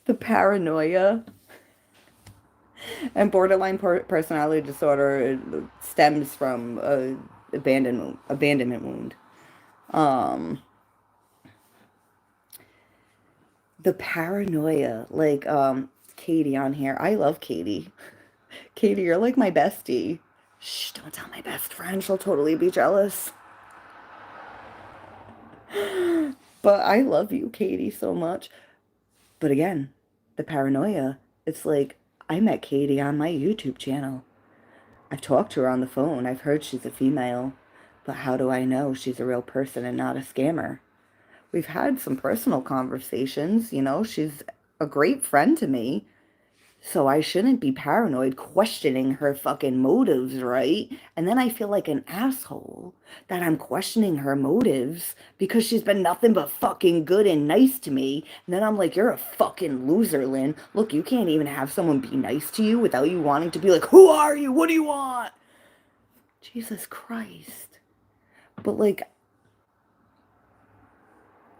Speaker 1: The paranoia. And borderline personality disorder stems from a abandonment wound. Um, the paranoia, like Katie on here. I love Katie. Katie, you're like my bestie. Shh, don't tell my best friend. She'll totally be jealous. But I love you, Katie, so much. But again, the paranoia. It's like I met Katie on my YouTube channel. I've talked to her on the phone. I've heard she's a female. But how do I know she's a real person and not a scammer? We've had some personal conversations, you know, she's a great friend to me. So I shouldn't be paranoid questioning her fucking motives, right? And then I feel like an asshole that I'm questioning her motives because she's been nothing but fucking good and nice to me. And then I'm like, you're a fucking loser, Lynn. Look, you can't even have someone be nice to you without you wanting to be like, who are you? What do you want? Jesus Christ. But like,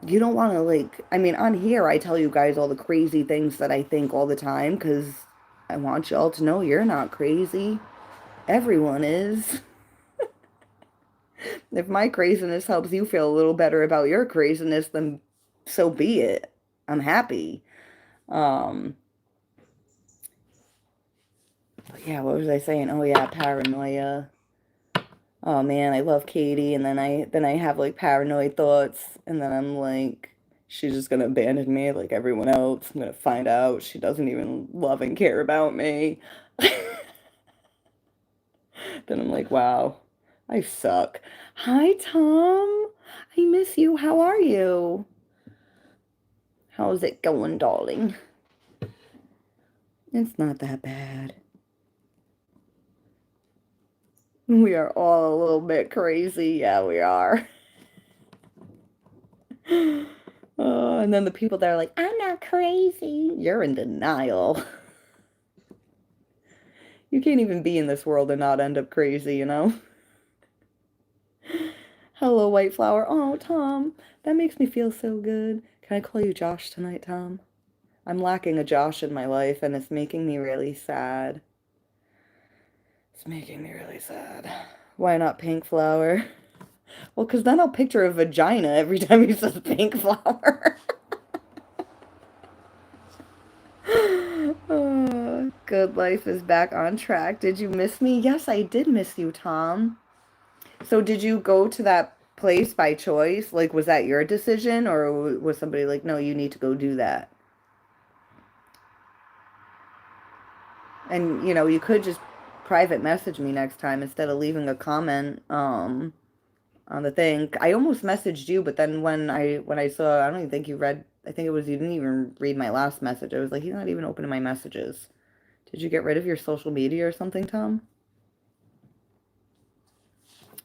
Speaker 1: you don't want to like, I mean, on here I tell you guys all the crazy things that I think all the time because I want y'all to know you're not crazy. Everyone is. If my craziness helps you feel a little better about your craziness, then so be it. I'm happy. Um, but yeah, what was I saying? Oh yeah, paranoia. Oh man, I love Katie, and then I have like paranoid thoughts, and then I'm like, she's just gonna abandon me like everyone else. I'm gonna find out she doesn't even love and care about me. Then I'm like, wow, I suck. Hi, Tom. I miss you. How are you? How's it going, darling? It's not that bad. We are all a little bit crazy. Yeah, we are. Oh, and then the people that are like, I'm not crazy. You're in denial. You can't even be in this world and not end up crazy, you know? Hello, White Flower. Oh, Tom, that makes me feel so good. Can I call you Josh tonight, Tom? I'm lacking a Josh in my life, and it's making me really sad. It's making me really sad. Why not Pink Flower? Well, because then I'll picture a vagina every time he says Pink Flower. Oh, good life is back on track. Did you miss me? Yes, I did miss you, Tom. So did you go to that place by choice? Like, was that your decision, or was somebody like, no, you need to go do that? And, you know, you could just private message me next time instead of leaving a comment on the thing. I almost messaged you, but then when I saw, I don't even think you read, I think it was you didn't even read my last message. I was like, he's not even opening my messages. Did you get rid of your social media or something, Tom?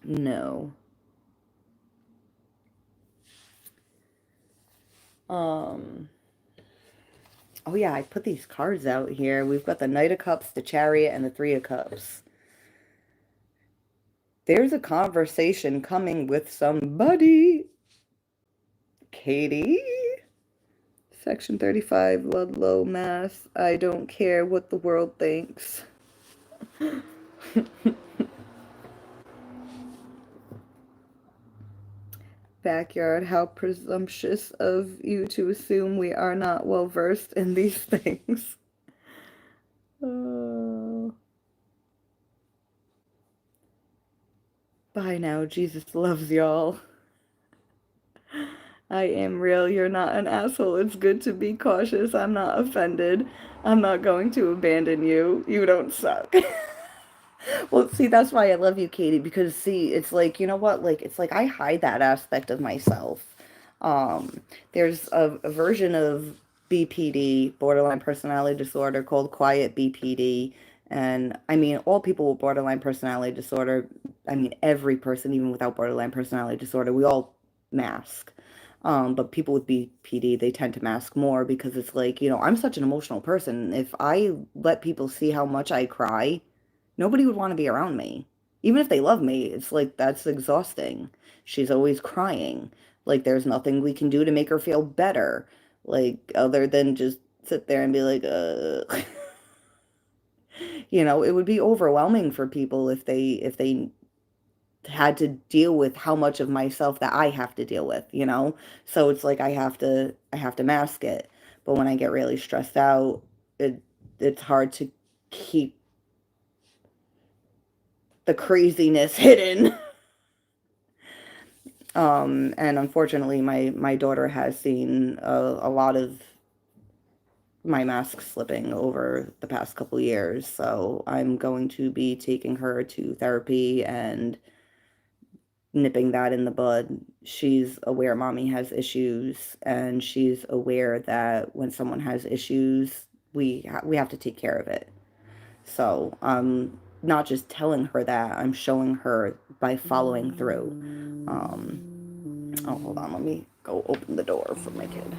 Speaker 1: No. Um, oh yeah, I put these cards out here. We've got the Knight of Cups, the Chariot, and the Three of Cups. There's a conversation coming with somebody. Katie? Section 35, Ludlow, Mass. I don't care what the world thinks. Backyard, how presumptuous of you to assume we are not well versed in these things. Oh. Bye now, Jesus loves y'all. I am real, you're not an asshole. It's good to be cautious. I'm not offended. I'm not going to abandon you. You don't suck. Well, see, that's why I love you, Katie, because see, it's like, you know what? Like, it's like I hide that aspect of myself. There's a version of BPD, borderline personality disorder, called quiet BPD. And I mean, all people with borderline personality disorder, I mean, every person, even without borderline personality disorder, we all mask. But people with BPD, they tend to mask more because it's like, you know, I'm such an emotional person. If I let people see how much I cry, nobody would want to be around me. Even if they love me, it's like that's exhausting. She's always crying. Like there's nothing we can do to make her feel better. Like other than just sit there and be like, you know, it would be overwhelming for people if they had to deal with how much of myself that I have to deal with, you know? So it's like I have to mask it. But when I get really stressed out, it's hard to keep the craziness hidden. And unfortunately, my daughter has seen a lot of my mask slipping over the past couple years. So I'm going to be taking her to therapy and nipping that in the bud. She's aware mommy has issues, and she's aware that when someone has issues, we have to take care of it. So I'm not just telling her that, I'm showing her by following through. Oh, hold on, let me go open the door for my kid.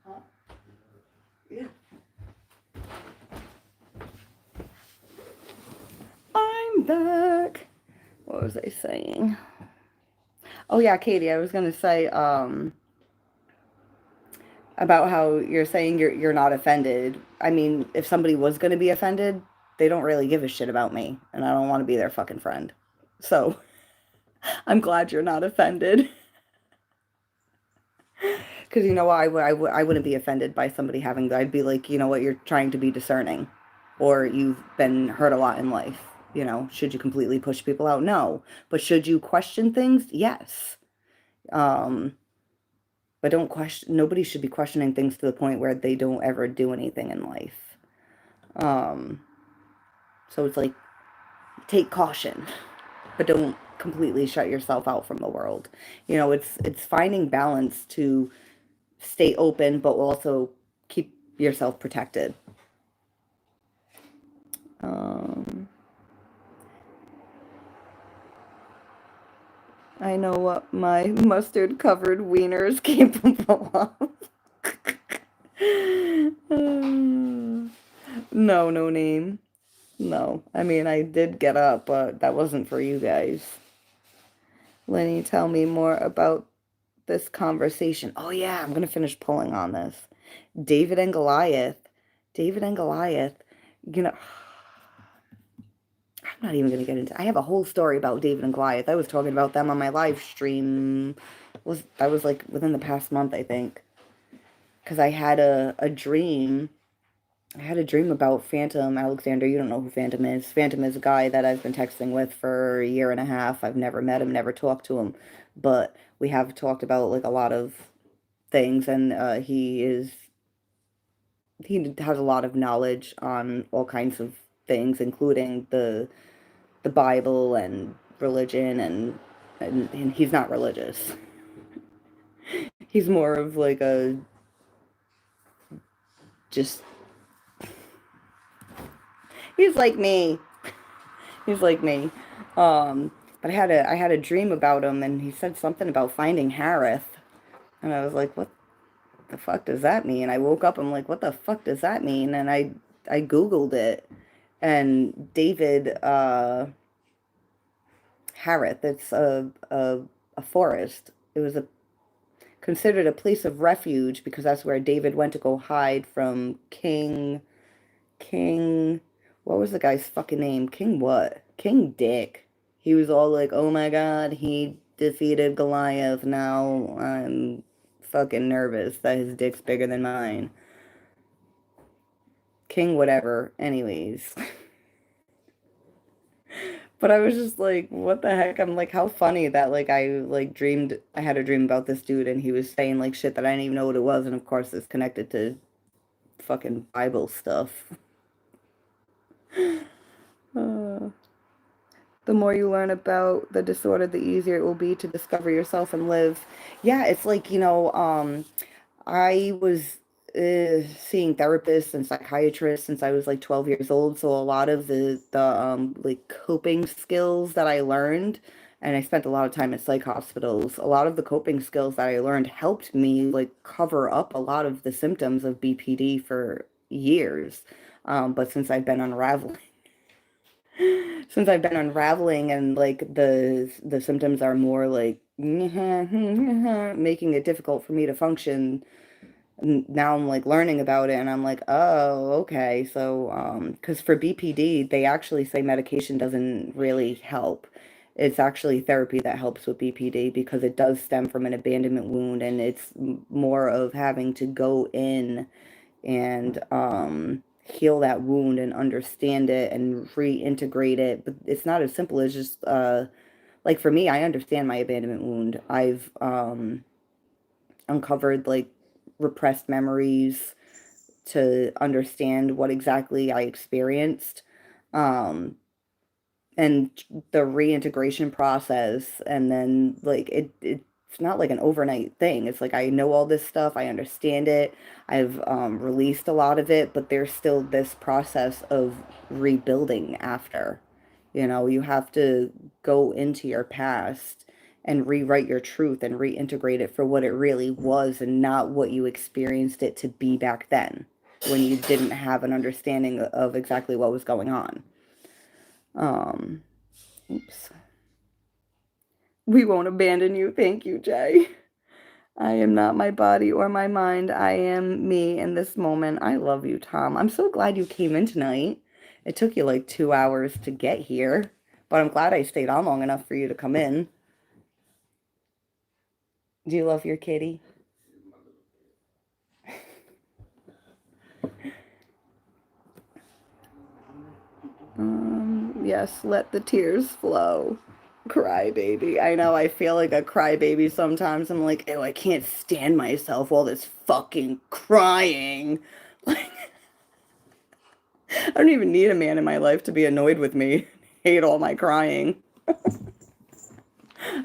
Speaker 1: Huh? Yeah. I'm back. What was I saying? Oh yeah, Katie, I was gonna say, about how you're saying you're not offended. I mean, if somebody was gonna be offended, they don't really give a shit about me, and I don't want to be their fucking friend. So I'm glad you're not offended. Because you know what, I wouldn't be offended by somebody having that. I'd be like, you know what, you're trying to be discerning, or you've been hurt a lot in life. You know, should you completely push people out? No. But should you question things? Yes. Um, but don't question. Nobody should be questioning things to the point where they don't ever do anything in life. Um, so it's like take caution, but don't completely shut yourself out from the world. You know, it's finding balance to stay open, but also keep yourself protected. Um, I know what my mustard covered wiener is capable of. No, no name. No. I mean, I did get up, but that wasn't for you guys. Lenny, tell me more about this conversation. Oh, yeah, I'm going to finish pulling on this. David and Goliath. David and Goliath. You know, I'm not even going to get into. I have a whole story about David and Goliath. I was talking about them on my live stream. That was like within the past month, I think, because I had a dream I had a dream about Phantom Alexander. You don't know who Phantom is. Phantom is a guy that I've been texting with for a year and a half. I've never met him, never talked to him, but we have talked about like a lot of things, and he has a lot of knowledge on all kinds of things, including the Bible and religion, and he's not religious. He's more of like a just he's like me. He's like me. But I had a dream about him, and he said something about finding Harith, and I was like, what the fuck does that mean? I woke up, I'm like, what the fuck does that mean? And I Googled it, and David Harith, it's a forest. It was a considered a place of refuge because that's where David went to go hide from King, what was the guy's fucking name? King what? King Dick. He was all like, oh my God, he defeated Goliath. Now I'm fucking nervous that his dick's bigger than mine. King whatever. Anyways. But I was just like, what the heck? I'm like, how funny that like I had a dream about this dude and he was saying like shit that I didn't even know what it was, and of course it's connected to fucking Bible stuff. Uh, the more you learn about the disorder, the easier it will be to discover yourself and live. Yeah, it's like, I was seeing therapists and psychiatrists since I was like 12 years old. So a lot of the like coping skills that I learned, and I spent a lot of time in psych hospitals, a lot of the coping skills that I learned helped me like cover up a lot of the symptoms of BPD for years. But since I've been unraveling and like the symptoms are more like making it difficult for me to function. Now I'm like learning about it and I'm like, oh, okay. So, because for BPD, they actually say medication doesn't really help. It's actually therapy that helps with BPD because it does stem from an abandonment wound, and it's more of having to go in and heal that wound and understand it and reintegrate it. But it's not as simple as just like for me, I understand my abandonment wound. I've uncovered like repressed memories to understand what exactly I experienced. Um, and the reintegration process, and then like it's not like an overnight thing. It's like I know all this stuff, I understand it, I've released a lot of it, but there's still this process of rebuilding after. You have to go into your past and rewrite your truth and reintegrate it for what it really was and not what you experienced it to be back then when you didn't have an understanding of exactly what was going on. um Oops. We won't abandon you. Thank you, Jay. I am not my body or my mind. I am me in this moment. I love you, Tom. I'm so glad you came in tonight. It took you like 2 hours to get here, but I'm glad I stayed on long enough for you to come in. Do you love your kitty? Yes, let the tears flow. Cry baby. I know I feel like a crybaby sometimes. I'm like, oh, I can't stand myself all this fucking crying. Like, I don't even need a man in my life to be annoyed with me. Hate all my crying.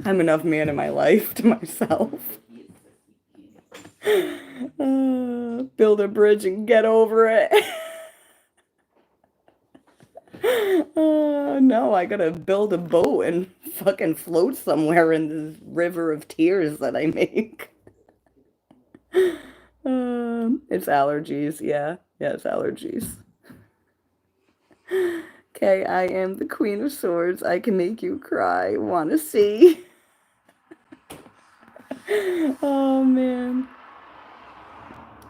Speaker 1: I'm enough man in my life to myself. Build a bridge and get over it. No, I gotta build a boat and fucking float somewhere in this river of tears that I make. It's allergies. Yeah. Yeah, it's allergies. Okay, I am the Queen of Swords. I can make you cry. Wanna see? Oh man.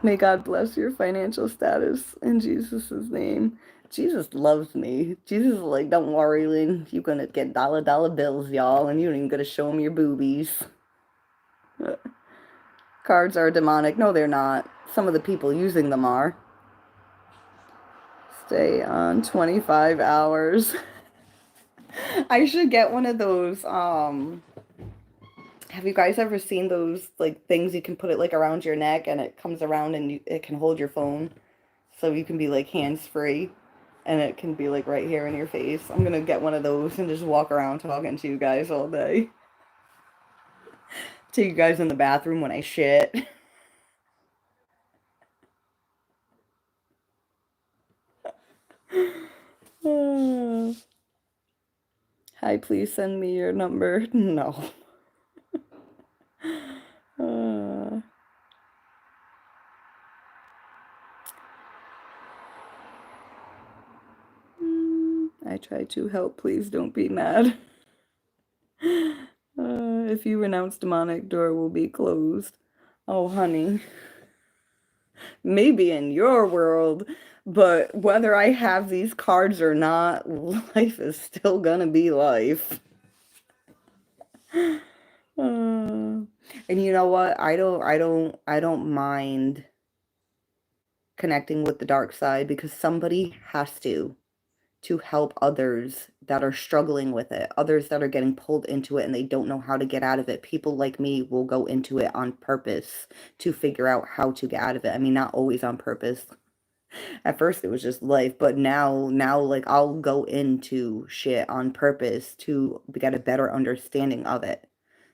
Speaker 1: May God bless your financial status in Jesus' name. Jesus loves me. Jesus is like, don't worry, Lynn. You're gonna get dollar bills, y'all, and you ain't gonna show him your boobies. Cards are demonic. No, they're not. Some of the people using them are. Stay on 25 hours. I should get one of those, have you guys ever seen those like things you can put it like around your neck and it comes around and it can hold your phone so you can be like hands free and it can be like right here in your face. I'm gonna get one of those and just walk around talking to you guys all day. To you guys in the bathroom when I shit. Hi, please send me your number. No. Uh, I try to help. Please don't be mad. If you renounce demonic, door will be closed. Oh, honey. Maybe in your world, but whether I have these cards or not, life is still gonna be life. And you know what? I don't mind connecting with the dark side because somebody has to help others that are struggling with it, others that are getting pulled into it and they don't know how to get out of it. People like me will go into it on purpose to figure out how to get out of it. I mean, not always on purpose. At first it was just life, but now like I'll go into shit on purpose to get a better understanding of it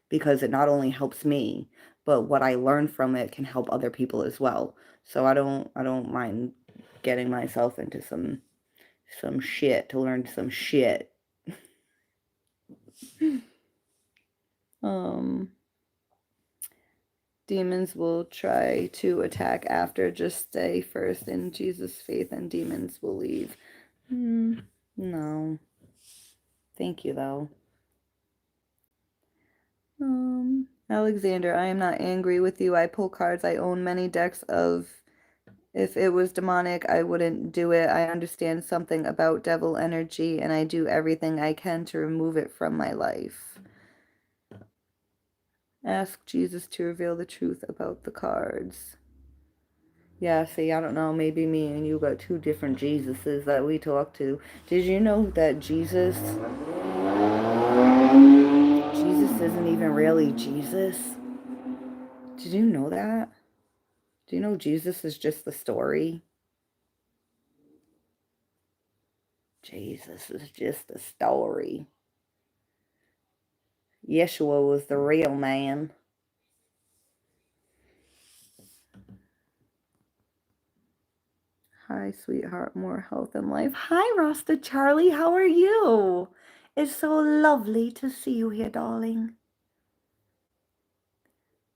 Speaker 1: because it not only helps me, but what I learn from it can help other people as well. So I don't mind getting myself into some shit to learn some shit. Um, demons will try to attack after. Just stay first in Jesus' faith and demons will leave. No. Thank you, though. Alexander, I am not angry with you. I pull cards. I own many decks of... If it was demonic, I wouldn't do it. I understand something about devil energy, and I do everything I can to remove it from my life. Ask Jesus to reveal the truth about the cards. Yeah, see, I don't know, maybe me and you got two different Jesuses that we talk to. Did you know that Jesus isn't even really Jesus? Did you know that? Do you know Jesus is just the story? Jesus is just a story. Yeshua was the real man. Hi, sweetheart. More health and life. Hi, Rasta Charlie. How are you? It's so lovely to see you here, darling.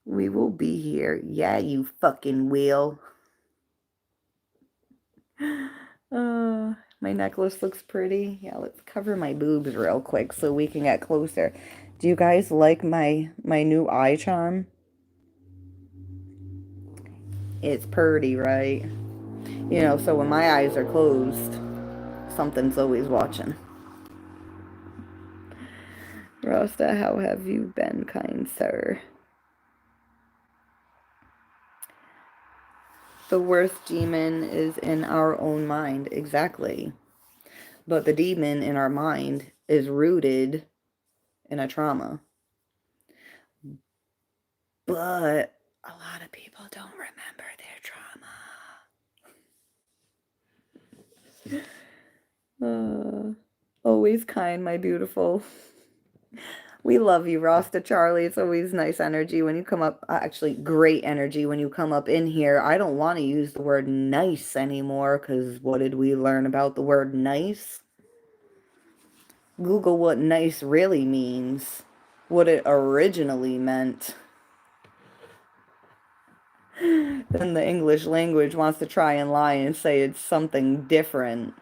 Speaker 1: We will be here. Yeah, you fucking will. My necklace looks pretty. Yeah, let's cover my boobs real quick so we can get closer. Do you guys like my new eye charm? It's pretty, right? You know, so when my eyes are closed, something's always watching. Rasta, how have you been, kind sir? The worst demon is in our own mind, exactly. But the demon in our mind is rooted in a trauma. But a lot of people don't remember their trauma. Always kind, my beautiful. We love you, Rasta Charlie. It's always nice energy when you come up. Actually, great energy when you come up in here. I don't want to use the word nice anymore because what did we learn about the word nice? Google what nice really means. What it originally meant. Then the English language wants to try and lie and say it's something different.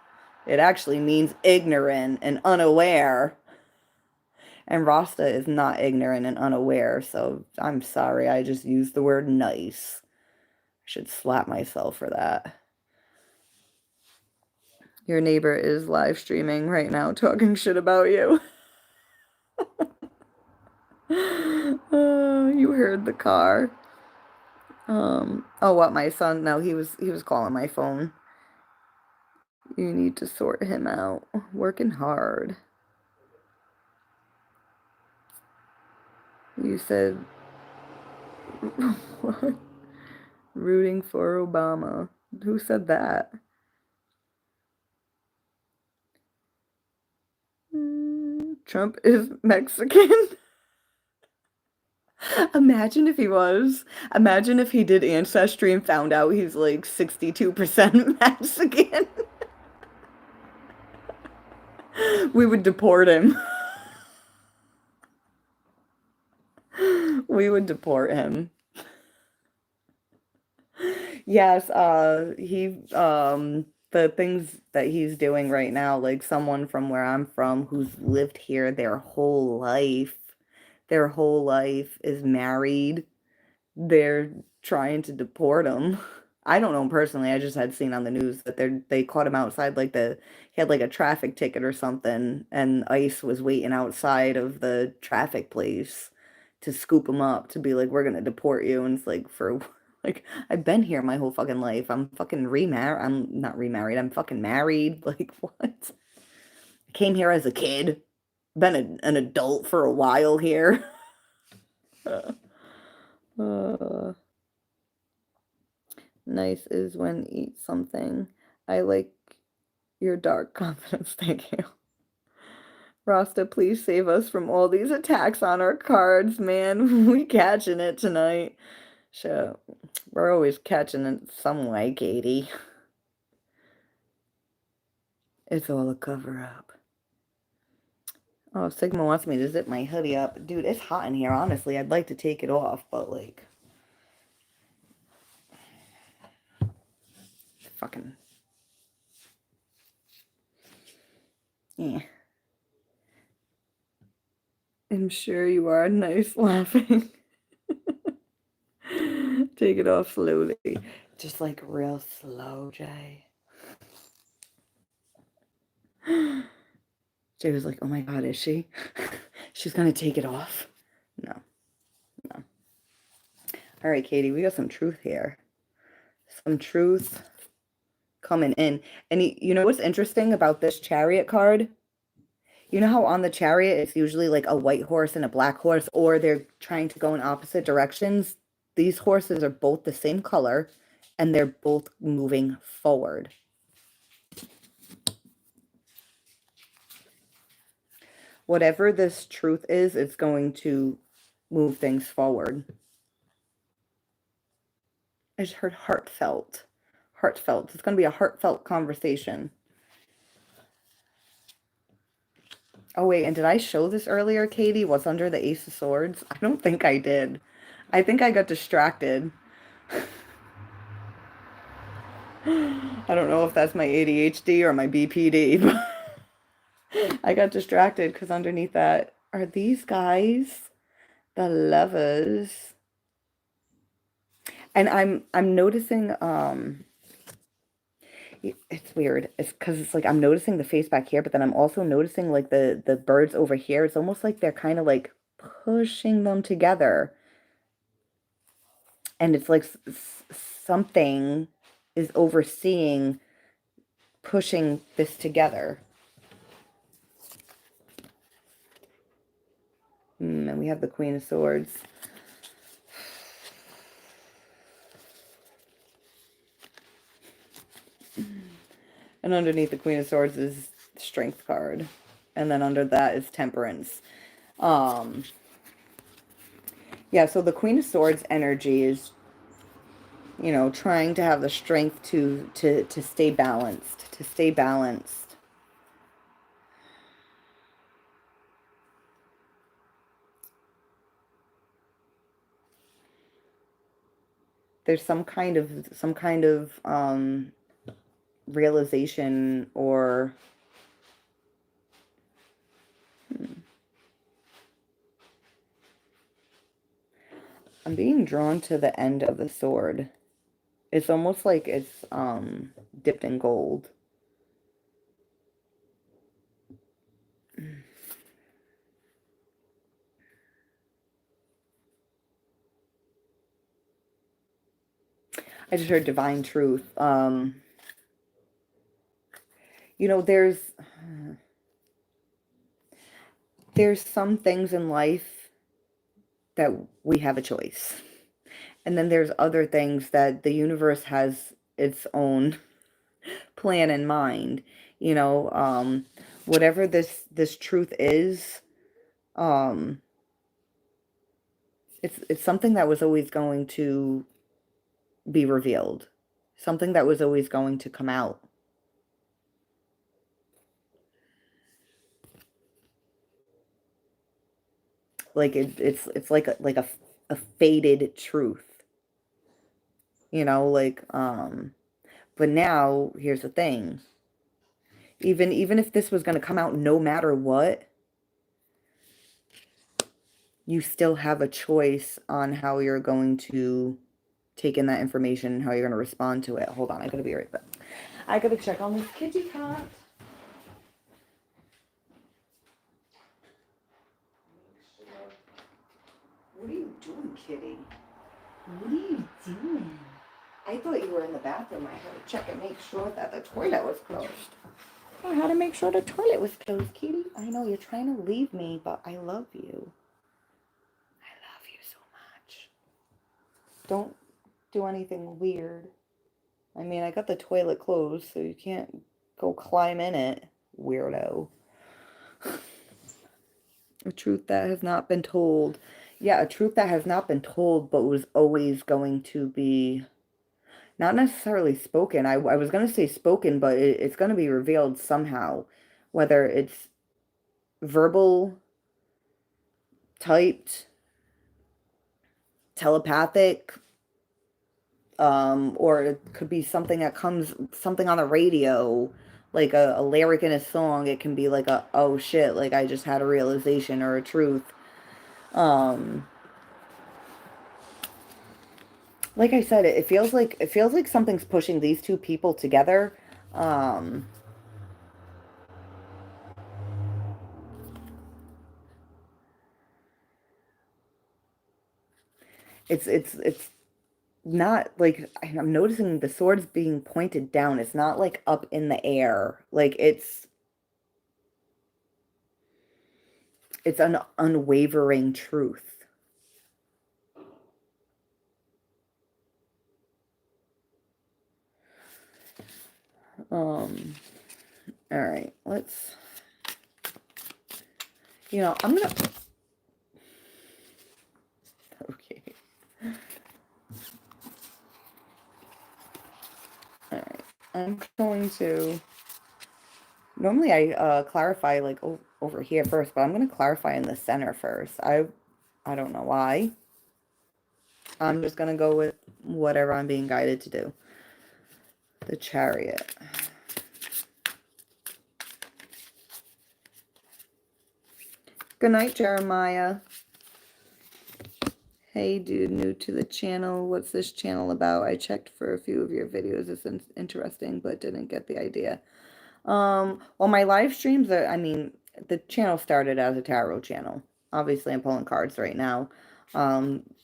Speaker 1: It actually means ignorant and unaware. And Rasta is not ignorant and unaware, so I'm sorry, I just used the word nice. I should slap myself for that. Your neighbor is live streaming right now talking shit about you. You heard the car. Oh, what, my son? No, he was calling my phone. You need to sort him out. Working hard. You said what? Rooting for Obama. Who said that? Trump is Mexican. Imagine if he was. Imagine if he did Ancestry and found out he's like 62% Mexican. We would deport him. We would deport him. Yes, the things that he's doing right now, like someone from where I'm from who's lived here their whole life is married. They're trying to deport him. I don't know him personally. I just had seen on the news that they caught him outside he had like a traffic ticket or something, and ICE was waiting outside of the traffic place to scoop him up to be like, we're gonna deport you. And it's like for like I've been here my whole fucking life. I'm fucking remarried. I'm not remarried. I'm fucking married. Like what? I came here as a kid. Been an adult for a while here. Uh, Nice is when eat something. I like your dark confidence. Thank you. Rasta, please save us from all these attacks on our cards, man. We catching it tonight. So we're always catching it some way, Katie. It's all a cover up. Oh, Sigma wants me to zip my hoodie up. Dude, it's hot in here, honestly. I'd like to take it off, but like fucking yeah. I'm sure you are. Nice laughing. Take it off slowly. Just like real slow, Jay. Jay was like, oh my God, is she? She's gonna take it off. No, no. All right, Katie, we got some truth here. Some truth coming in. And you know what's interesting about this chariot card? You know how on the chariot it's usually like a white horse and a black horse, or they're trying to go in opposite directions? These horses are both the same color and they're both moving forward. Whatever this truth is, it's going to move things forward. I just heard heartfelt. Heartfelt. It's going to be a heartfelt conversation. Oh, wait, and did I show this earlier, Katie? What's under the Ace of Swords? I don't think I did. I think I got distracted. I don't know if that's my ADHD or my BPD, but I got distracted because underneath that are these guys, the lovers. And I'm noticing it's weird. It's because it's like I'm noticing the face back here, but then I'm also noticing like the birds over here. It's almost like they're kind of like pushing them together. And it's like something is overseeing pushing this together. And we have the Queen of Swords. And underneath the Queen of Swords is Strength card. And then under that is Temperance. Yeah, so the Queen of Swords energy is, you know, trying to have the strength to stay balanced, to stay balanced. There's some kind of realization or I'm being drawn to the end of the sword. It's almost like it's dipped in gold. I just heard divine truth. You know, there's some things in life that we have a choice. And then there's other things that the universe has its own plan in mind. You know, whatever this truth is, um, it's something that was always going to be revealed. Something that was always going to come out. Like it's like a faded truth. You know, like but now here's the thing. Even if this was going to come out no matter what, you still have a choice on how you're going to take in that information and how you're going to respond to it. Hold on, I gotta be right back. I gotta check on this kitty cat. What are you doing, kitty? What are you doing? I thought you were in the bathroom. I had to check and make sure that the toilet was closed. I had to make sure the toilet was closed, kitty. I know you're trying to leave me, but I love you. I love you so much. Don't do anything weird. I mean, I got the toilet closed, so you can't go climb in it, weirdo. A truth that has not been told. Yeah, a truth that has not been told, but was always going to be not necessarily spoken. I was going to say spoken, but it's going to be revealed somehow, whether it's verbal, typed, telepathic, or it could be something that comes, something on the radio, like a lyric in a song. It can be like a, oh shit, like I just had a realization or a truth. Um, like I said, it feels like something's pushing these two people together. Um, it's not like I'm noticing the swords being pointed down. It's not like up in the air. Like it's an unwavering truth. Um, all right, let's, you know, I'm gonna, okay. All right, I'm going to, normally I clarify like over here first, but I'm going to clarify in the center first. I don't know why. I'm just going to go with whatever I'm being guided to do. The Chariot. Good night, Jeremiah. Hey, dude, new to the channel. What's this channel about? I checked for a few of your videos. It's interesting, but didn't get the idea. Well, my live streams are, I mean, the channel started as a tarot channel. Obviously, I'm pulling cards right now.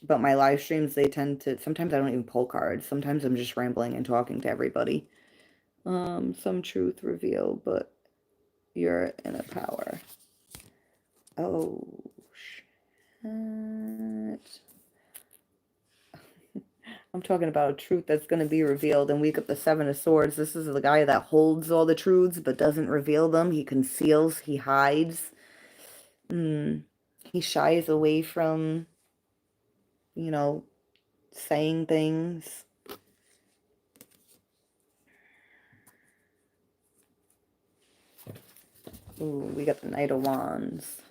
Speaker 1: But my live streams, they tend to, sometimes I don't even pull cards. Sometimes I'm just rambling and talking to everybody. Some truth revealed, but you're in a power. Oh, shit. I'm talking about a truth that's going to be revealed, and we got the Seven of Swords. This is the guy that holds all the truths but doesn't reveal them. He conceals, he hides. He shies away from, you know, saying things. Ooh, we got the Knight of Wands.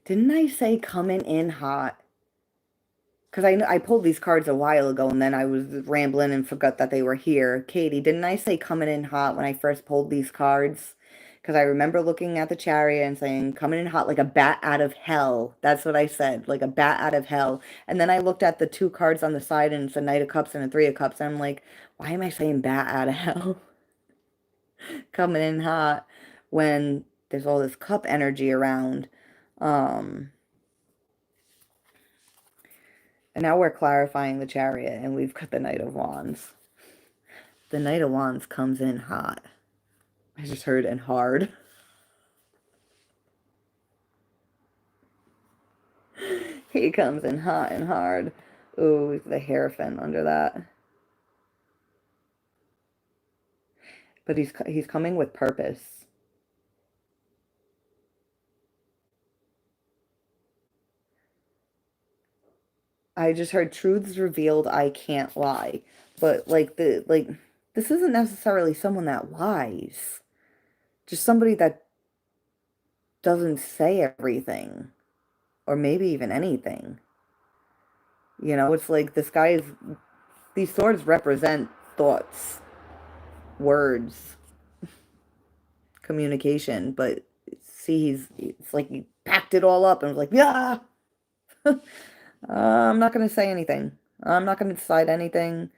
Speaker 1: Didn't I say coming in hot? Because I pulled these cards a while ago and then I was rambling and forgot that they were here. Katie, didn't I say coming in hot when I first pulled these cards? Because I remember looking at the Chariot and saying, coming in hot like a bat out of hell. That's what I said, like a bat out of hell. And then I looked at the two cards on the side and it's a Knight of Cups and a Three of Cups. And I'm like, why am I saying bat out of hell? Coming in hot when there's all this cup energy around. Um, And now we're clarifying the Chariot, and we've got the Knight of Wands. The Knight of Wands comes in hot. I just heard and hard. He comes in hot and hard. Ooh, the Hierophant under that. But he's coming with purpose. I just heard truths revealed, I can't lie. But this isn't necessarily someone that lies. Just somebody that doesn't say everything, or maybe even anything. It's like this guy is, these swords represent thoughts, words, communication, but see, it's like he packed it all up and was like, yeah, I'm not going to say anything. I'm not going to decide anything.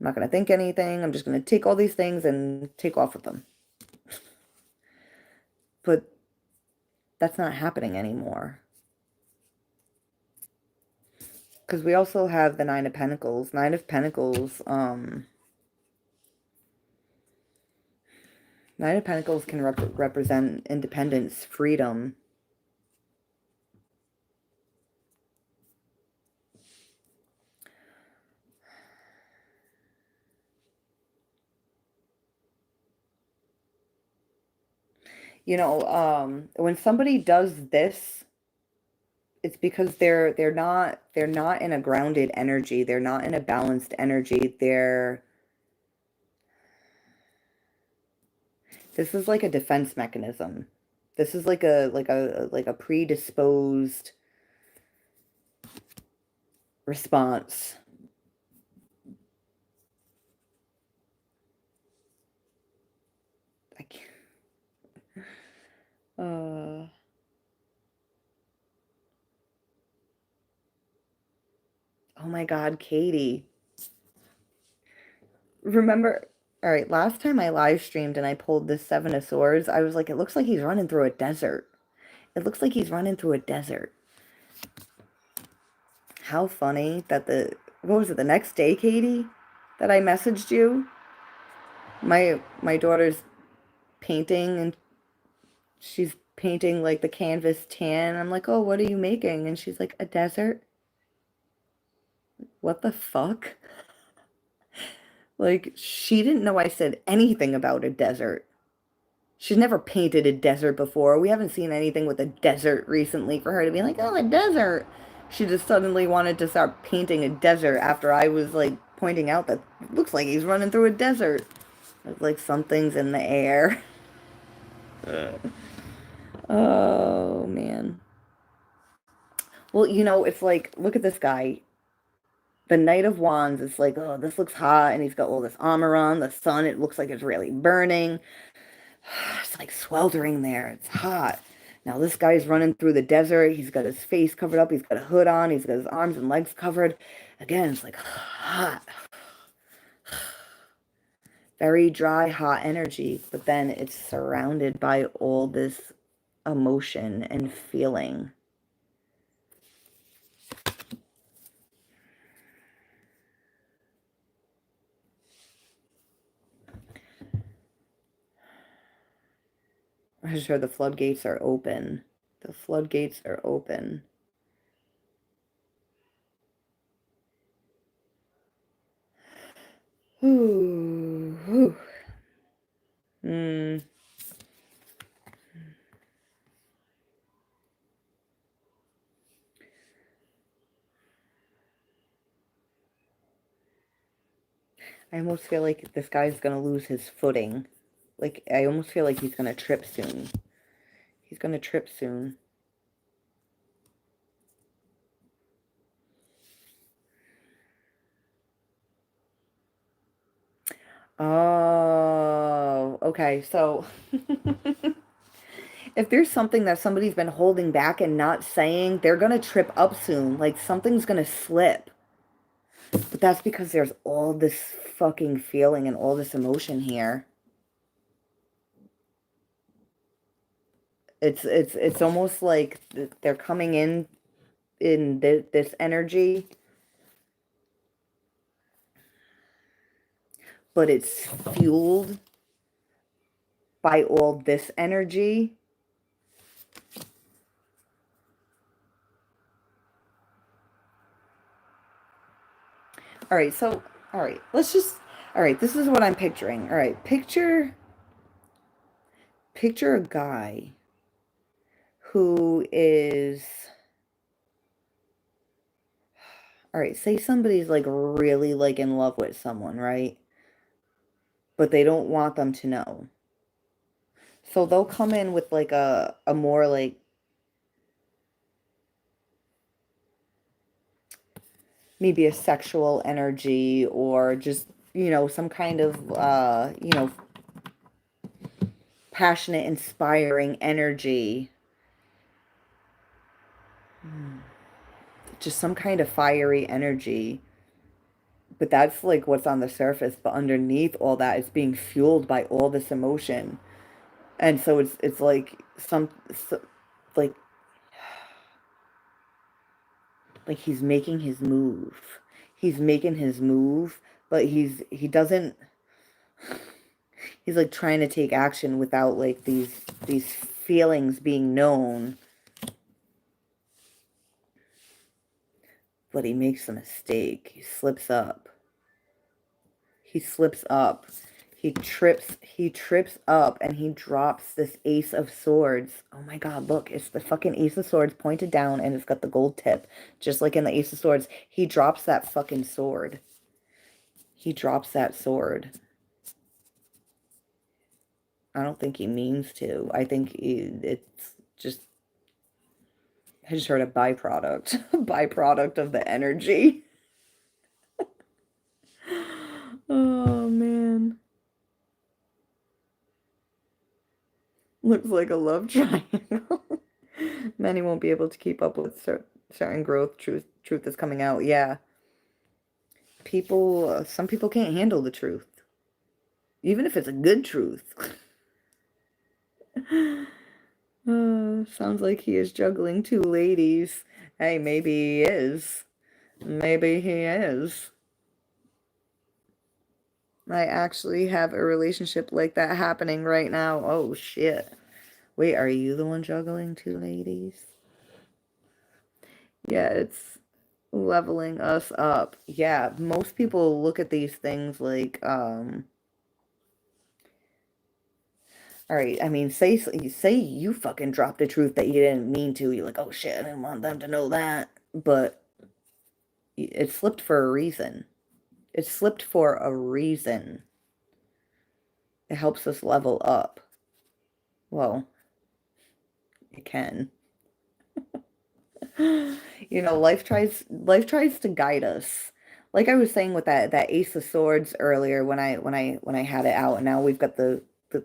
Speaker 1: I'm not going to think anything. I'm just going to take all these things and take off with them. But that's not happening anymore. Because we also have the Nine of Pentacles. Nine of Pentacles, Nine of Pentacles can represent independence, freedom. When somebody does this, it's because they're not in a grounded energy. They're not in a balanced energy. This is like a defense mechanism. This is like a predisposed response. I can't, uh, oh my God, Katie. Remember, all right, last time I live streamed and I pulled this Seven of Swords, I was like, it looks like he's running through a desert. It looks like he's running through a desert. How funny that what was it, the next day, Katie, that I messaged you? My daughter's painting and she's painting like the canvas tan. I'm like, oh, what are you making? And she's like, a desert. What the fuck? Like, she didn't know I said anything about a desert. She's never painted a desert before. We haven't seen anything with a desert recently for her to be like, oh, a desert. She just suddenly wanted to start painting a desert after I was like pointing out that it looks like he's running through a desert. It's like something's in the air. Oh, man. Well, it's like, look at this guy. The Knight of Wands is like, oh, this looks hot, and he's got all this armor on. The sun, it looks like it's really burning. It's like sweltering there. It's hot. Now this guy's running through the desert. He's got his face covered up. He's got a hood on. He's got his arms and legs covered. Again, it's like hot. Very dry, hot energy. But then it's surrounded by all this emotion and feeling. I just heard the floodgates are open. The floodgates are open. Ooh. Hmm. I almost feel like this guy's gonna lose his footing. Like, I almost feel like he's gonna trip soon. He's gonna trip soon. Oh, okay. So if there's something that somebody's been holding back and not saying, they're gonna trip up soon. Like something's gonna slip. But that's because there's all this fucking feeling and all this emotion here. It's almost like they're coming in this energy but it's fueled by all this energy. All right, so, all right, let's just, all right, this is what I'm picturing. All right, picture a guy who is, all right, say somebody's like really like in love with someone, right? But they don't want them to know. So they'll come in with like a more like maybe a sexual energy or just, some kind of passionate, inspiring energy. Just some kind of fiery energy. But that's like what's on the surface, but underneath all that is being fueled by all this emotion. And so it's like like he's making his move. He's making his move, but he doesn't he's like trying to take action without like these feelings being known. But he makes a mistake. He slips up. He slips up. He trips up and he drops this Ace of Swords. Oh my God, look, it's the fucking Ace of Swords pointed down and it's got the gold tip. Just like in the Ace of Swords. He drops that fucking sword. He drops that sword. I don't think he means to. I think it's just, I just heard a byproduct. Byproduct of the energy. Oh man. Looks like a love triangle. Many won't be able to keep up with certain growth. Truth is coming out. Yeah. Some people can't handle the truth. Even if it's a good truth. Sounds like he is juggling two ladies. Hey, maybe he is. Maybe he is. I actually have a relationship like that happening right now. Oh, shit. Wait, are you the one juggling two ladies? Yeah, it's leveling us up. Yeah, most people look at these things like, all right, I mean, say you fucking dropped the truth that you didn't mean to. You're like, oh shit, I didn't want them to know that. But it slipped for a reason. It slipped for a reason. It helps us level up. Well, it can. Life tries to guide us. Like I was saying with that Ace of Swords earlier when I had it out, and now we've got the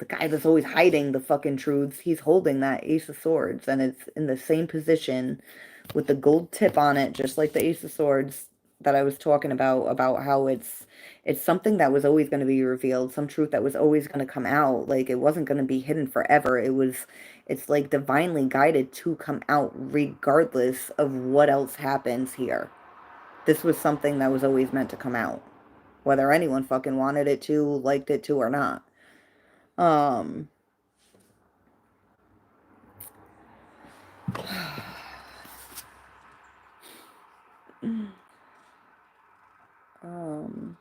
Speaker 1: guy that's always hiding the fucking truths. He's holding that Ace of Swords, and it's in the same position with the gold tip on it, just like the Ace of Swords that I was talking about how it's something that was always going to be revealed, some truth that was always going to come out. Like it wasn't going to be hidden forever. It's like divinely guided to come out regardless of what else happens here. This was something that was always meant to come out, whether anyone fucking wanted it to, liked it to, or not. Um, um,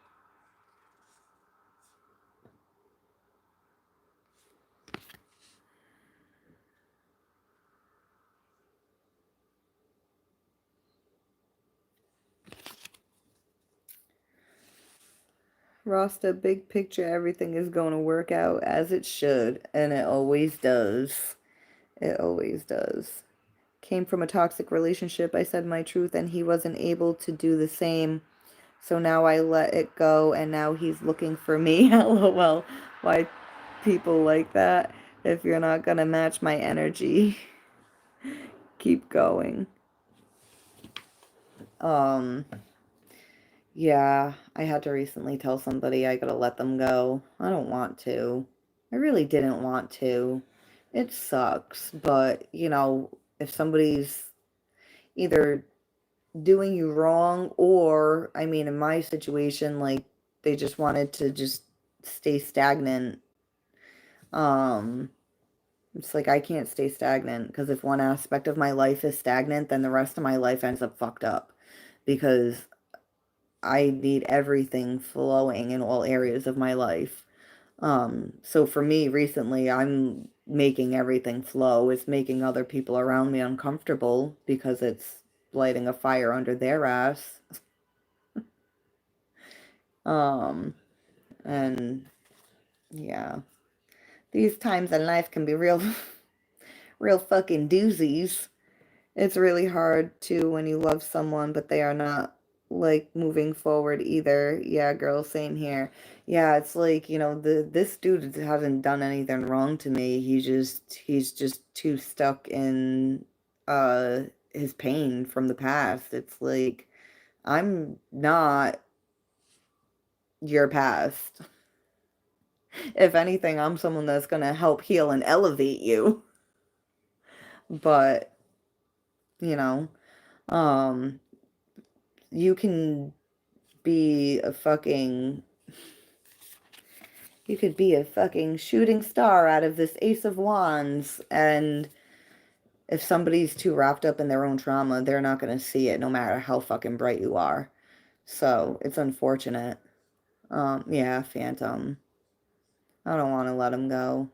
Speaker 1: Rasta, big picture, everything is going to work out as it should, and it always does. It always does. Came from a toxic relationship. I said my truth, and he wasn't able to do the same. So now I let it go, and now he's looking for me. LOL. Why people like that? If you're not gonna match my energy, keep going. Um, yeah, I had to recently tell somebody I gotta let them go. I don't want to. I really didn't want to. It sucks, but if somebody's either doing you wrong or, I mean, in my situation, like they just wanted to just stay stagnant. Um, it's like I can't stay stagnant because if one aspect of my life is stagnant, then the rest of my life ends up fucked up because I need everything flowing in all areas of my life. So for me recently, I'm making everything flow. It's making other people around me uncomfortable because it's lighting a fire under their ass. Um, and yeah, these times in life can be real, real fucking doozies. It's really hard too when you love someone, but they are not like moving forward either. Yeah, girl, same here. Yeah, it's like, this dude hasn't done anything wrong to me. He's just too stuck in uh his pain from the past. It's like I'm not your past. If anything, I'm someone that's gonna help heal and elevate you. But, you know, um you can be a fucking you could be a fucking shooting star out of this Ace of Wands, and if somebody's too wrapped up in their own trauma, they're not going to see it no matter how fucking bright you are. So it's unfortunate. Yeah, Phantom. I don't want to let him go.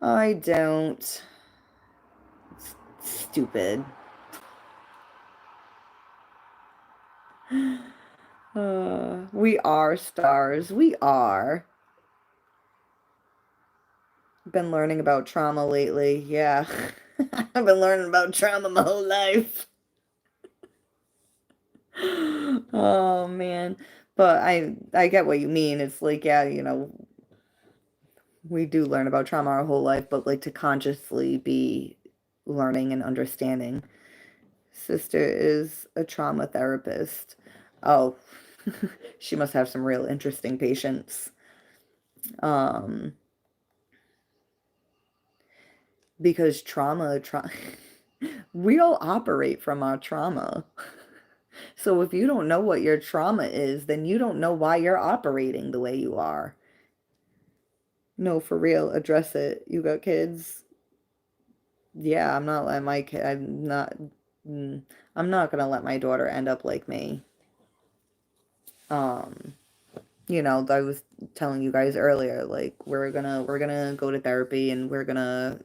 Speaker 1: I don't. It's stupid. We are stars. We are. Been learning about trauma lately. Yeah. I've been learning about trauma my whole life. Oh man. But I get what you mean. It's like, yeah, we do learn about trauma our whole life, but like to consciously be learning and understanding. Sister is a trauma therapist. Oh, she must have some real interesting patients. Um, because we all operate from our trauma. So if you don't know what your trauma is, then you don't know why you're operating the way you are. No, for real, address it. You got kids? Yeah, I'm not letting my kid, mm, I'm not gonna let my daughter end up like me. Um, I was telling you guys earlier, like we're gonna go to therapy and we're gonna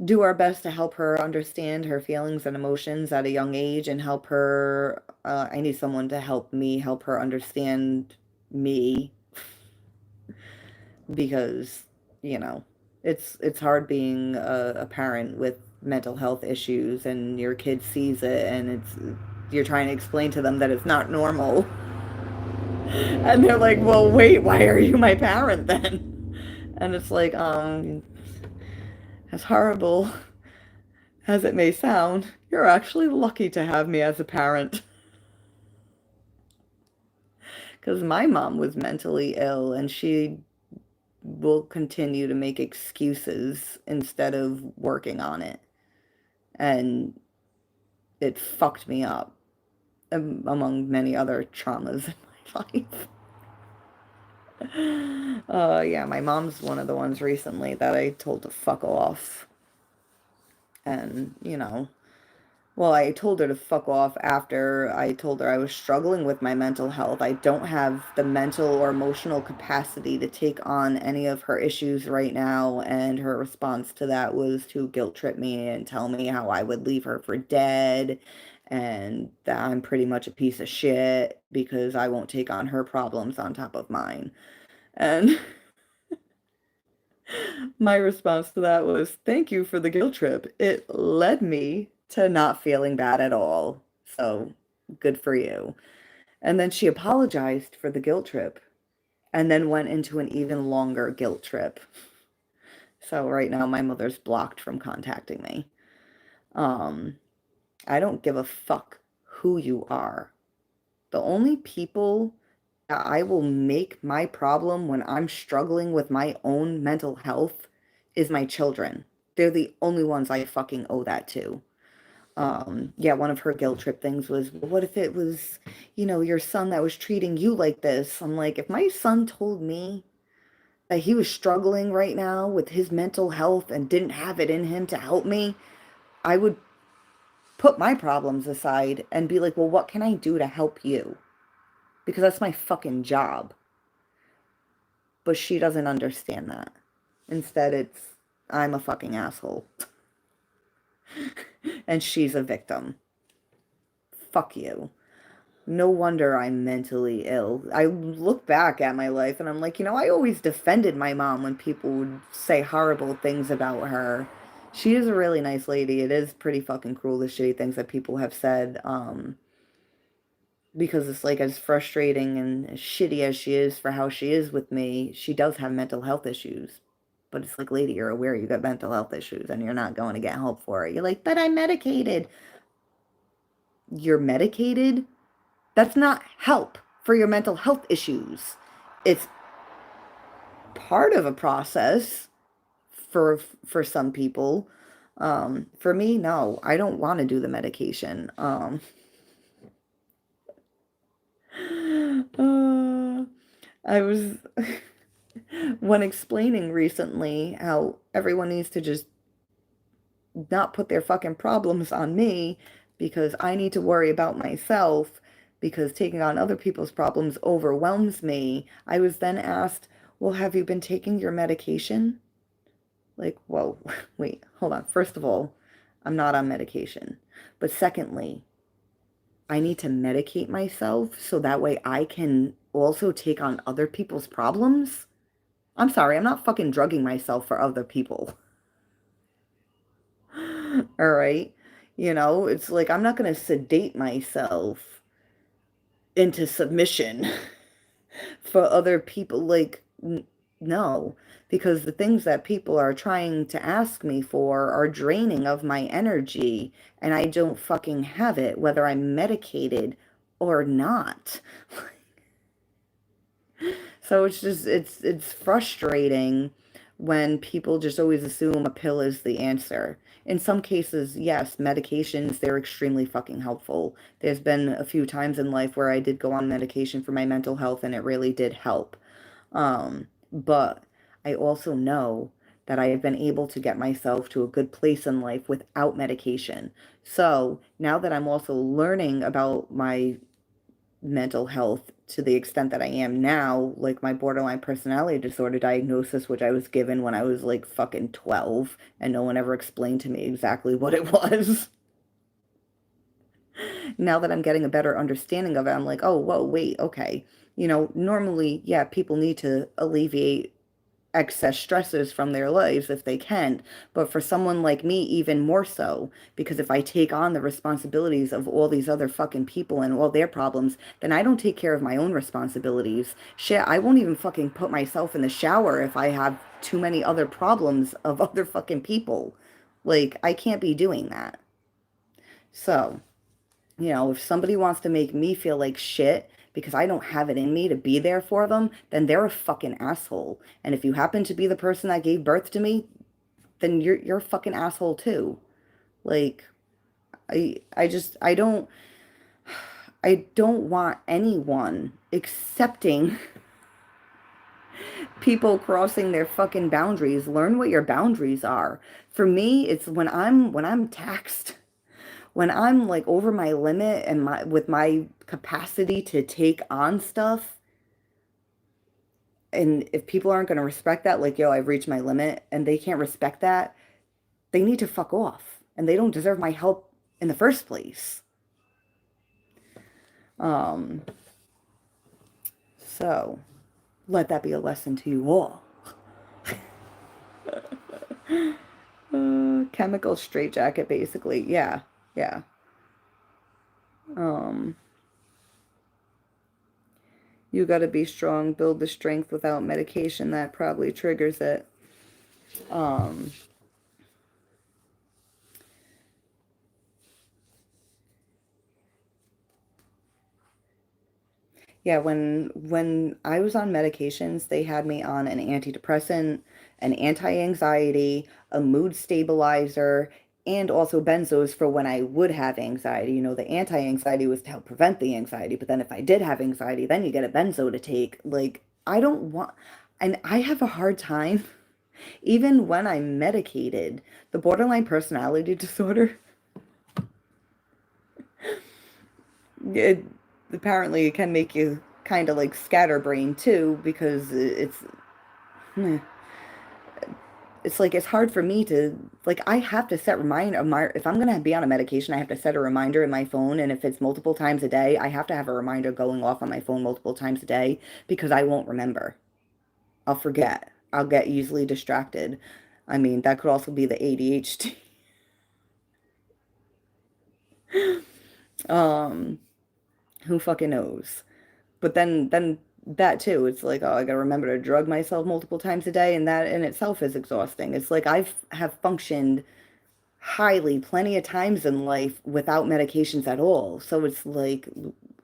Speaker 1: do our best to help her understand her feelings and emotions at a young age and help her I need someone to help me help her understand me because it's hard being a parent with mental health issues and your kid sees it and you're trying to explain to them that it's not normal and they're like, well, wait, why are you my parent then? And it's like, as horrible as it may sound, you're actually lucky to have me as a parent. Because my mom was mentally ill and she will continue to make excuses instead of working on it. And it fucked me up, among many other traumas in my life. Yeah, my mom's one of the ones recently that I told to fuck off. And, well, I told her to fuck off after I told her I was struggling with my mental health. I don't have the mental or emotional capacity to take on any of her issues right now. And her response to that was to guilt trip me and tell me how I would leave her for dead and that I'm pretty much a piece of shit because I won't take on her problems on top of mine. And my response to that was, thank you for the guilt trip. It led me to not feeling bad at all. So good for you. And then she apologized for the guilt trip and then went into an even longer guilt trip. So right now my mother's blocked from contacting me. Um, I don't give a fuck who you are. The only people that I will make my problem when I'm struggling with my own mental health is my children. They're the only ones I fucking owe that to. Yeah, one of her guilt trip things was, well, what if it was, your son that was treating you like this? I'm like, if my son told me that he was struggling right now with his mental health and didn't have it in him to help me, I would put my problems aside and be like, well, what can I do to help you? Because that's my fucking job. But she doesn't understand that. Instead, it's, I'm a fucking asshole. And she's a victim. Fuck you. No wonder I'm mentally ill. I look back at my life and I'm like, I always defended my mom when people would say horrible things about her. She is a really nice lady. It is pretty fucking cruel, the shitty things that people have said. Because it's like, as frustrating and as shitty as she is for how she is with me, she does have mental health issues. But it's like, lady, you're aware you got mental health issues and you're not going to get help for it. You're like, but I'm medicated. You're medicated? That's not help for your mental health issues. It's part of a process for some people. For me, no, I don't want to do the medication. Uh, I was when explaining recently how everyone needs to just not put their fucking problems on me because I need to worry about myself because taking on other people's problems overwhelms me. I was then asked, well, have you been taking your medication? Like, whoa, wait, hold on. First of all, I'm not on medication. But secondly, I need to medicate myself so that way I can also take on other people's problems. I'm sorry, I'm not fucking drugging myself for other people. All right. It's like I'm not going to sedate myself into submission for other people. Like, no, because the things that people are trying to ask me for are draining of my energy, and I don't fucking have it, whether I'm medicated or not. So it's just it's frustrating when people just always assume a pill is the answer. In some cases, yes, medications, they're extremely fucking helpful. There's been a few times in life where I did go on medication for my mental health and it really did help. But I also know that I have been able to get myself to a good place in life without medication. So now that I'm also learning about my mental health to the extent that I am now, like my borderline personality disorder diagnosis, which I was given when I was like fucking 12, and no one ever explained to me exactly what it was. Now that I'm getting a better understanding of it, I'm like, oh, whoa, wait, okay. Normally, yeah, people need to alleviate excess stresses from their lives if they can. But for someone like me, even more so, because if I take on the responsibilities of all these other fucking people and all their problems, then I don't take care of my own responsibilities. Shit, I won't even fucking put myself in the shower if I have too many other problems of other fucking people. Like, I can't be doing that. So, if somebody wants to make me feel like shit because I don't have it in me to be there for them, then they're a fucking asshole. And if you happen to be the person that gave birth to me, then you're a fucking asshole too. Like I don't want anyone accepting people crossing their fucking boundaries. Learn what your boundaries are. For me, it's when I'm taxed, when I'm like over my limit and my with my capacity to take on stuff, and if people aren't going to respect that, like, yo, I've reached my limit and they can't respect that, they need to fuck off and they don't deserve my help in the first place. Um, so let that be a lesson to you all. Chemical straitjacket, basically. Yeah, yeah. Um, you got to be strong, build the strength without medication. That probably triggers it. Um, yeah, when I was on medications, they had me on an antidepressant, an anti-anxiety, a mood stabilizer, and also benzos for when I would have anxiety. You know, the anti-anxiety was to help prevent the anxiety, but then if I did have anxiety, then you get a benzo to take. Like, I don't want, and I have a hard time, even when I'm medicated, the borderline personality disorder, it apparently it can make you kind of like scatterbrain too, because it's like it's hard for me to like I have to set reminder if I'm gonna be on a medication, I have to set a reminder in my phone, and if it's multiple times a day, I have to have a reminder going off on my phone multiple times a day because I won't remember. I'll forget. I'll get easily distracted. I mean, that could also be the ADHD. Um, who fucking knows? But then that too, it's like, oh, I gotta remember to drug myself multiple times a day, and that in itself is exhausting. It's like have functioned highly plenty of times in life without medications at all. So it's like,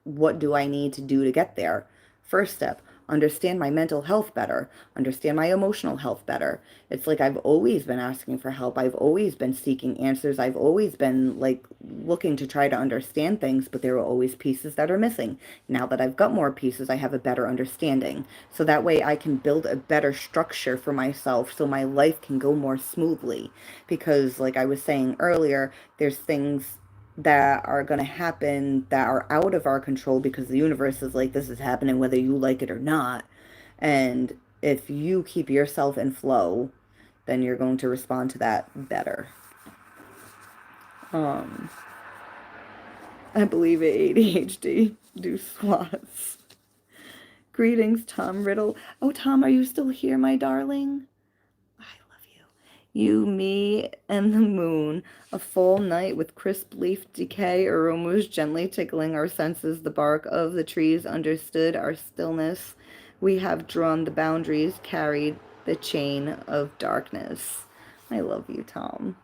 Speaker 1: what do I need to do to get there? First step, understand my mental health better, understand my emotional health better. It's like I've always been asking for help. I've always been seeking answers. I've always been like looking to try to understand things, but there are always pieces that are missing. Now that I've got more pieces, I have a better understanding. So that way I can build a better structure for myself so my life can go more smoothly. Because, like I was saying earlier, there's things that are going to happen that are out of our control because the universe is like, this is happening whether you like it or not. And if you keep yourself in flow, then you're going to respond to that better. Um, I believe it, ADHD. Do squats. Greetings, Tom Riddle. Oh, Tom, are you still here, my darling? I love you. You, me, and the moon. A full night with crisp leaf decay, aromas gently tickling our senses. The bark of the trees understood our stillness. We have drawn the boundaries, carried the chain of darkness. I love you, Tom.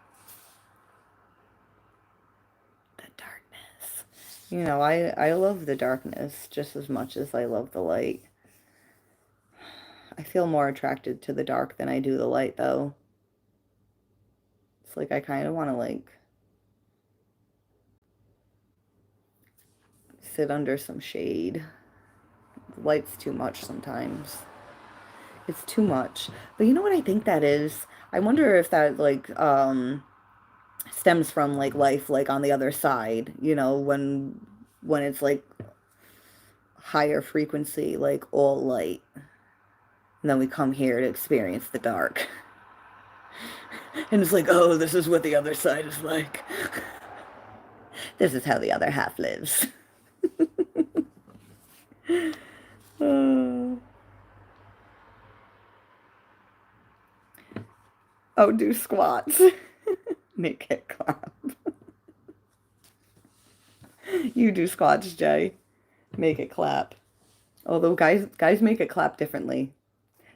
Speaker 1: The darkness. You know, I love the darkness just as much as I love the light. I feel more attracted to the dark than I do the light, though. It's like I kind of want to, like, sit under some shade. The light's too much sometimes. It's too much. But you know what I think that is? I wonder if that, like, stems from, like, life, like, on the other side, you know, when it's, like, higher frequency, like, all light. And then we come here to experience the dark. And it's like, oh, this is what the other side is like. This is how the other half lives. Uh, oh, do squats. Make it clap. You do squats, Jay. Make it clap. Although guys make it clap differently.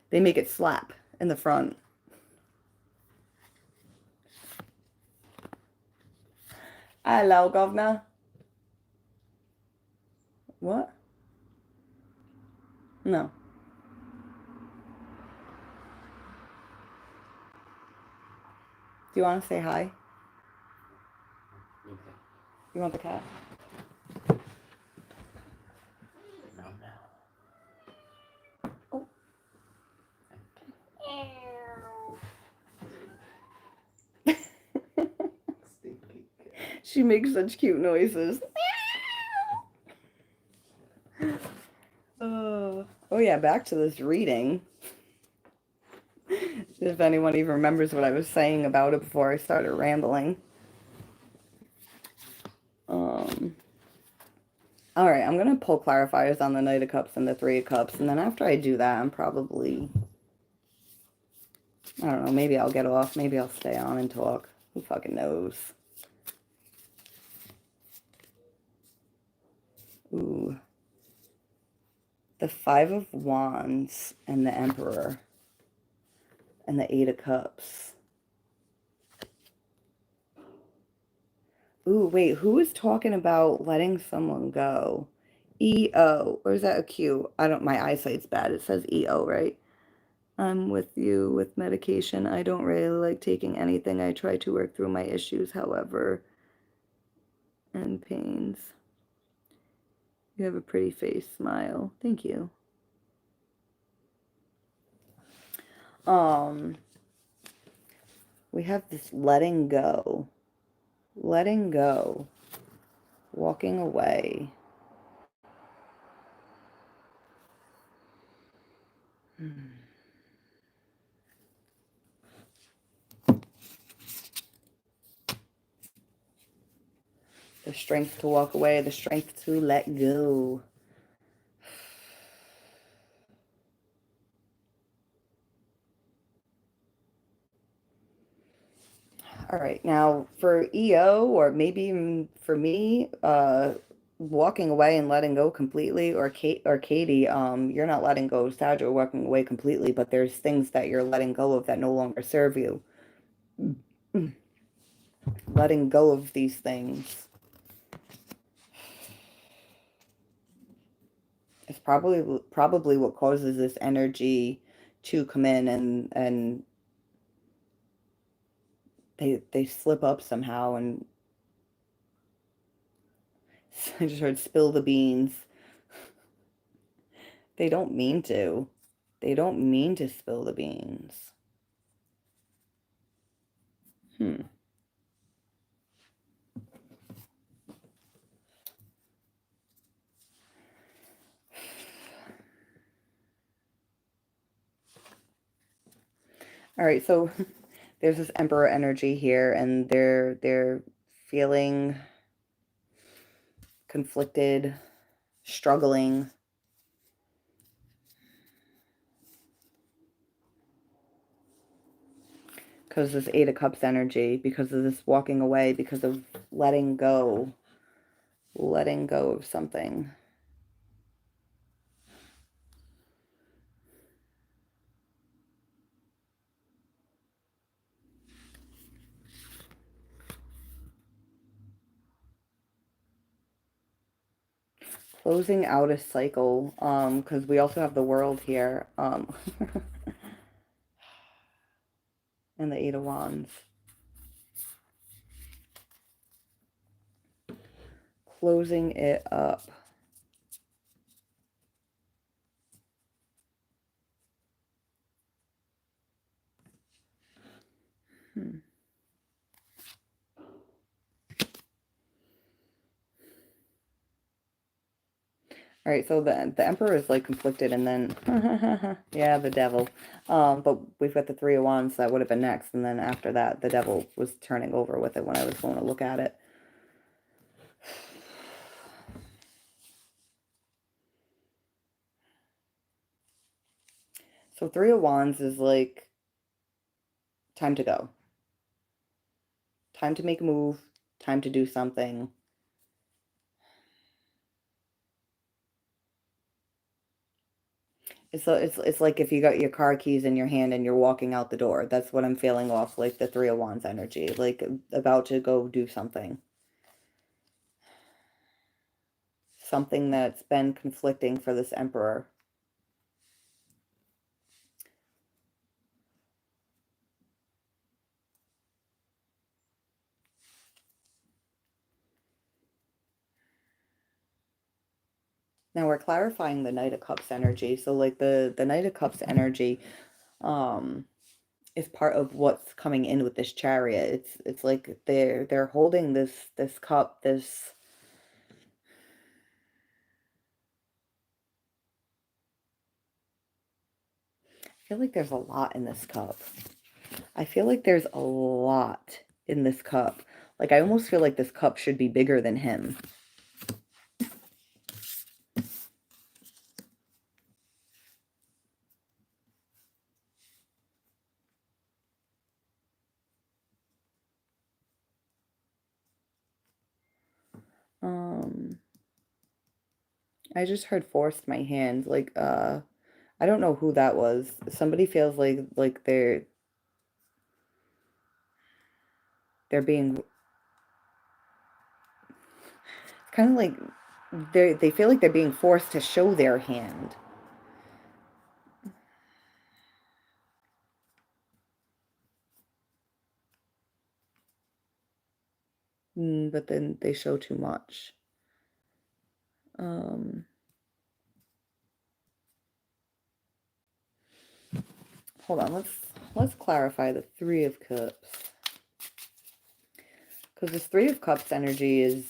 Speaker 1: They make it slap in the front. Hello, governor. What? No. Do you want to say hi?
Speaker 2: Okay.
Speaker 1: You want the cat?
Speaker 2: No.
Speaker 1: Oh. She makes such cute noises. Oh yeah, back to this reading. If anyone even remembers what I was saying about it before I started rambling. All right, I'm gonna pull clarifiers on the Knight of Cups and the Three of Cups, and then after I do that, I'm probably, I don't know, maybe I'll get off, maybe I'll stay on and talk. Who fucking knows? Ooh. The Five of Wands and the Emperor and the Eight of Cups. Ooh, wait, who is talking about letting someone go? EO, or is that a Q? I don't, my eyesight's bad. It says EO, right? I'm with you with medication. I don't really like taking anything. I try to work through my issues, however, and pains. You have a pretty face, smile. Thank you. We have this letting go. Letting go. Walking away. The strength to walk away, the strength to let go. All right, now for EO, or maybe even for me, walking away and letting go completely, or Katie, you're not letting go of Sag or walking away completely, but there's things that you're letting go of that no longer serve you. Letting go of these things is probably what causes this energy to come in, and they slip up somehow, and I just heard spill the beans. They don't mean to. They don't mean to spill the beans. Hmm. All right, so there's this Emperor energy here, and they're feeling conflicted, struggling. Because this Eight of Cups energy, because of this walking away, because of letting go of something. Closing out a cycle, because we also have the World here, and the Eight of Wands. Closing it up. Hmm. All right, so the Emperor is like conflicted, and then yeah, the Devil. But we've got the Three of Wands that would have been next, and then after that, the Devil was turning over with it when I was going to look at it. So Three of Wands is like time to go, time to make a move, time to do something. It's like if you got your car keys in your hand and you're walking out the door. That's what I'm feeling off, like the Three of Wands energy, like about to go do something. Something that's been conflicting for this Emperor. Now we're clarifying the Knight of Cups energy. So like the Knight of Cups energy um is part of what's coming in with this Chariot. It's like they're holding this cup, this I feel like there's a lot in this cup. I feel like there's a lot in this cup. Like I almost feel like this cup should be bigger than him. Um I just heard forced my hand. Like I don't know who that was. Somebody feels like they're being kind of like they feel like they're being forced to show their hand. but then they show too much. Hold on, let's clarify the Three of Cups. Because this Three of Cups energy is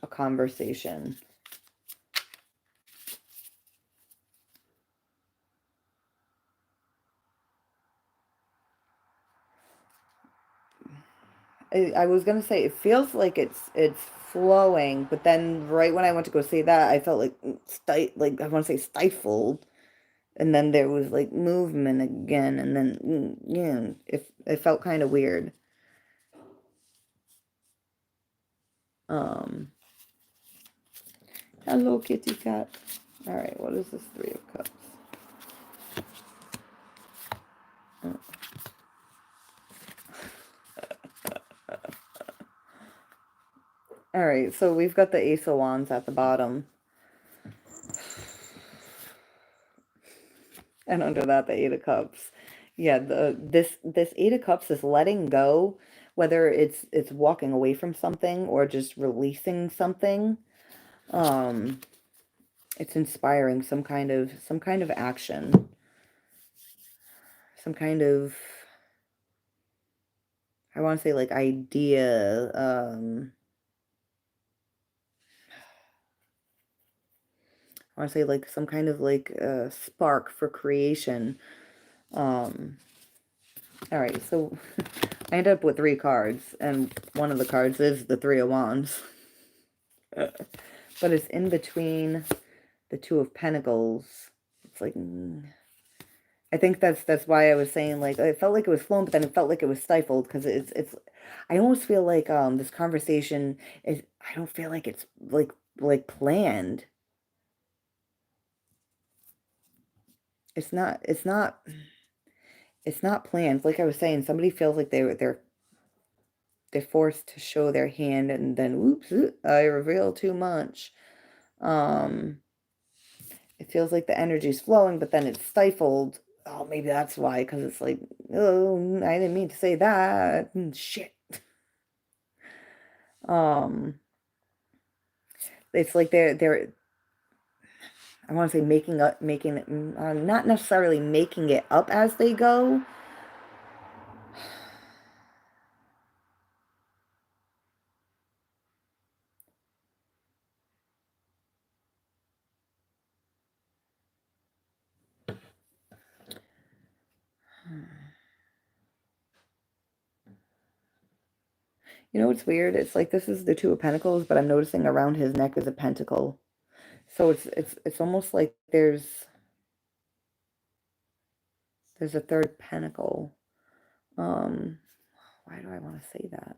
Speaker 1: a conversation. I was gonna say it feels like it's flowing, but then right when I went to go say that, I felt like I want to say stifled, and then there was like movement again, and then yeah, it felt kind of weird. Um, Hello, kitty cat. All right, what is this Three of Cups? All right, so we've got the Ace of Wands at the bottom. And under that, the Eight of Cups. Yeah, this Eight of Cups is letting go, whether it's walking away from something or just releasing something. It's inspiring some kind of action, some kind of, I want to say like idea. I want to say like some kind of like spark for creation. All right, so I ended up with 3 cards, and one of the cards is the Three of Wands. But it's in between the Two of Pentacles. It's like, I think that's why I was saying, like, it felt like it was flowing, but then it felt like it was stifled, because it's, I almost feel like this conversation is, I don't feel like it's like planned. It's not planned. Like I was saying, somebody feels like they're forced to show their hand, and then oops, I reveal too much. It feels like the energy's flowing, but then it's stifled. Oh, maybe that's why, because it's like, oh, I didn't mean to say that. Shit. Um, it's like they're I want to say making it, not necessarily making it up as they go. You know what's weird? It's like this is the Two of Pentacles, but I'm noticing around his neck is a pentacle. So it's almost like there's a third pentacle. Why do I want to say that?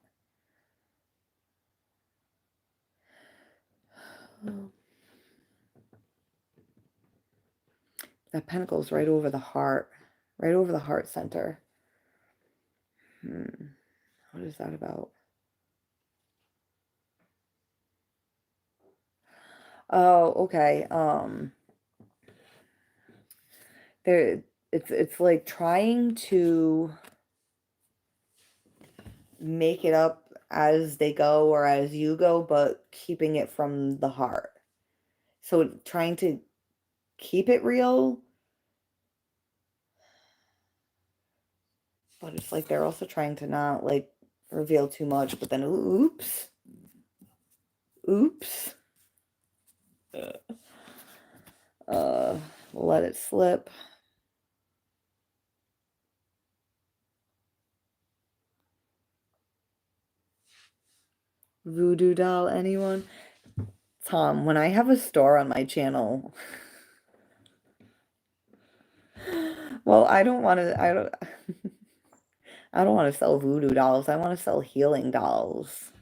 Speaker 1: That pentacle's right over the heart, right over the heart center. What is that about? Oh, okay. There, it's like trying to make it up as they go or as you go, but keeping it from the heart. So trying to keep it real, but it's like they're also trying to not like reveal too much, but then oops. Oops. Let it slip. Voodoo doll, anyone? Tom, when I have a store on my channel, well, I don't want to sell voodoo dolls. I want to sell healing dolls.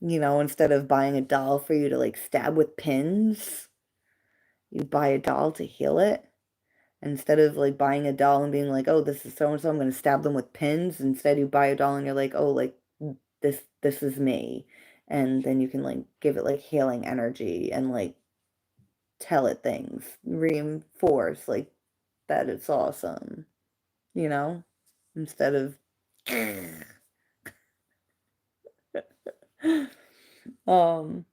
Speaker 1: You know, instead of buying a doll for you to like stab with pins, you buy a doll to heal it. Instead of like buying a doll and being like, oh, this is so and so, I'm gonna stab them with pins. Instead, you buy a doll and you're like, oh, like this is me. And then you can like give it like healing energy and like tell it things, reinforce like that it's awesome, you know, instead of Um,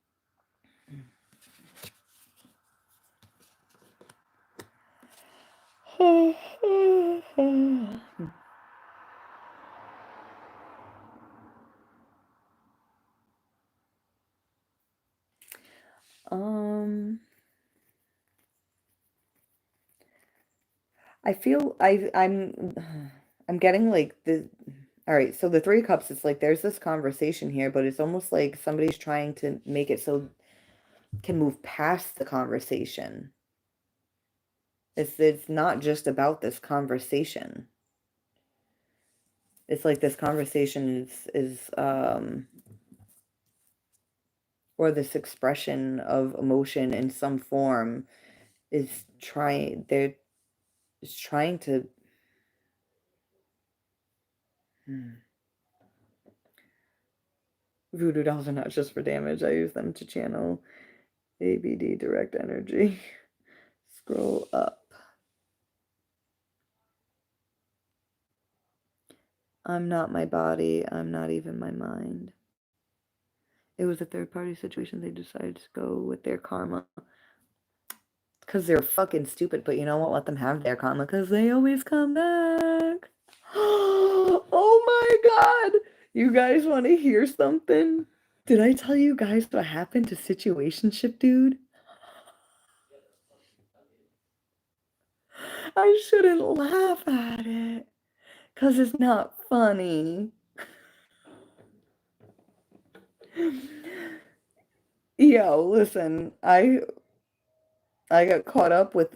Speaker 1: um, I feel I'm getting like the all right, so the three cups, it's like there's this conversation here, but it's almost like somebody's trying to make it so can move past the conversation. It's not just about this conversation. It's like this conversation is or this expression of emotion in some form is trying they're is trying to voodoo dolls are not just for damage. I use them to channel ABD direct energy. Scroll up. I'm not my body. I'm not even my mind. It was a third party situation. They decided to go with their karma. Because they're fucking stupid, but you know what? Let them have their karma because they always come back. Oh my god! You guys want to hear something? Did I tell you guys what happened to Situationship, dude? I shouldn't laugh at it because it's not funny. Yo, listen, I got caught up with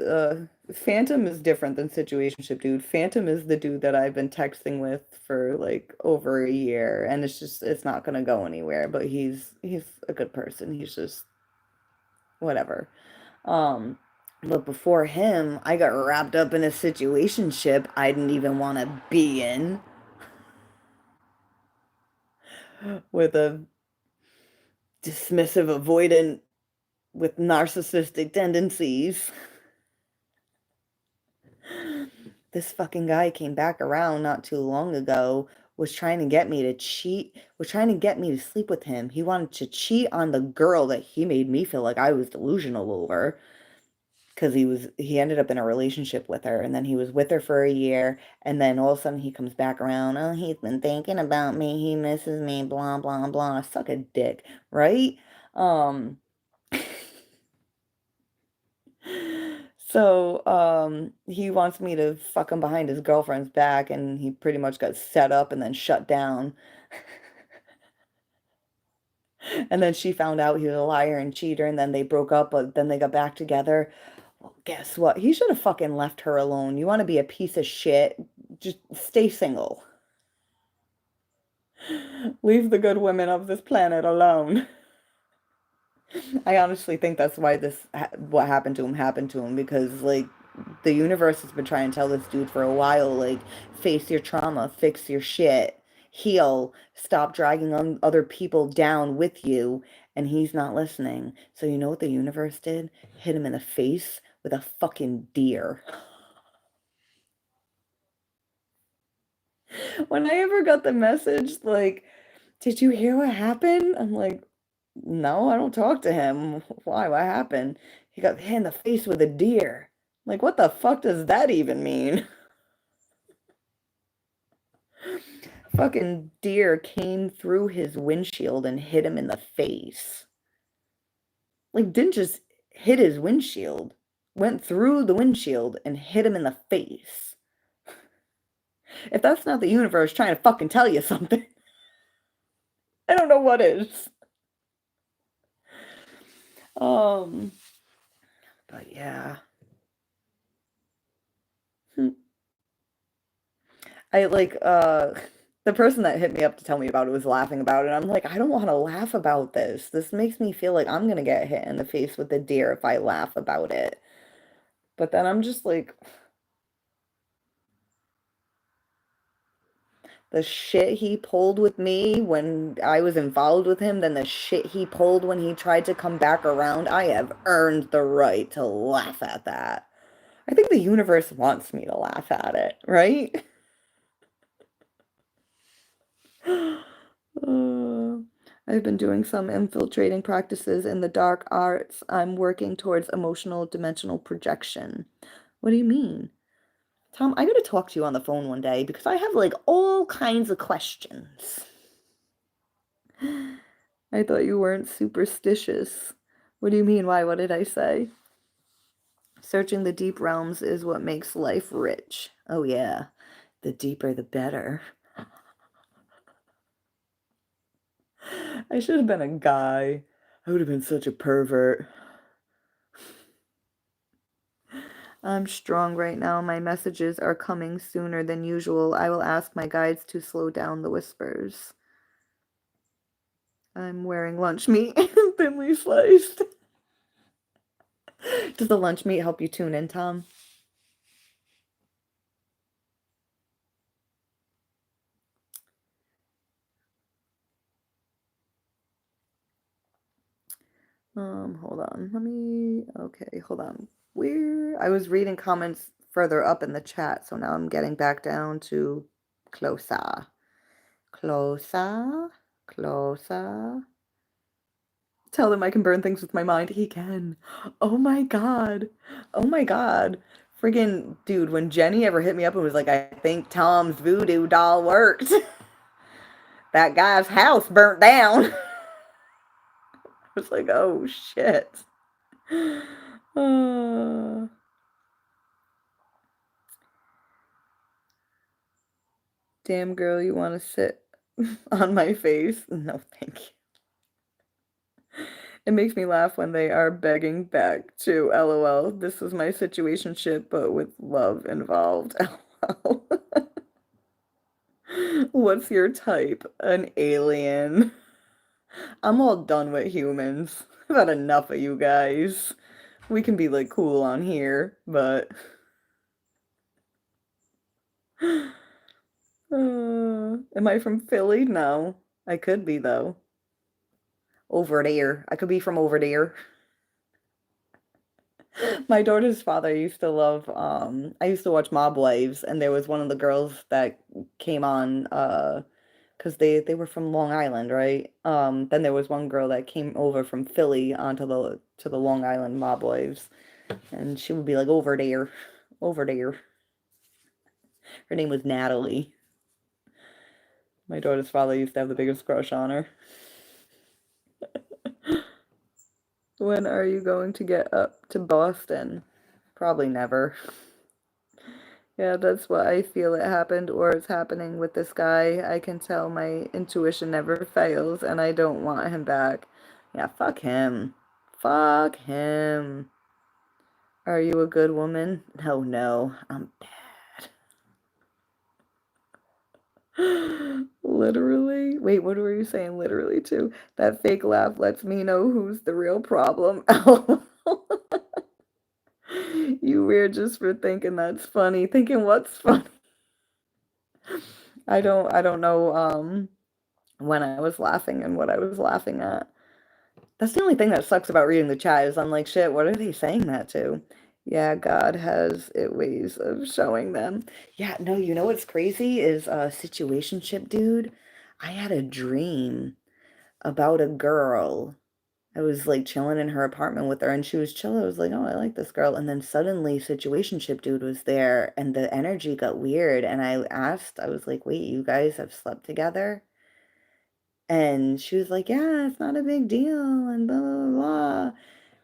Speaker 1: Phantom is different than Situationship, dude. Phantom is the dude that I've been texting with for like over a year, and it's not gonna go anywhere, but he's a good person. He's just whatever. Um, but before him, I got wrapped up in a situationship I didn't even want to be in with a dismissive avoidant with narcissistic tendencies. This fucking guy came back around not too long ago, was trying to get me to cheat, was trying to get me to sleep with him. He wanted to cheat on the girl that he made me feel like I was delusional over. Because he ended up in a relationship with her, and then he was with her for a year, and then all of a sudden he comes back around. Oh, he's been thinking about me, he misses me, blah blah blah. Suck a dick, right? um he wants me to fuck him behind his girlfriend's back, and he pretty much got set up and then shut down. And then she found out he was a liar and cheater, and then they broke up, but then they got back together. Well, guess what? He should have fucking left her alone. You want to be a piece of shit? Just stay single. Leave the good women of this planet alone. I honestly think that's why what happened to him, because like the universe has been trying to tell this dude for a while, like, face your trauma, fix your shit, heal, stop dragging on other people down with you, and he's not listening. So you know what the universe did? Hit him in the face with a fucking deer. When I ever got the message, like, did you hear what happened? I'm like, no, I don't talk to him. Why? What happened? He got hit in the face with a deer. Like, what the fuck does that even mean? Fucking deer came through his windshield and hit him in the face. Like, didn't just hit his windshield, went through the windshield and hit him in the face. If that's not the universe trying to fucking tell you something, I don't know what is. Um, but yeah. I like the person that hit me up to tell me about it was laughing about it. I'm like, I don't want to laugh about this. This makes me feel like I'm gonna get hit in the face with a deer if I laugh about it. But then I'm just like, the shit he pulled with me when I was involved with him, then the shit he pulled when he tried to come back around, I have earned the right to laugh at that. I think the universe wants me to laugh at it, right? Uh, I've been doing some infiltrating practices in the dark arts. I'm working towards emotional dimensional projection. What do you mean? Tom, I gotta talk to you on the phone one day because I have like all kinds of questions. I thought you weren't superstitious. What do you mean? Why? What did I say? Searching the deep realms is what makes life rich. Oh, yeah. The deeper, the better. I should have been a guy. I would have been such a pervert. I'm strong right now. My messages are coming sooner than usual. I will ask my guides to slow down the whispers. I'm wearing lunch meat, thinly sliced. Does the lunch meat help you tune in, Tom? Hold on. Okay, hold on. I was reading comments further up in the chat, so now I'm getting back down to closer. Closer. Closer. Tell them I can burn things with my mind. He can. Oh my God. Oh my God. Friggin' dude, when Jenny ever hit me up and was like, I think Tom's voodoo doll worked. That guy's house burnt down. I was like, oh shit. Uh, damn girl, you want to sit on my face? No, thank you. It makes me laugh when they are begging back to LOL. This was my situationship, but with love involved. LOL. What's your type? An alien. I'm all done with humans. I've had enough of you guys. We can be like cool on here, but am I from Philly? No. I could be though. Over there. I could be from over there. My daughter's father used to love I used to watch Mob Wives, and there was one of the girls that came on because they were from Long Island, right? Then there was one girl that came over from Philly onto the Long Island Mob Wives, and she would be like over there, over there. Her name was Natalie. My daughter's father used to have the biggest crush on her. When are you going to get up to Boston? Probably never. Yeah, that's what I feel it happened or it's happening with this guy. I can tell my intuition never fails and I don't want him back. Yeah, fuck him. Fuck him. Are you a good woman? No, no, I'm bad. Literally? Wait, what were you saying literally to? That fake laugh lets me know who's the real problem. You weird just for thinking that's funny. Thinking what's funny? I don't know when I was laughing and what I was laughing at. That's the only thing that sucks about reading the chat is I'm like, shit, what are they saying that to? Yeah, God has it ways of showing them. Yeah, no, you know what's crazy is situationship, dude. I had a dream about a girl. I was like chilling in her apartment with her and she was chill. I was like, oh, I like this girl. And then suddenly situationship dude was there and the energy got weird. And I was like, wait, you guys have slept together? And she was like, yeah, it's not a big deal and blah blah blah.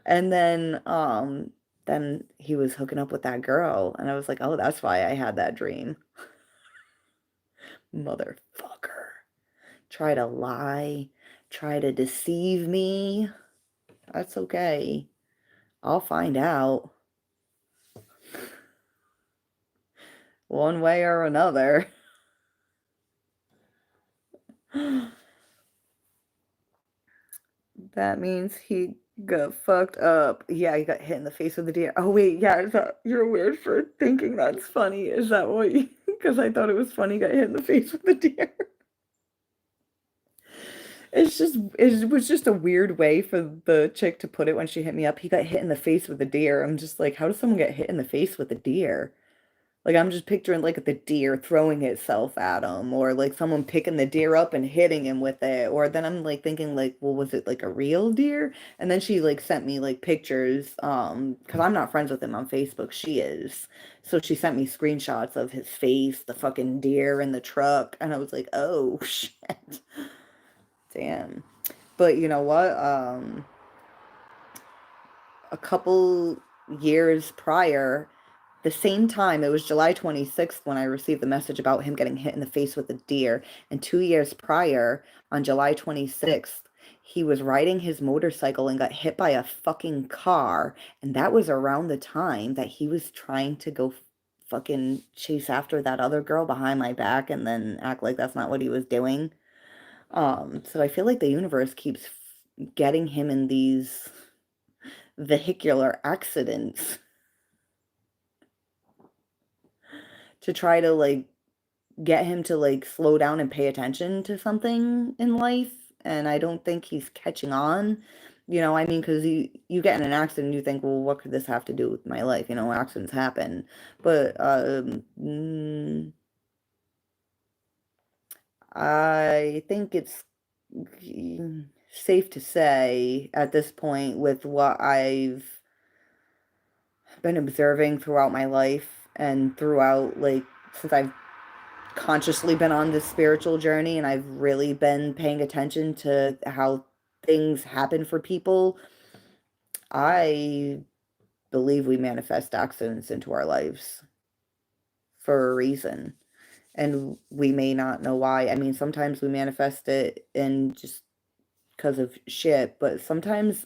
Speaker 1: And then he was hooking up with that girl and I was like, oh, that's why I had that dream. Motherfucker. Try to lie, try to deceive me. That's okay. I'll find out one way or another. That means he got fucked up. Yeah, he got hit in the face with a deer. Oh wait, yeah, you're weird for thinking that's funny. Is that what you? Because I thought it was funny. Got hit in the face with a deer. It was just a weird way for the chick to put it when she hit me up. He got hit in the face with a deer. I'm just like, how does someone get hit in the face with a deer? Like I'm just picturing like the deer throwing itself at him, or like someone picking the deer up and hitting him with it. Or then I'm like thinking like, well, was it like a real deer? And then she like sent me like pictures, because I'm not friends with him on Facebook. She is. So she sent me screenshots of his face, the fucking deer in the truck, and I was like, oh shit. Damn. But you know what? A couple years prior, the same time, it was July 26th when I received the message about him getting hit in the face with a deer. And 2 years prior, on July 26th, he was riding his motorcycle and got hit by a fucking car. And that was around the time that he was trying to go fucking chase after that other girl behind my back and then act like that's not what he was doing. So I feel like the universe keeps getting him in these vehicular accidents to try to like get him to like slow down and pay attention to something in life. And I don't think he's catching on. I mean, because you get in an accident and you think, well, what could this have to do with my life? Accidents happen. But I think it's safe to say at this point, with what I've been observing throughout my life and throughout, like, since I've consciously been on this spiritual journey and I've really been paying attention to how things happen for people, I believe we manifest accidents into our lives for a reason. And we may not know why. I mean, sometimes we manifest it in just because of shit, but sometimes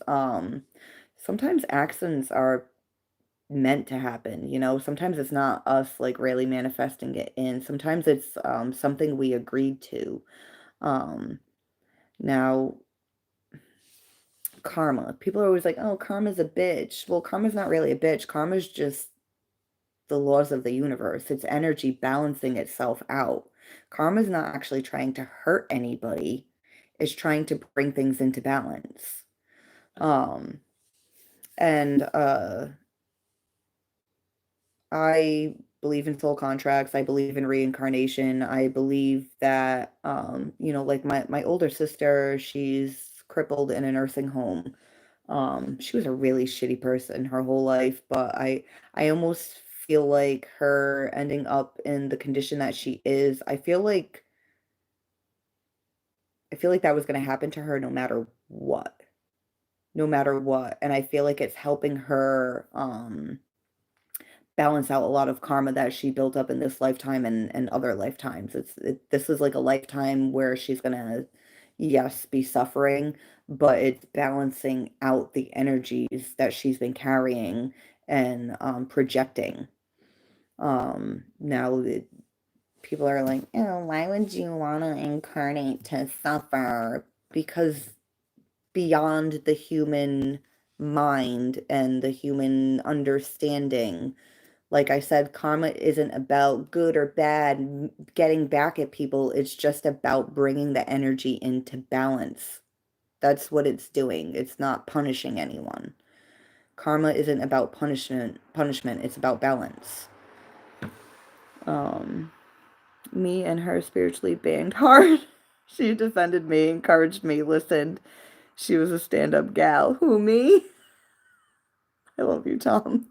Speaker 1: accidents are meant to happen. Sometimes it's not us like really manifesting it in. Sometimes it's something we agreed to. Um Now, karma. People are always like, "Oh, karma's a bitch." Well, karma's not really a bitch. Karma's just the laws of the universe. It's energy balancing itself out. Karma's not actually trying to hurt anybody. It's trying to bring things into balance. Um and I believe in soul contracts. I believe in reincarnation. I believe that, like my older sister, she's crippled in a nursing home. She was a really shitty person her whole life, but I almost feel like her ending up in the condition that she is, I feel like that was going to happen to her no matter what. No matter what. And I feel like it's helping her balance out a lot of karma that she built up in this lifetime and other lifetimes. This is like a lifetime where she's gonna, yes, be suffering, but it's balancing out the energies that she's been carrying and projecting. Now people are like, why would you want to incarnate to suffer? Because beyond the human mind and the human understanding, like I said, karma isn't about good or bad, getting back at people. It's just about bringing the energy into balance. That's what it's doing. It's not punishing anyone. Karma isn't about punishment. It's about balance. Um, Me and her spiritually banged hard. She defended me, encouraged me, listened. She was a stand-up gal. Who, me? I love you, Tom.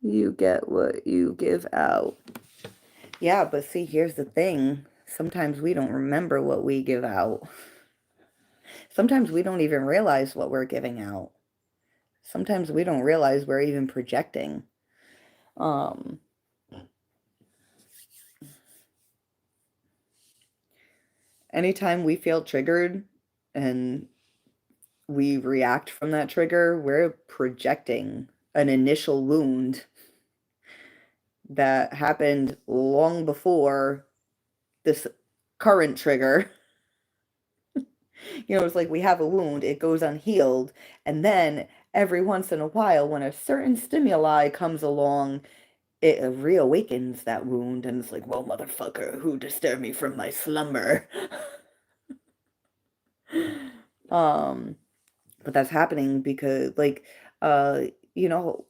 Speaker 1: You get what you give out. Yeah, but see, here's the thing. Sometimes we don't remember what we give out. Sometimes we don't even realize what we're giving out. Sometimes we don't realize we're even projecting. Um, Anytime we feel triggered and we react from that trigger, we're projecting an initial wound that happened long before this current trigger. It's like we have a wound, it goes unhealed, and then every once in a while, when a certain stimuli comes along, it reawakens that wound, and it's like, well, motherfucker, who disturbed me from my slumber? Um, But that's happening because like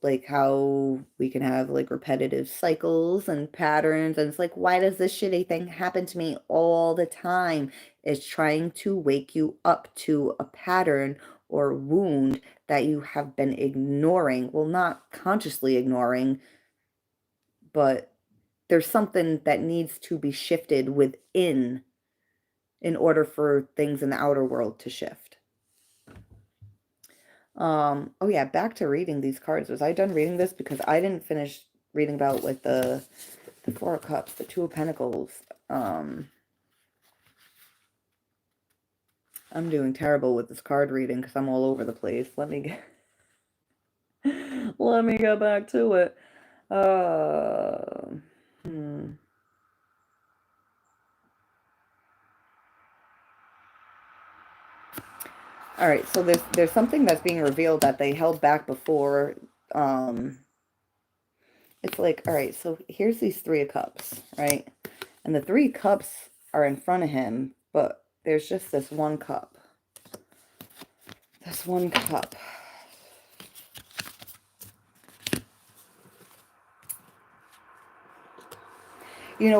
Speaker 1: like how we can have like repetitive cycles and patterns, and it's like, why does this shitty thing happen to me all the time? It's trying to wake you up to a pattern or wound that you have been ignoring. Well, not consciously ignoring, but there's something that needs to be shifted within in order for things in the outer world to shift. Oh yeah, back to reading these cards. Was I done reading this? Because I didn't finish reading about like the Four of Cups, the Two of Pentacles. I'm doing terrible with this card reading because I'm all over the place. Let me go back to it. Uh, hmm. All right, so there's something that's being revealed that they held back before. It's like, all right, so here's these Three of Cups, right? And the Three Cups are in front of him, but there's just this one cup. This one cup.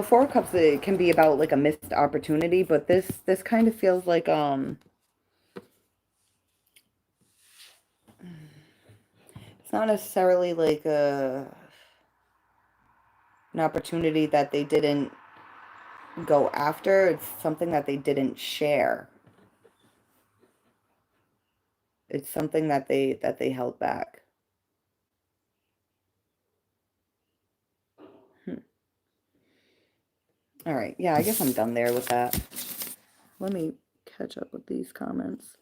Speaker 1: Four of Cups, it can be about like a missed opportunity, but this kind of feels like it's not necessarily like an opportunity that they didn't go after. It's something that they didn't share. It's something that they held back. All right. Yeah, I guess I'm done there with that. Let me catch up with these comments.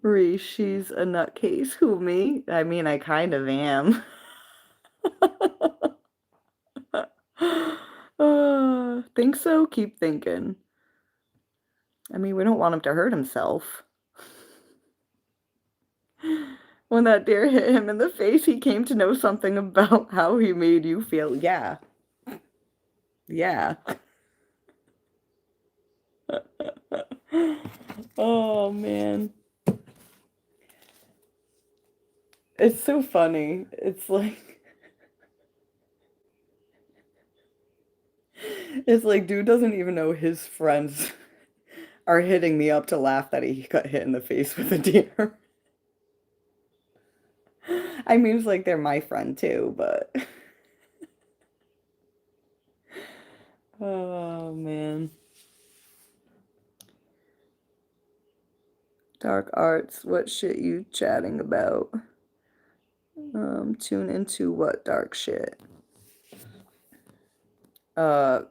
Speaker 1: Ree, she's a nutcase. Who, me? I mean, I kind of am. Think so? Keep thinking. I mean, we don't want him to hurt himself. When that deer hit him in the face, he came to know something about how he made you feel. Yeah. Yeah. Oh, man. It's so funny. It's like... It's like, dude doesn't even know his friends are hitting me up to laugh that he got hit in the face with a deer. I mean, it's like they're my friend too, but... Oh, man. Dark arts, what shit you chatting about? Tune into what dark shit?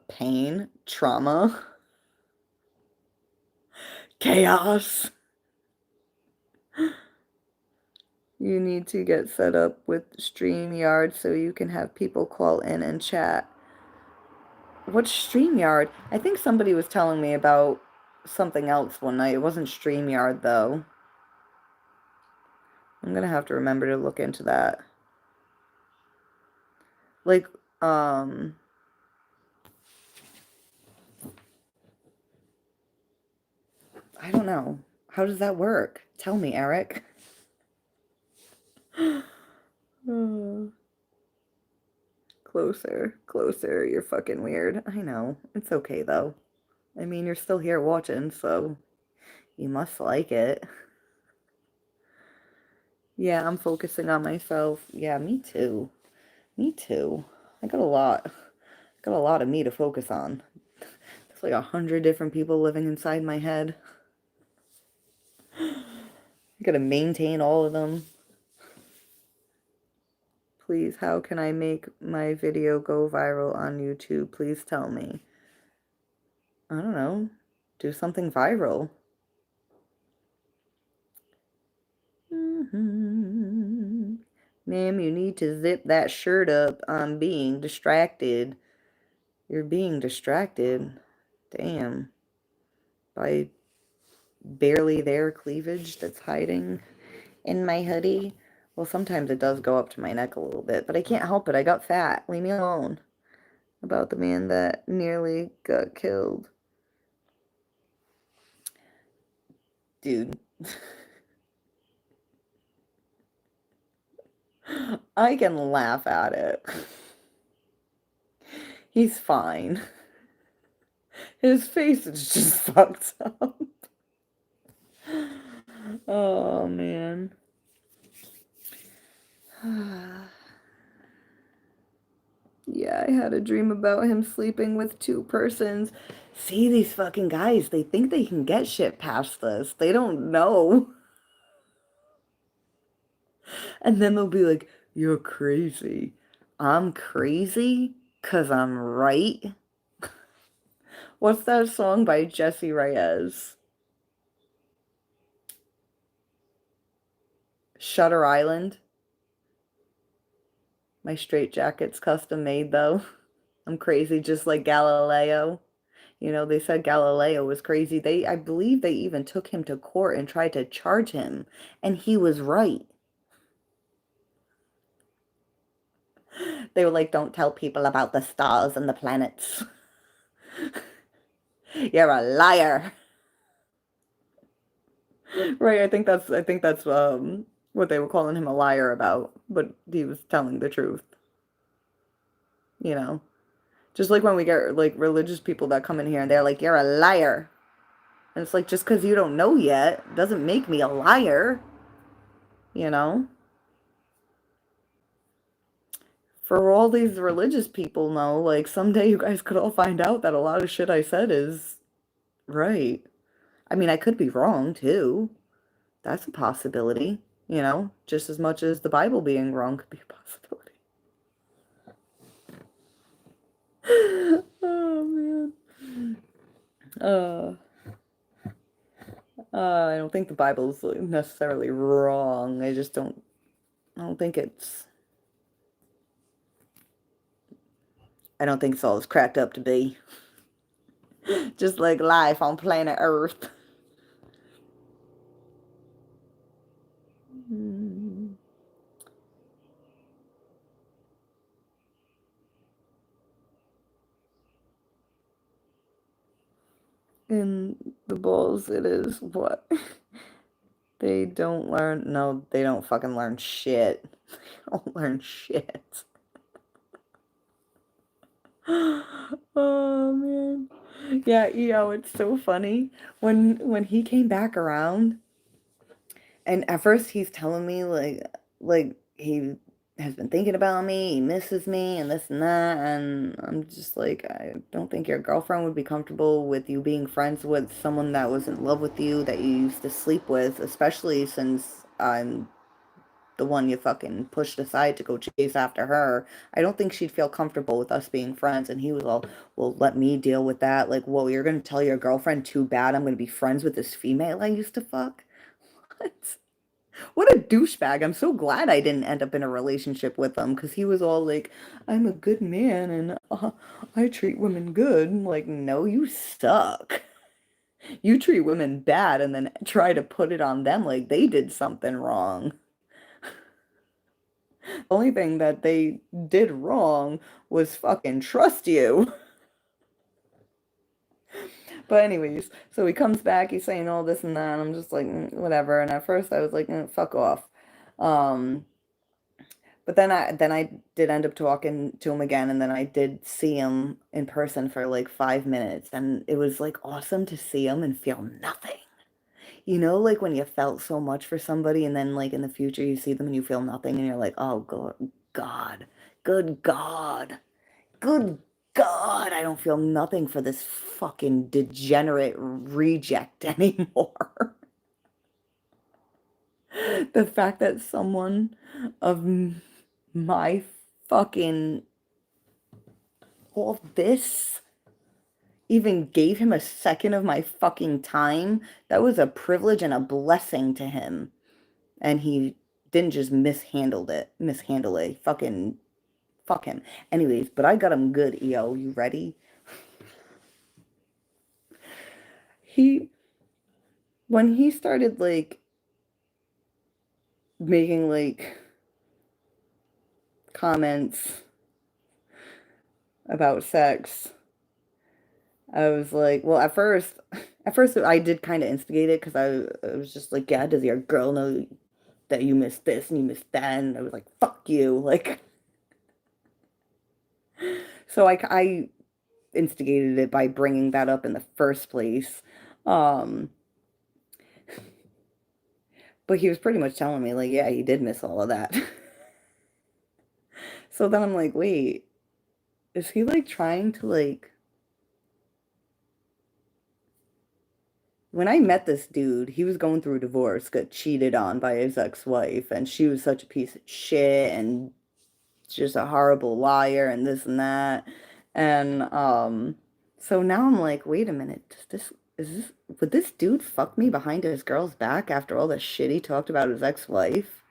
Speaker 1: Pain, trauma, chaos. You need to get set up with StreamYard so you can have people call in and chat. What's StreamYard? I think somebody was telling me about something else one night. It wasn't StreamYard though. I'm gonna have to remember to look into that. Like, I don't know. How does that work? Tell me, Eric. Closer, closer. You're fucking weird. I know. It's okay though. I mean, you're still here watching, so you must like it. Yeah, I'm focusing on myself. Yeah, me too. Me too. I got a lot. Got a lot of me to focus on. There's like 100 different people living inside my head. I gotta maintain all of them. Please, how can I make my video go viral on YouTube? Please tell me. I don't know. Do something viral. Ma'am, you need to zip that shirt up. I'm being distracted. You're being distracted. Damn. By barely there cleavage that's hiding in my hoodie. Well, sometimes it does go up to my neck a little bit, but I can't help it. I got fat. Leave me alone. About the man that nearly got killed. Dude. I can laugh at it. He's fine. His face is just fucked up. Oh, man. Yeah, I had a dream about him sleeping with two persons. See, these fucking guys, they think they can get shit past this. They don't know. And then they'll be like, you're crazy. I'm crazy? 'Cause I'm right? What's that song by Jesse Reyes? Shutter Island? My straitjacket's custom made, though. I'm crazy just like Galileo. You know, they said Galileo was crazy. I believe they even took him to court and tried to charge him, and he was right. They were like, don't tell people about the stars and the planets. You're a liar. Right, I think that's what they were calling him a liar about, but he was telling the truth, you know. Just like when we get like religious people that come in here and they're like, you're a liar. And it's like, just because you don't know yet doesn't make me a liar, you know? For all these religious people know, like someday you guys could all find out that a lot of shit I said is right. I mean, I could be wrong too. That's a possibility, you know, just as much as the Bible being wrong could be a possibility. Oh man. Uh, I don't think the Bible's necessarily wrong. I don't think it's, I don't think it's all it's cracked up to be. Just like life on planet Earth. Hmm. In the bulls, it is what? They don't learn. No, they don't fucking learn shit. They don't learn shit. Oh man. Yeah, it's so funny. When he came back around, and at first he's telling me like he has been thinking about me, he misses me and this and that, and I'm just like, I don't think your girlfriend would be comfortable with you being friends with someone that was in love with you that you used to sleep with, especially since I'm the one you fucking pushed aside to go chase after her. I don't think she'd feel comfortable with us being friends. And he was all, well, let me deal with that. Like, whoa, you're gonna tell your girlfriend too bad I'm gonna be friends with this female I used to fuck? What? What a douchebag. I'm so glad I didn't end up in a relationship with him because he was all like, I'm a good man and I treat women good. I'm like, no, you suck. You treat women bad and then try to put it on them like they did something wrong. The only thing that they did wrong was fucking trust you. But anyways, so he comes back, he's saying all this and that, and I'm just like, whatever. And at first I was like, fuck off. Um, but then I did end up talking to him again, and then I did see him in person for like 5 minutes, and it was like awesome to see him and feel nothing. You know, like when you felt so much for somebody, and then like in the future you see them and you feel nothing, and you're like, oh God, God, good God. Good God, I don't feel nothing for this fucking degenerate reject anymore. The fact that someone of my fucking all this even gave him a second of my fucking time, that was a privilege and a blessing to him. And he didn't just mishandle it. Fucking fuck him. Anyways, but I got him good, EO. You ready? He when he started like making like comments about sex, I was like, well, at first I did kind of instigate it because I was just like, yeah, does your girl know that you missed this and you missed that? And I was like, fuck you. Like, so I instigated it by bringing that up in the first place. Um, but he was pretty much telling me, like, yeah, he did miss all of that. So then I'm like, wait, is he like trying to like, when I met this dude, he was going through a divorce, got cheated on by his ex-wife, and she was such a piece of shit and just a horrible liar and this and that. And so now I'm like, wait a minute, would this dude fuck me behind his girl's back after all the shit he talked about his ex-wife?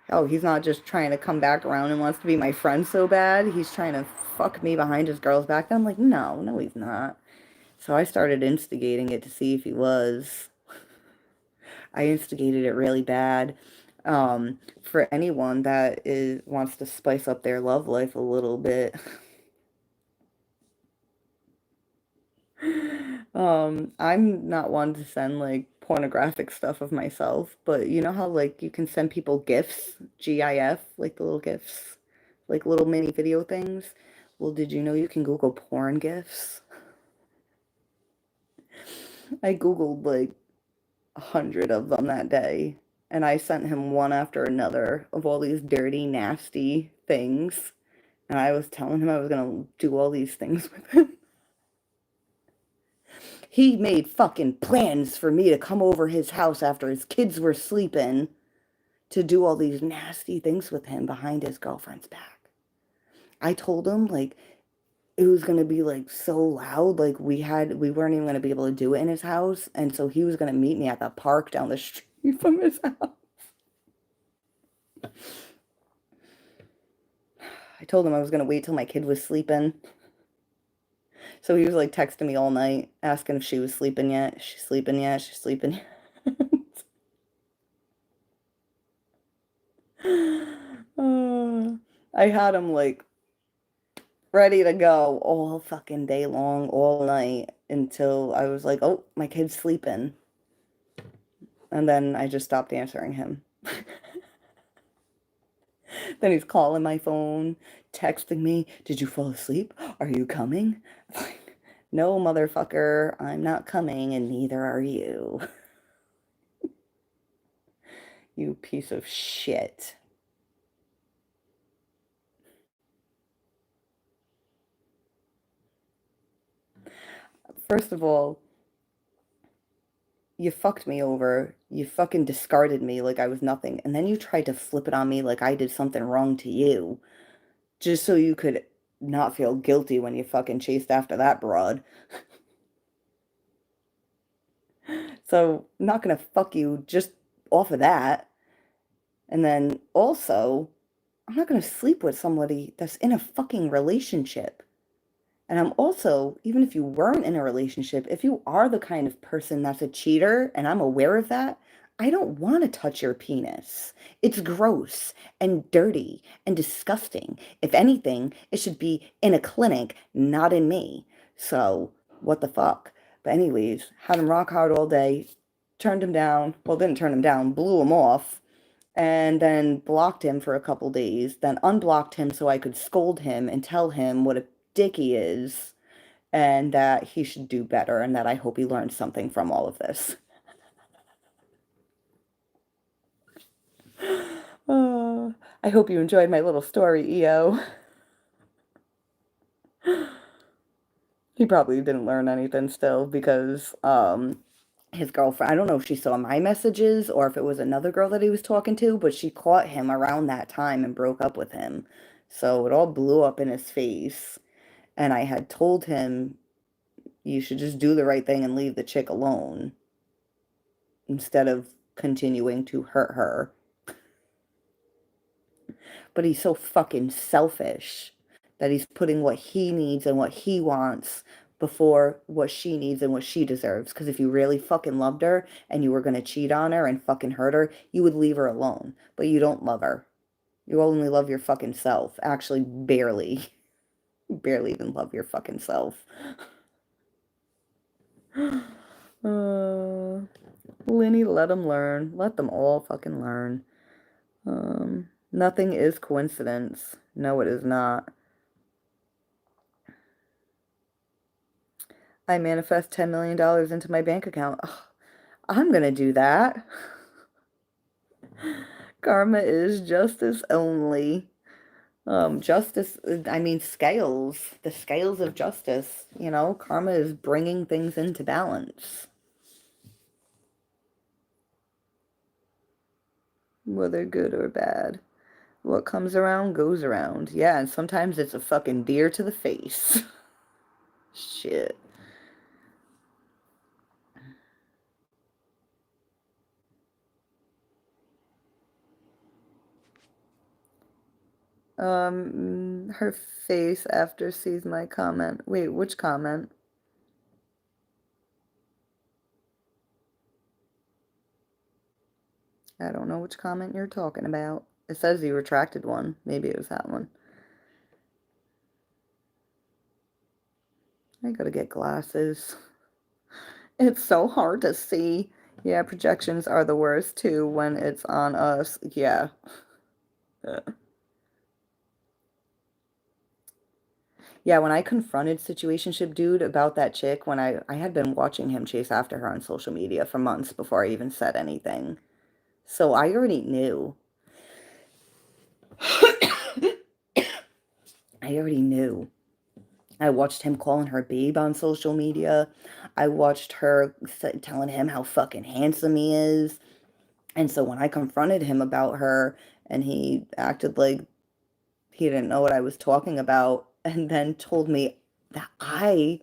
Speaker 1: Oh, he's not just trying to come back around and wants to be my friend so bad. He's trying to fuck me behind his girl's back. And I'm like, no, no, he's not. So I started instigating it to see if he was. I instigated it really bad. For anyone that is wants to spice up their love life a little bit. I'm not one to send like pornographic stuff of myself, but you know how like you can send people GIFs, GIF, like the little GIFs, like little mini video things? Well, did you know you can Google porn GIFs? I Googled like 100 of them that day, and I sent him one after another of all these dirty, nasty things. And I was telling him I was gonna do all these things with him. He made fucking plans for me to come over his house after his kids were sleeping to do all these nasty things with him behind his girlfriend's back. I told him like it was gonna be like so loud, like we weren't even gonna be able to do it in his house, and so he was gonna meet me at the park down the street from his house. I told him I was gonna wait till my kid was sleeping. So he was like texting me all night, asking if she was sleeping yet. She's sleeping yet? She's sleeping yet? I had him like ready to go all fucking day long, all night until I was like, oh, my kid's sleeping. And then I just stopped answering him. Then he's calling my phone, texting me, did you fall asleep? Are you coming? Like, no, motherfucker, I'm not coming, and neither are you. You piece of shit. First of all, you fucked me over. You fucking discarded me like I was nothing. And then you tried to flip it on me like I did something wrong to you, just so you could not feel guilty when you fucking chased after that broad. So I'm not gonna fuck you just off of that. And then also, I'm not gonna sleep with somebody that's in a fucking relationship. And I'm also, even if you weren't in a relationship, if you are the kind of person that's a cheater, and I'm aware of that, I don't want to touch your penis. It's gross and dirty and disgusting. If anything, it should be in a clinic, not in me. So, what the fuck? But anyways, had him rock hard all day, turned him down. Well, didn't turn him down, blew him off, and then blocked him for a couple days, then unblocked him so I could scold him and tell him what a dick he is and that he should do better and that I hope he learns something from all of this. Oh, I hope you enjoyed my little story, EO. He probably didn't learn anything still because his girlfriend, I don't know if she saw my messages or if it was another girl that he was talking to, but she caught him around that time and broke up with him. So it all blew up in his face. And I had told him you should just do the right thing and leave the chick alone instead of continuing to hurt her. But he's so fucking selfish that he's putting what he needs and what he wants before what she needs and what she deserves. Because if you really fucking loved her and you were going to cheat on her and fucking hurt her, you would leave her alone. But you don't love her. You only love your fucking self. Actually, barely. Barely even love your fucking self. Uh, Lenny, let them learn. Let them all fucking learn. Nothing is coincidence. No, it is not. I manifest $10 million into my bank account. Ugh, I'm gonna do that. Karma is justice only. Justice, I mean, scales, the scales of justice, you know, karma is bringing things into balance, whether good or bad. What comes around goes around. Yeah, and sometimes it's a fucking deer to the face. Shit. Her face after sees my comment. Wait, which comment? I don't know which comment you're talking about. It says you retracted one. Maybe it was that one. I gotta get glasses. It's so hard to see. Yeah, projections are the worst too when it's on us. Yeah. Uh, Yeah, when I confronted Situationship dude about that chick, when I had been watching him chase after her on social media for months before I even said anything. So I already knew. I already knew. I watched him calling her babe on social media. I watched her telling him how fucking handsome he is. And so when I confronted him about her and he acted like he didn't know what I was talking about and then told me that I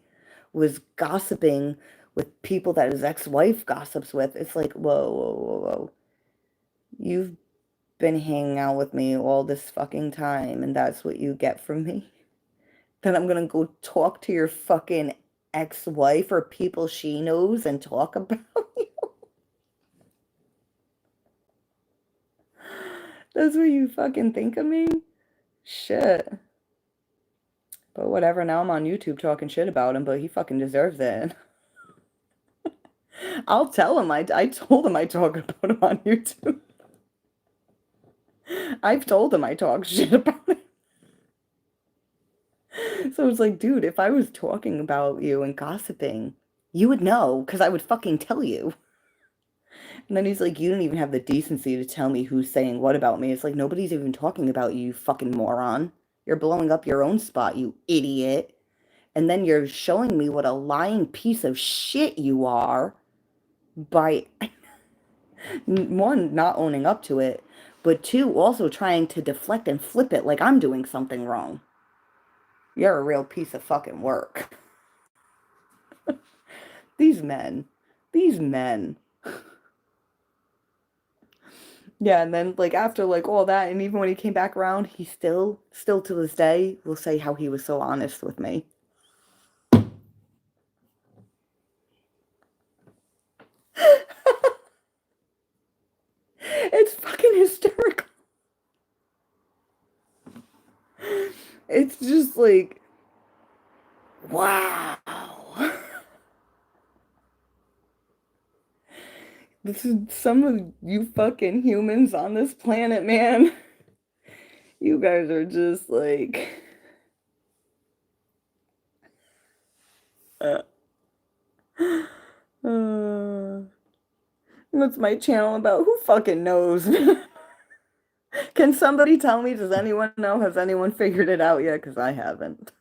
Speaker 1: was gossiping with people that his ex-wife gossips with, it's like, whoa, whoa, whoa, whoa. You've been hanging out with me all this fucking time and that's what you get from me? Then I'm gonna go talk to your fucking ex-wife or people she knows and talk about you? That's what you fucking think of me? Shit. But whatever, now I'm on YouTube talking shit about him, but he fucking deserves it. I'll tell him I told him I talk about him on YouTube. I've told him I talk shit about him. So it's like, dude, if I was talking about you and gossiping, you would know, because I would fucking tell you. And then he's like, you don't even have the decency to tell me who's saying what about me. It's like, nobody's even talking about you, you fucking moron. You're blowing up your own spot, you idiot. And then you're showing me what a lying piece of shit you are by, one, not owning up to it, but two, also trying to deflect and flip it like I'm doing something wrong. You're a real piece of fucking work. These men. These men. Yeah, and then like after like all that, and even when he came back around, he still to this day will say how he was so honest with me. It's fucking hysterical. It's just like, wow. This is some of you fucking humans on this planet, man. You guys are just like, uh, uh, what's my channel about? Who fucking knows? Can somebody tell me? Does anyone know? Has anyone figured it out yet? Because I haven't.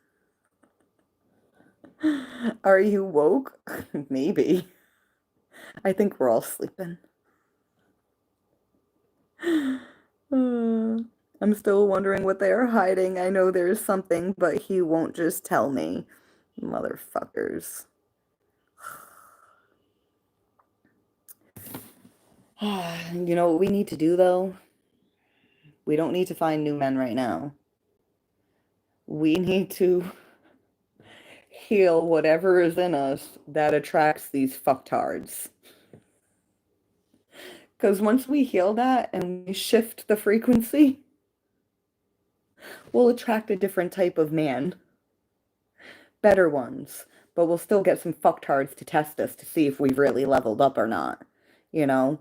Speaker 1: Are you woke? Maybe. I think we're all sleeping. I'm still wondering what they are hiding. I know there's something, but he won't just tell me. Motherfuckers. You know what we need to do, though? We don't need to find new men right now. We need to heal whatever is in us that attracts these fucktards. Because once we heal that and we shift the frequency, We'll attract a different type of man, better ones, but we'll still get some fucktards to test us to see if we've really leveled up or not. You know,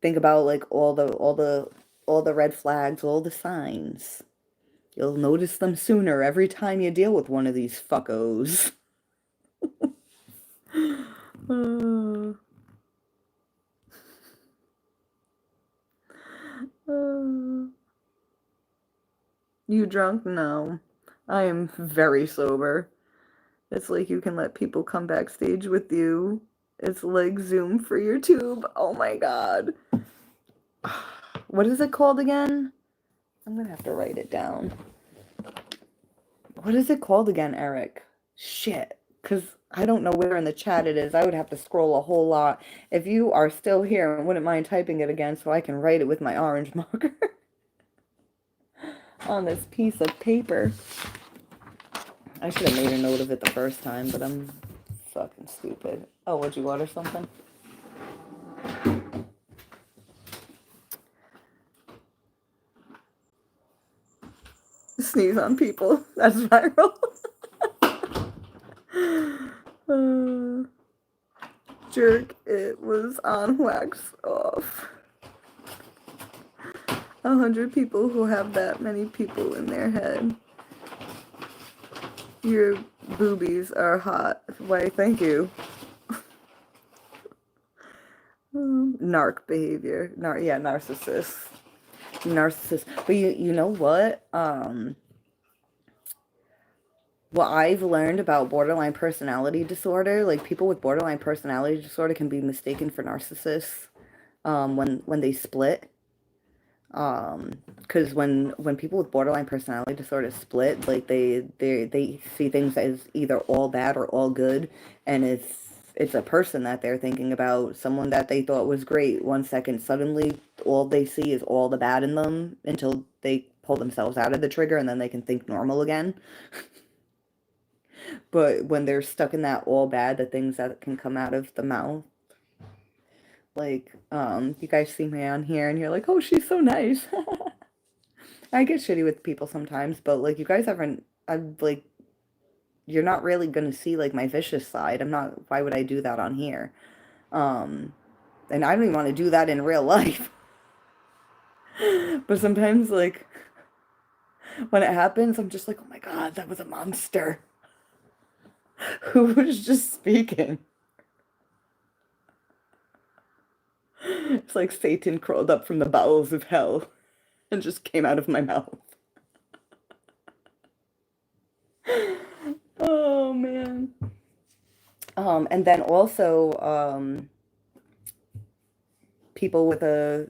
Speaker 1: think about like all the red flags, all the signs. You'll notice them sooner every time you deal with one of these fuckos. Uh, uh, you drunk? No. I am very sober. It's like you can let people come backstage with you. It's like Zoom for your tube. Oh my God. What is it called again? I'm gonna have to write it down. What is it called again, Eric? Shit. Because I don't know where in the chat it is. I would have to scroll a whole lot. If you are still here, I wouldn't mind typing it again so I can write it with my orange marker on this piece of paper. I should have made a note of it the first time, but I'm fucking stupid. Oh, would you order something? Sneeze on people. That's viral. Jerk, it was on, wax off. 100 people who have that many people in their head. Your boobies are hot. Why, thank you. Narc behavior. Yeah, narcissist. Narcissist. But you know what? What I've learned about borderline personality disorder, like people with borderline personality disorder can be mistaken for narcissists when they split. Because when people with borderline personality disorder split, like they see things as either all bad or all good, and it's a person that they're thinking about, someone that they thought was great. 1 second, suddenly all they see is all the bad in them until they pull themselves out of the trigger, and then they can think normal again. But when they're stuck in that all bad, the things that can come out of the mouth, like, you guys see me on here and you're like, oh, she's so nice. I get shitty with people sometimes, but like, you guys haven't, I'm like, you're not really gonna see like my vicious side. I'm not, why would I do that on here? And I don't even want to do that in real life. But sometimes, like, when it happens, I'm just like, oh my God, that was a monster. Who was just speaking? It's like Satan crawled up from the bowels of hell and just came out of my mouth. Oh man. And then also, people with a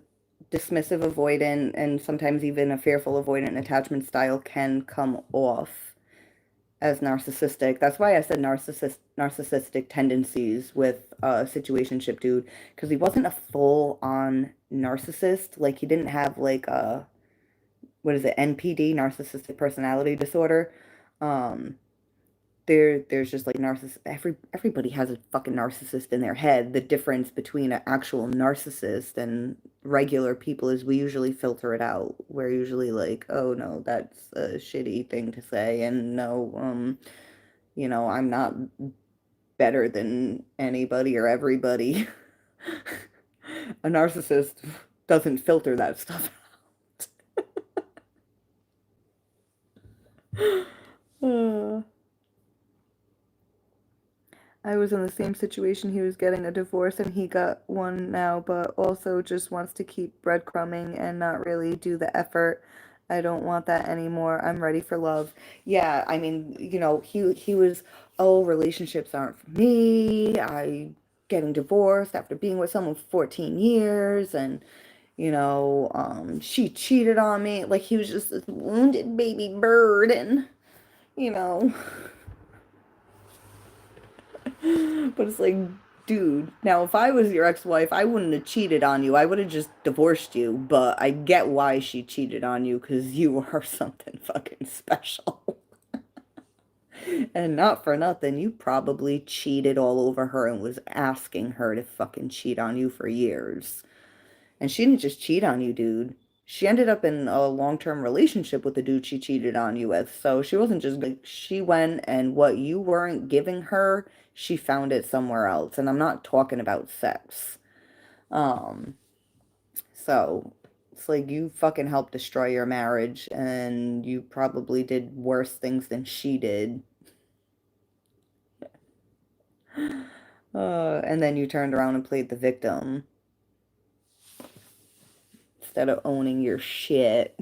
Speaker 1: dismissive avoidant and sometimes even a fearful avoidant attachment style can come off as narcissistic. That's why I said narcissistic tendencies with Situationship dude, because he wasn't a full-on narcissist. Like he didn't have like a, what is it, NPD, narcissistic personality disorder. Um, there's just like everybody has a fucking narcissist in their head. The difference between an actual narcissist and regular people is we usually filter it out. We're usually like, oh no, that's a shitty thing to say, and no, I'm not better than anybody or everybody. A narcissist doesn't filter that stuff out. I was in the same situation. He was getting a divorce and he got one now, but also just wants to keep breadcrumbing and not really do the effort. I don't want that anymore. I'm ready for love. Yeah, I mean, he was, oh, relationships aren't for me. I getting divorced after being with someone for 14 years and she cheated on me. Like he was just this wounded baby bird and you know But it's like, dude, now if I was your ex-wife, I wouldn't have cheated on you. I would have just divorced you. But I get why she cheated on you, because you are something fucking special. And not for nothing, you probably cheated all over her and was asking her to fucking cheat on you for years. And she didn't just cheat on you, dude. she ended up in a long-term relationship with the dude she cheated on you with. So she wasn't just like, she went and what you weren't giving her, she found it somewhere else. And I'm not talking about sex. Um, so it's like you fucking helped destroy your marriage and you probably did worse things than she did. And then you turned around and played the victim instead of owning your shit.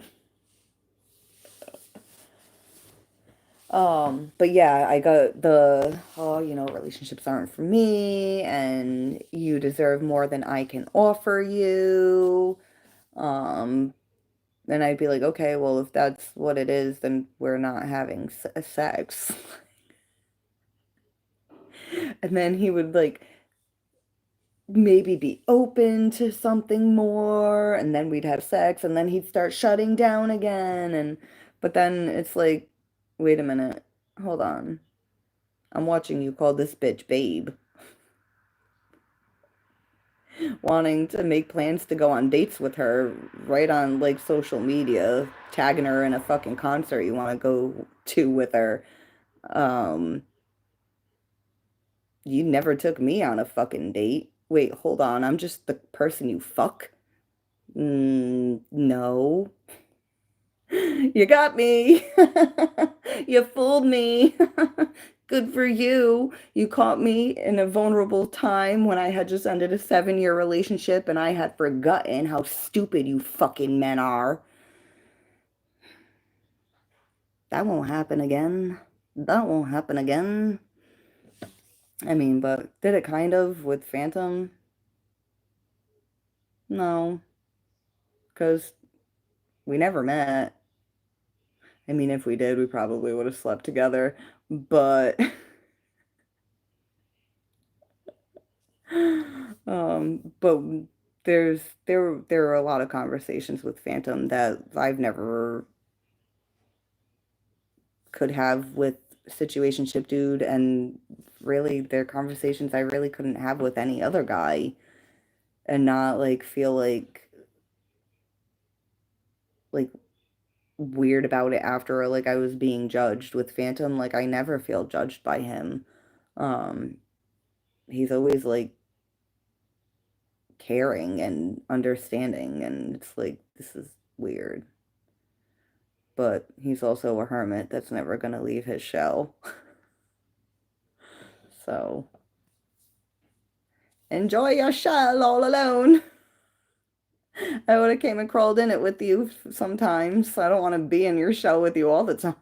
Speaker 1: But yeah, I got the, oh, relationships aren't for me, and you deserve more than I can offer you. Um, and I'd be like, okay, well, if that's what it is, then we're not having sex. And then he would like maybe be open to something more, and then we'd have sex, and then he'd start shutting down again, and but then it's like, wait a minute, hold on. I'm watching you call this bitch babe, wanting to make plans to go on dates with her right on like social media, tagging her in a fucking concert you want to go to with her. Um, you never took me on a fucking date. Wait, hold on. I'm just the person you fuck? No. You got me. You fooled me. Good for you. You caught me in a vulnerable time when I had just ended a 7-year relationship and I had forgotten how stupid you fucking men are. That won't happen again. That won't happen again. I mean, but did it kind of with Phantom? No, because we never met. I mean, if we did, we probably would have slept together. But but there are a lot of conversations with Phantom that I've never could have with Situationship dude, and really they're conversations I really couldn't have with any other guy and not like feel like weird about it after, or like I was being judged with Phantom. Like I never feel judged by him. Um, he's always like caring and understanding, and it's like this is weird. But he's also a hermit that's never gonna leave his shell. So enjoy your shell all alone. I would have came and crawled in it with you sometimes. I don't want to be in your shell with you all the time.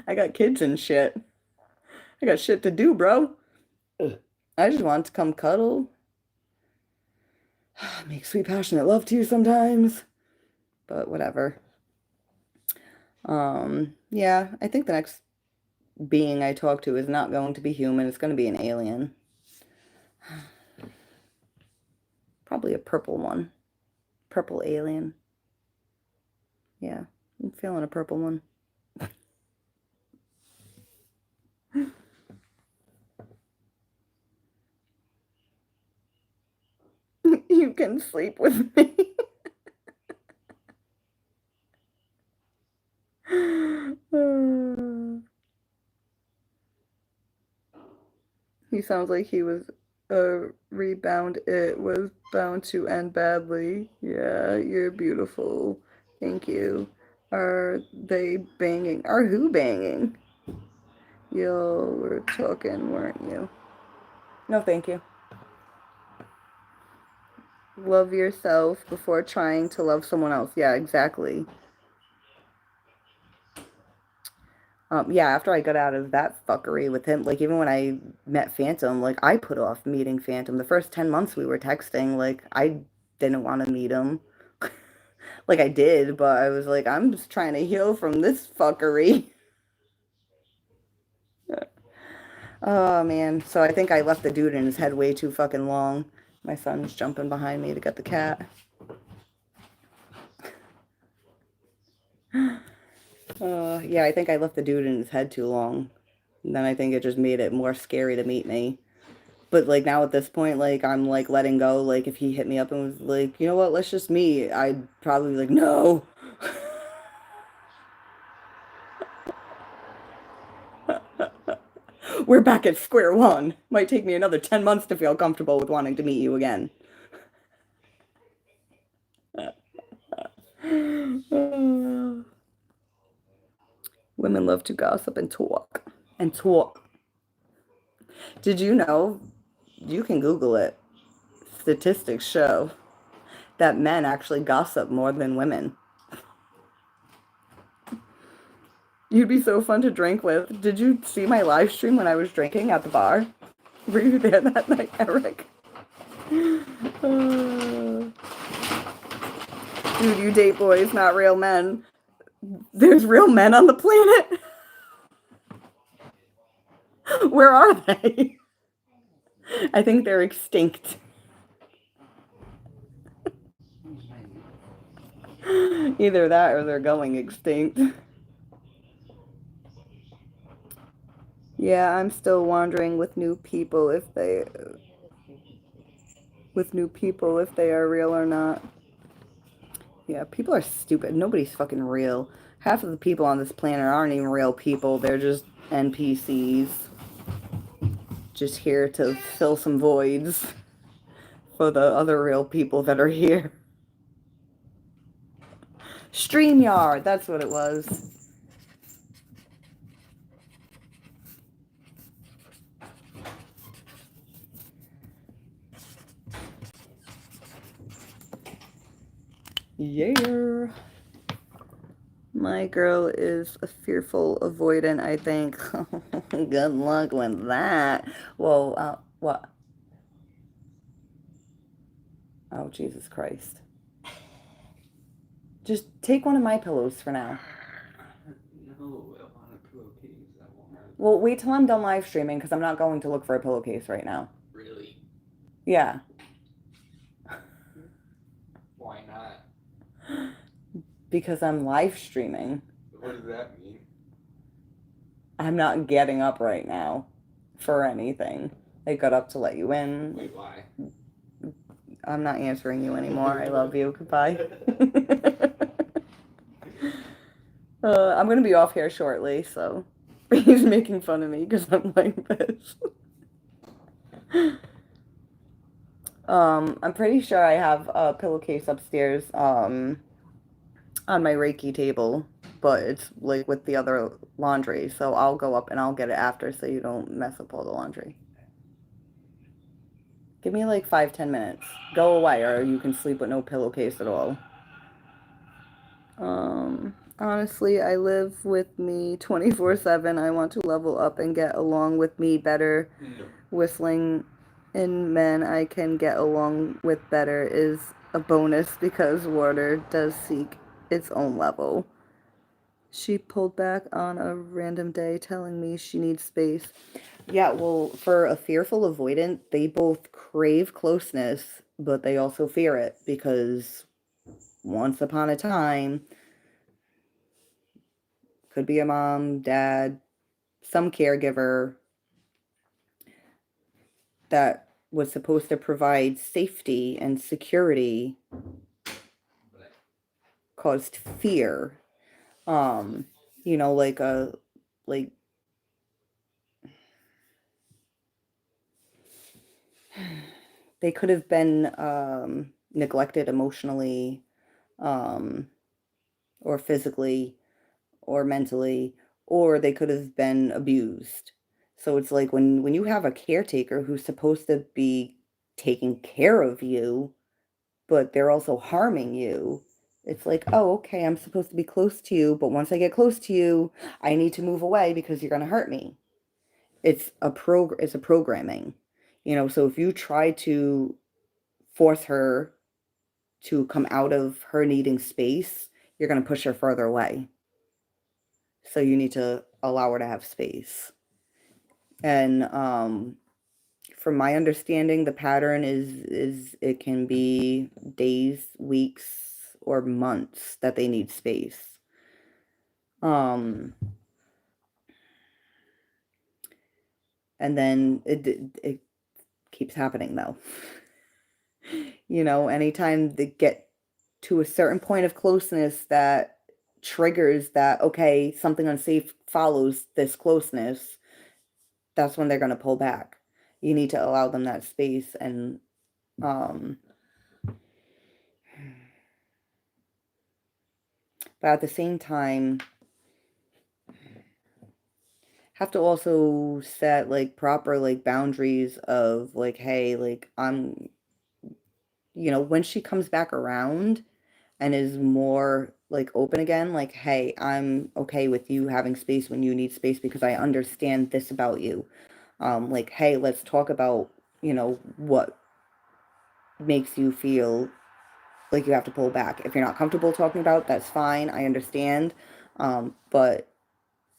Speaker 1: I got kids and shit. I got shit to do, bro.
Speaker 2: Ugh.
Speaker 1: I just want to come cuddle. Make sweet passionate love to you sometimes. But whatever. Yeah, I think the next being I talk to is not going to be human. It's going to be an alien. Probably a purple one. Purple alien. Yeah, I'm feeling a purple one. You can sleep with me. He sounds like he was a rebound. It was bound to end badly. Yeah, you're beautiful. Thank you. Are they banging? Are who banging? You were talking, weren't you? No, thank you. Love yourself before trying to love someone else. Yeah, exactly. Yeah, after I got out of that fuckery with him, like even when I met Phantom, like I put off meeting Phantom. The first 10 months we were texting, like I didn't want to meet him. Like I did, but I was like, I'm just trying to heal from this fuckery. Oh man. So I think I left the dude in his head way too fucking long. My son's jumping behind me to get the cat. Yeah, I think I left the dude in his head too long. And then I think it just made it more scary to meet me. But like now at this point, like I'm like letting go. Like if he hit me up and was like, you know what, let's just meet, I'd probably be like, no. We're back at square one. Might take me another 10 months to feel comfortable with wanting to meet you again. Women love to gossip and talk. And talk. Did you know? You can Google it. Statistics show that men actually gossip more than women. You'd be so fun to drink with. Did you see my live stream when I was drinking at the bar? Were you there that night, Eric? Dude, you date boys, not real men. There's real men on the planet. Where are they? I think they're extinct. Either that or they're going extinct. Yeah, I'm still wondering with new people if they are real or not. Yeah, people are stupid. Nobody's fucking real. Half of the people on this planet aren't even real people. They're just NPCs. Just here to fill some voids for the other real people that are here. StreamYard, that's what it was. Yeah. My girl is a fearful avoidant, I think. Good luck with that. Well, what? Oh, Jesus Christ. Just take one of my pillows for now.
Speaker 2: No, I want a pillowcase. I won't have.
Speaker 1: Well, wait till I'm done live streaming because I'm not going to look for a pillowcase right now.
Speaker 2: Really?
Speaker 1: Yeah.
Speaker 2: Why not?
Speaker 1: Because I'm live streaming.
Speaker 2: What does that mean?
Speaker 1: I'm not getting up right now for anything. I got up to let you in.
Speaker 2: Wait, why?
Speaker 1: I'm not answering you anymore. I love you. Goodbye. I'm going to be off here shortly, so he's making fun of me because I'm like this. I'm pretty sure I have a pillowcase upstairs on my Reiki table, but it's like with the other laundry, so I'll go up and I'll get it after so you don't mess up all the laundry. Give me like 5-10 minutes. Go away or you can sleep with no pillowcase at all. Honestly, I live with me 24/7. I want to level up and get along with me better.
Speaker 2: No.
Speaker 1: Whistling in men I can get along with better is a bonus because water does seek its own level. She pulled back on a random day telling me she needs space. Yeah, well, for a fearful avoidant, they both crave closeness, but they also fear it because once upon a time, could be a mom, dad, some caregiver that was supposed to provide safety and security caused fear. You know, like they could have been neglected emotionally, or physically, or mentally, or they could have been abused. So it's like when you have a caretaker who's supposed to be taking care of you, but they're also harming you. It's like, oh, okay, I'm supposed to be close to you, but once I get close to you, I need to move away because you're going to hurt me. It's a programming. You know, so if you try to force her to come out of her needing space, you're going to push her further away. So you need to allow her to have space. And from my understanding, the pattern is it can be days, weeks, or months that they need space. And then it keeps happening though. You know, anytime they get to a certain point of closeness that triggers that, okay, something unsafe follows this closeness, that's when they're going to pull back. You need to allow them that space and but at the same time have to also set like proper like boundaries of like, hey, like I'm, you know, when she comes back around and is more like open again, like, hey, I'm okay with you having space when you need space because I understand this about you. Like, hey, let's talk about, you know, what makes you feel like you have to pull back. If you're not comfortable talking about, that's fine. I understand. But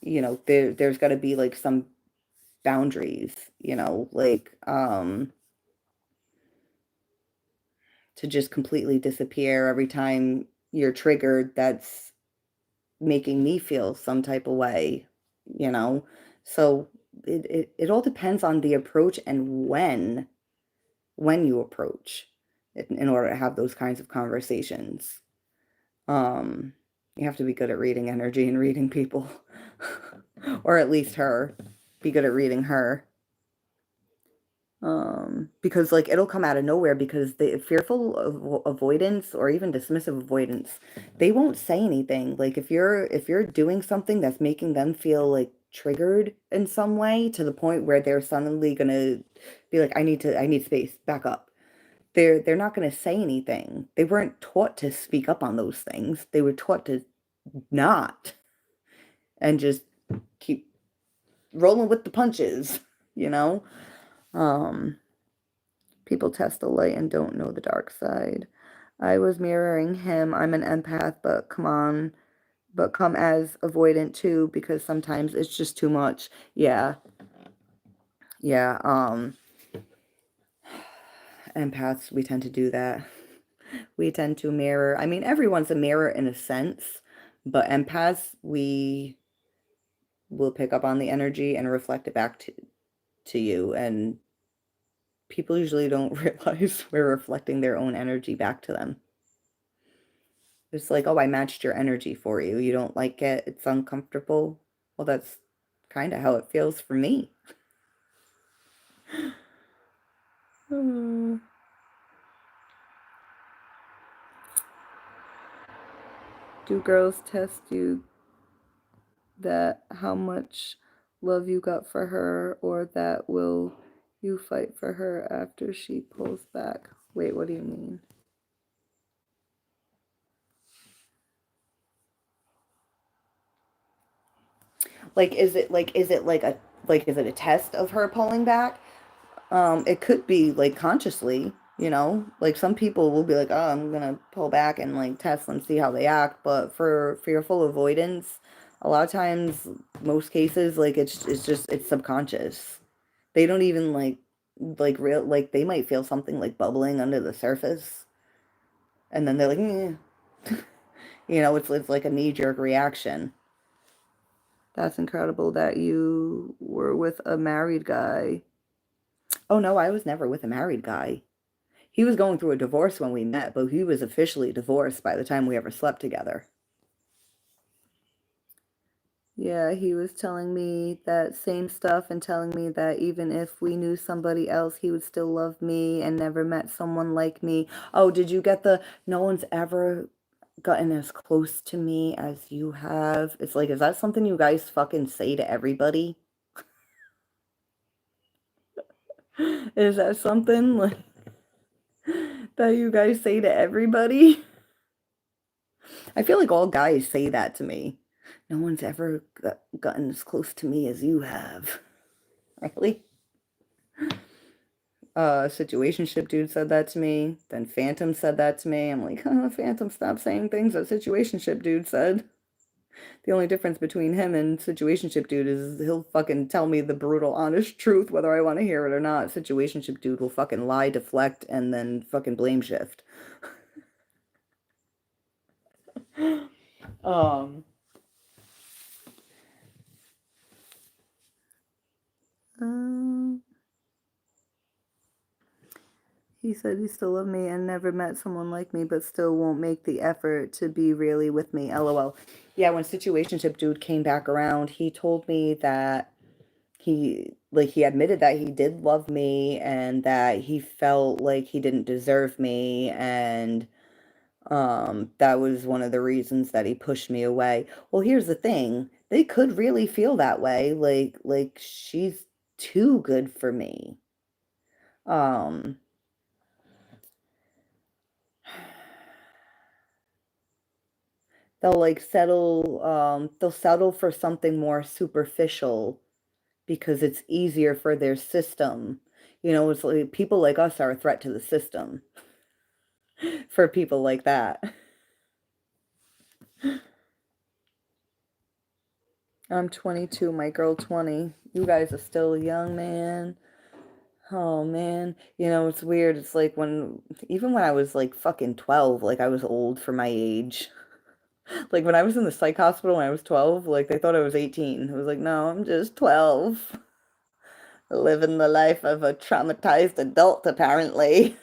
Speaker 1: you know, there's got to be like some boundaries, you know, like to just completely disappear every time you're triggered, that's making me feel some type of way, you know? So it all depends on the approach and when you approach in order to have those kinds of conversations. Um, you have to be good at reading energy and reading people, or at least her. Be good at reading her. Because like it'll come out of nowhere because the fearful avoidance or even dismissive avoidance, they won't say anything. Like if you're doing something that's making them feel like triggered in some way to the point where they're suddenly gonna be like, I need space, back up. They're not gonna say anything. They weren't taught to speak up on those things. They were taught to not and just keep rolling with the punches, you know? Um People test the light and don't know the dark side. I was mirroring him. I'm an empath, but come as avoidant too, because sometimes it's just too much. Yeah. Yeah. Empaths, we tend to do that. We tend to mirror. I mean, everyone's a mirror in a sense, but empaths, we will pick up on the energy and reflect it back to you. And people usually don't realize we're reflecting their own energy back to them. It's like, oh, I matched your energy for you. You don't like it. It's uncomfortable. Well, that's kind of how it feels for me. Hmm. Do girls test you that how much love you got for her, or that will you fight for her after she pulls back? Wait, what do you mean? Like, is it like a is it a test of her pulling back? It could be like consciously, you know, like some people will be like, oh, I'm gonna pull back and like test them, see how they act. But for fearful avoidance, a lot of times, most cases, like it's just it's subconscious. They don't even like real like they might feel something like bubbling under the surface, and then they're like, "Meh." You know, it's like a knee-jerk reaction. That's incredible that you were with a married guy. Oh no, I was never with a married guy. He was going through a divorce when we met, but he was officially divorced by the time we ever slept together. Yeah, he was telling me that same stuff and telling me that even if we knew somebody else, he would still love me and never met someone like me. Oh, did you get the no one's ever gotten as close to me as you have? It's like, is that something you guys fucking say to everybody? Is that something like that you guys say to everybody? I feel like all guys say that to me. No one's ever gotten as close to me as you have. Really? Situationship dude said that to me. Then Phantom said that to me. I'm like, huh, Phantom, stop saying things that Situationship dude said. The only difference between him and Situationship dude is he'll fucking tell me the brutal, honest truth, whether I want to hear it or not. Situationship dude will fucking lie, deflect, and then fucking blame shift. Um, um, He said he still loved me and never met someone like me, but still won't make the effort to be really with me. LOL. Yeah, when Situationship dude came back around, he told me that he admitted that he did love me and that he felt like he didn't deserve me, and that was one of the reasons that he pushed me away. Well, here's the thing. They could really feel that way, like she's too good for me. Um they'll settle for something more superficial because it's easier for their system. You know, it's like people like us are a threat to the system for people like that. I'm 22, my girl 20. You guys are still young, man. Oh man. You know, it's weird. It's like even when I was like fucking 12, like I was old for my age. Like when I was in the psych hospital when I was 12, like they thought I was 18. I was like, no, I'm just 12. Living the life of a traumatized adult, apparently.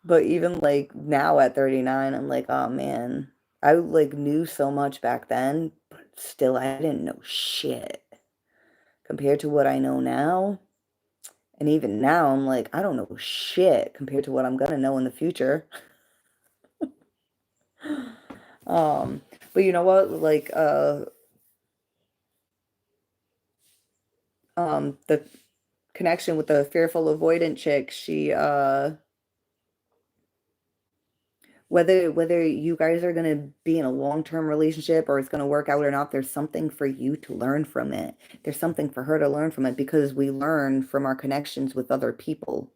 Speaker 1: But even like now at 39, I'm like, oh man, I like knew so much back then, but still I didn't know shit compared to what I know now. And even now, I'm like, I don't know shit compared to what I'm gonna know in the future. Um, but you know what? Like, the connection with the fearful avoidant chick, whether you guys are going to be in a long-term relationship or it's going to work out or not, there's something for you to learn from it. There's something for her to learn from it because we learn from our connections with other people.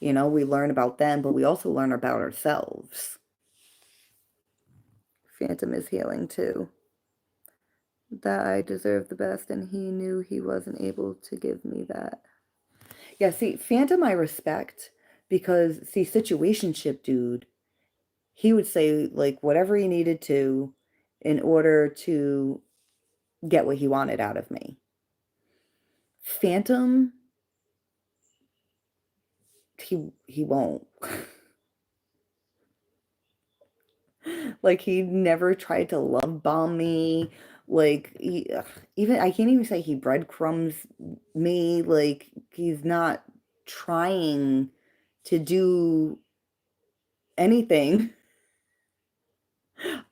Speaker 1: You know, we learn about them, but we also learn about ourselves. Phantom is healing too. That I deserve the best and he knew he wasn't able to give me that. Yeah, see, Phantom I respect because see, Situationship dude, he would say like whatever he needed to in order to get what he wanted out of me. Phantom, he won't. Like he never tried to love bomb me. Like even I can't even say he breadcrumbs me. Like he's not trying to do anything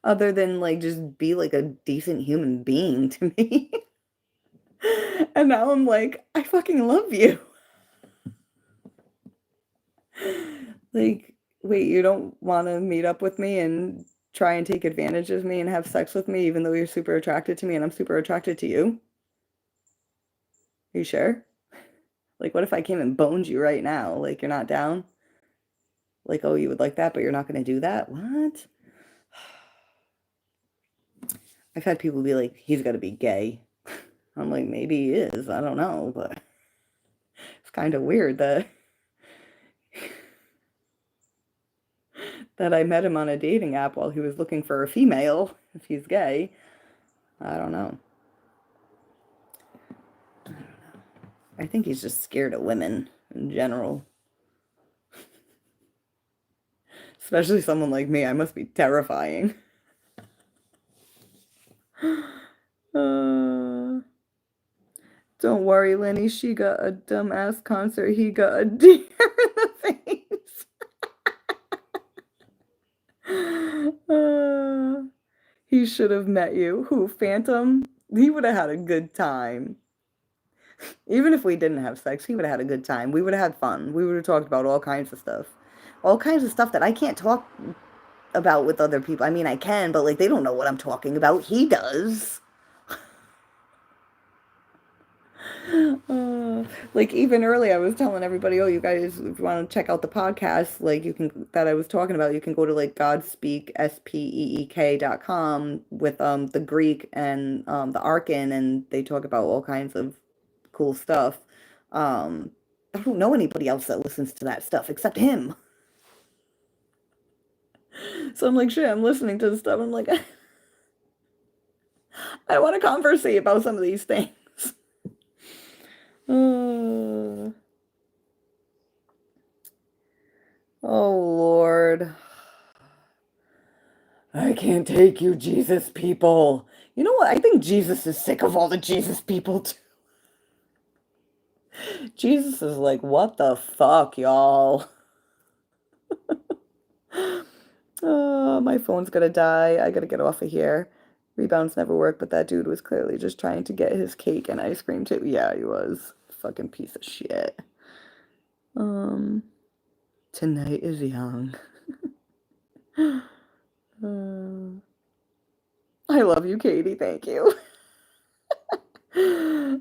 Speaker 1: other than like just be like a decent human being to me. And now I'm like, I fucking love you. Like, wait, you don't want to meet up with me and try and take advantage of me and have sex with me, even though you're super attracted to me and I'm super attracted to you? Are you sure? Like, what if I came and boned you right now? Like, you're not down? Like, oh, you would like that, but you're not going to do that? What? I've had people be like, he's got to be gay. I'm like, maybe he is. I don't know, but it's kind of weird that I met him on a dating app while he was looking for a female. If he's gay, I don't know. I think he's just scared of women in general. Especially someone like me. I must be terrifying. Uh, don't worry, Lenny. She got a dumbass concert. He got a deer in the face. He should have met you. Who, Phantom? He would have had a good time. Even if we didn't have sex, he would have had a good time. We would have had fun. We would have talked about all kinds of stuff. All kinds of stuff that I can't talk about with other people. I mean, I can, but like they don't know what I'm talking about. He does. Like even early, I was telling everybody, "Oh, you guys, if you want to check out the podcast, like you can that I was talking about, you can go to like Godspeak speek.com with the Greek and the Arkan, and they talk about all kinds of cool stuff. Um, I don't know anybody else that listens to that stuff except him. So I'm like, shit, I'm listening to the stuff. I'm like, I want to conversate about some of these things. Uh, Oh, Lord. I can't take you, Jesus people. You know what? I think Jesus is sick of all the Jesus people too. Jesus is like, what the fuck, y'all? My phone's gonna die. I gotta get off of here. Rebounds never work, but that dude was clearly just trying to get his cake and ice cream too. Yeah, he was. Fucking piece of shit. Um, Tonight is young. Uh, I love you, Katie. Thank you.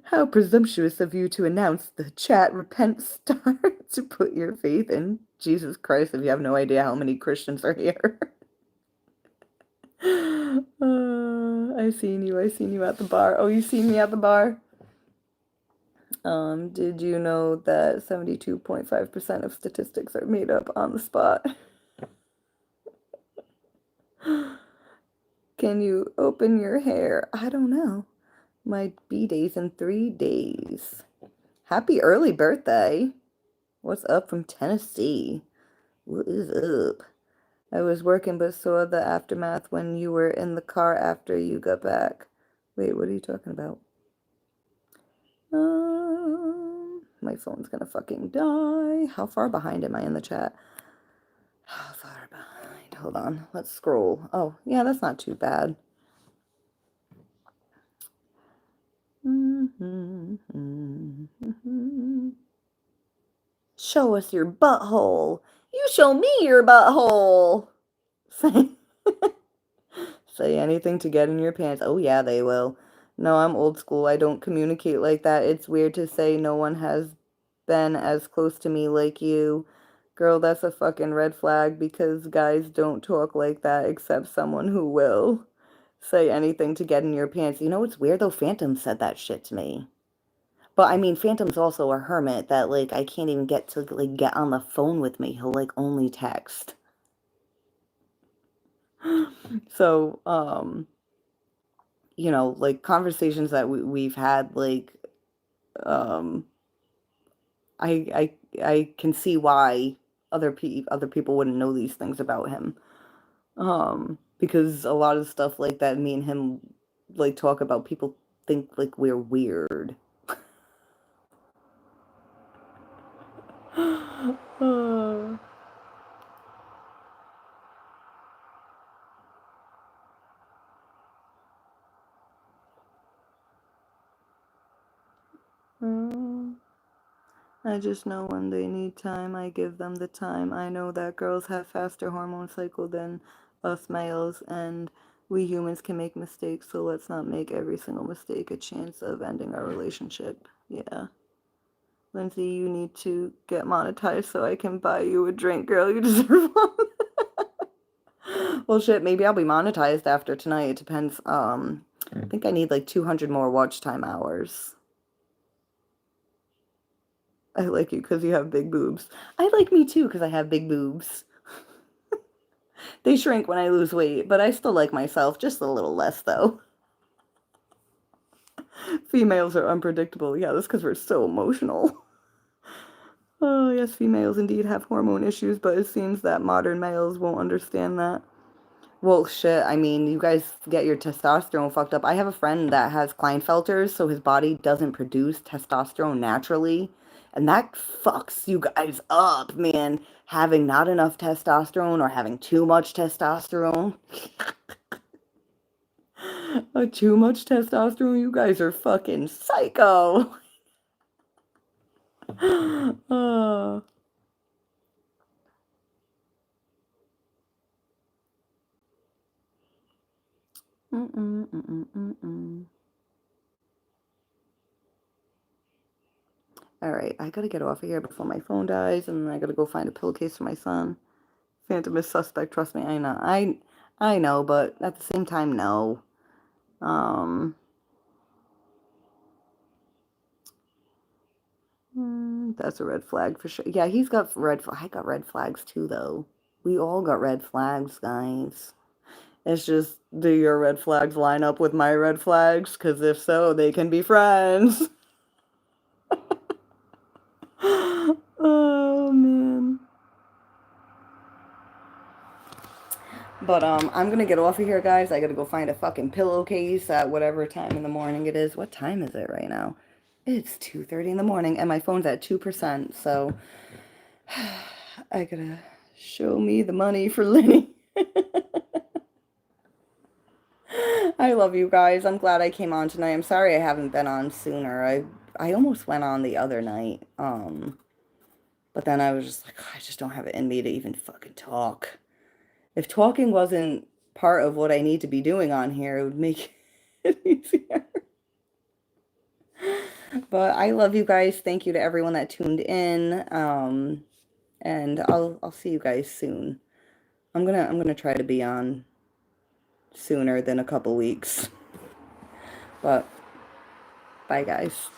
Speaker 1: How presumptuous of you to announce the chat repent star to put your faith in Jesus Christ if you have no idea how many Christians are here. I seen you. I seen you at the bar. Oh, you seen me at the bar? Did you know that 72.5% of statistics are made up on the spot? Can you open your hair? I don't know. My B-day's in 3 days. Happy early birthday. What's up from Tennessee? What is up? I was working but saw the aftermath when you were in the car after you got back. Wait, what are you talking about? My phone's gonna fucking die. How far behind am I in the chat? How far behind? Hold on. Let's scroll. Oh, yeah, that's not too bad. Show us your butthole. You show me your butthole. Say anything to get in your pants. Oh, yeah, they will. No, I'm old school. I don't communicate like that. It's weird to say no one has been as close to me like you. Girl, that's a fucking red flag because guys don't talk like that except someone who will. Say anything to get in your pants. You know what's weird though? Phantom said that shit to me. But I mean, Phantom's also a hermit that like I can't even get to like get on the phone with me. He'll like only text. So, you know, like conversations that we've had, like, um, I can see why other people wouldn't know these things about him. Because a lot of stuff like that, me and him like talk about, people think like we're weird. Uh, uh, I just know when they need time, I give them the time. I know that girls have faster hormone cycle than us males, and we humans can make mistakes, so let's not make every single mistake a chance of ending our relationship. Yeah. Lindsay, you need to get monetized so I can buy you a drink, girl. You deserve one. Well, shit, maybe I'll be monetized after tonight. It depends. I think I need like 200 more watch time hours. I like you because you have big boobs. I like me too because I have big boobs. They shrink when I lose weight, but I still like myself, just a little less though. Females are unpredictable. Yeah, that's because we're so emotional. Oh, yes, females indeed have hormone issues, but it seems that modern males won't understand that. Well, shit, I mean, you guys get your testosterone fucked up. I have a friend that has Klinefelters, so his body doesn't produce testosterone naturally. And that fucks you guys up, man. Having not enough testosterone or having too much testosterone. Too much testosterone, you guys are fucking psycho. uh, mm-mm, mm-mm, mm-mm. All right, I gotta get off of here before my phone dies, and then I gotta go find a pillowcase for my son. Phantom is suspect, trust me, I know. I know, but at the same time, no. Um, that's a red flag for sure. Yeah, he's got I got red flags too, though. We all got red flags, guys. It's just, do your red flags line up with my red flags? Because if so, they can be friends. Oh, man. But I'm gonna get off of here, guys. I gotta go find a fucking pillowcase at whatever time in the morning it is. What time is it right now? It's 2:30 in the morning, and my phone's at 2%. So I gotta show me the money for Lenny. I love you guys. I'm glad I came on tonight. I'm sorry I haven't been on sooner. I almost went on the other night. But then I was just like, I just don't have it in me to even fucking talk. If talking wasn't part of what I need to be doing on here, it would make it easier. But I love you guys. Thank you to everyone that tuned in. And I'll see you guys soon. I'm gonna try to be on sooner than a couple weeks. But bye guys.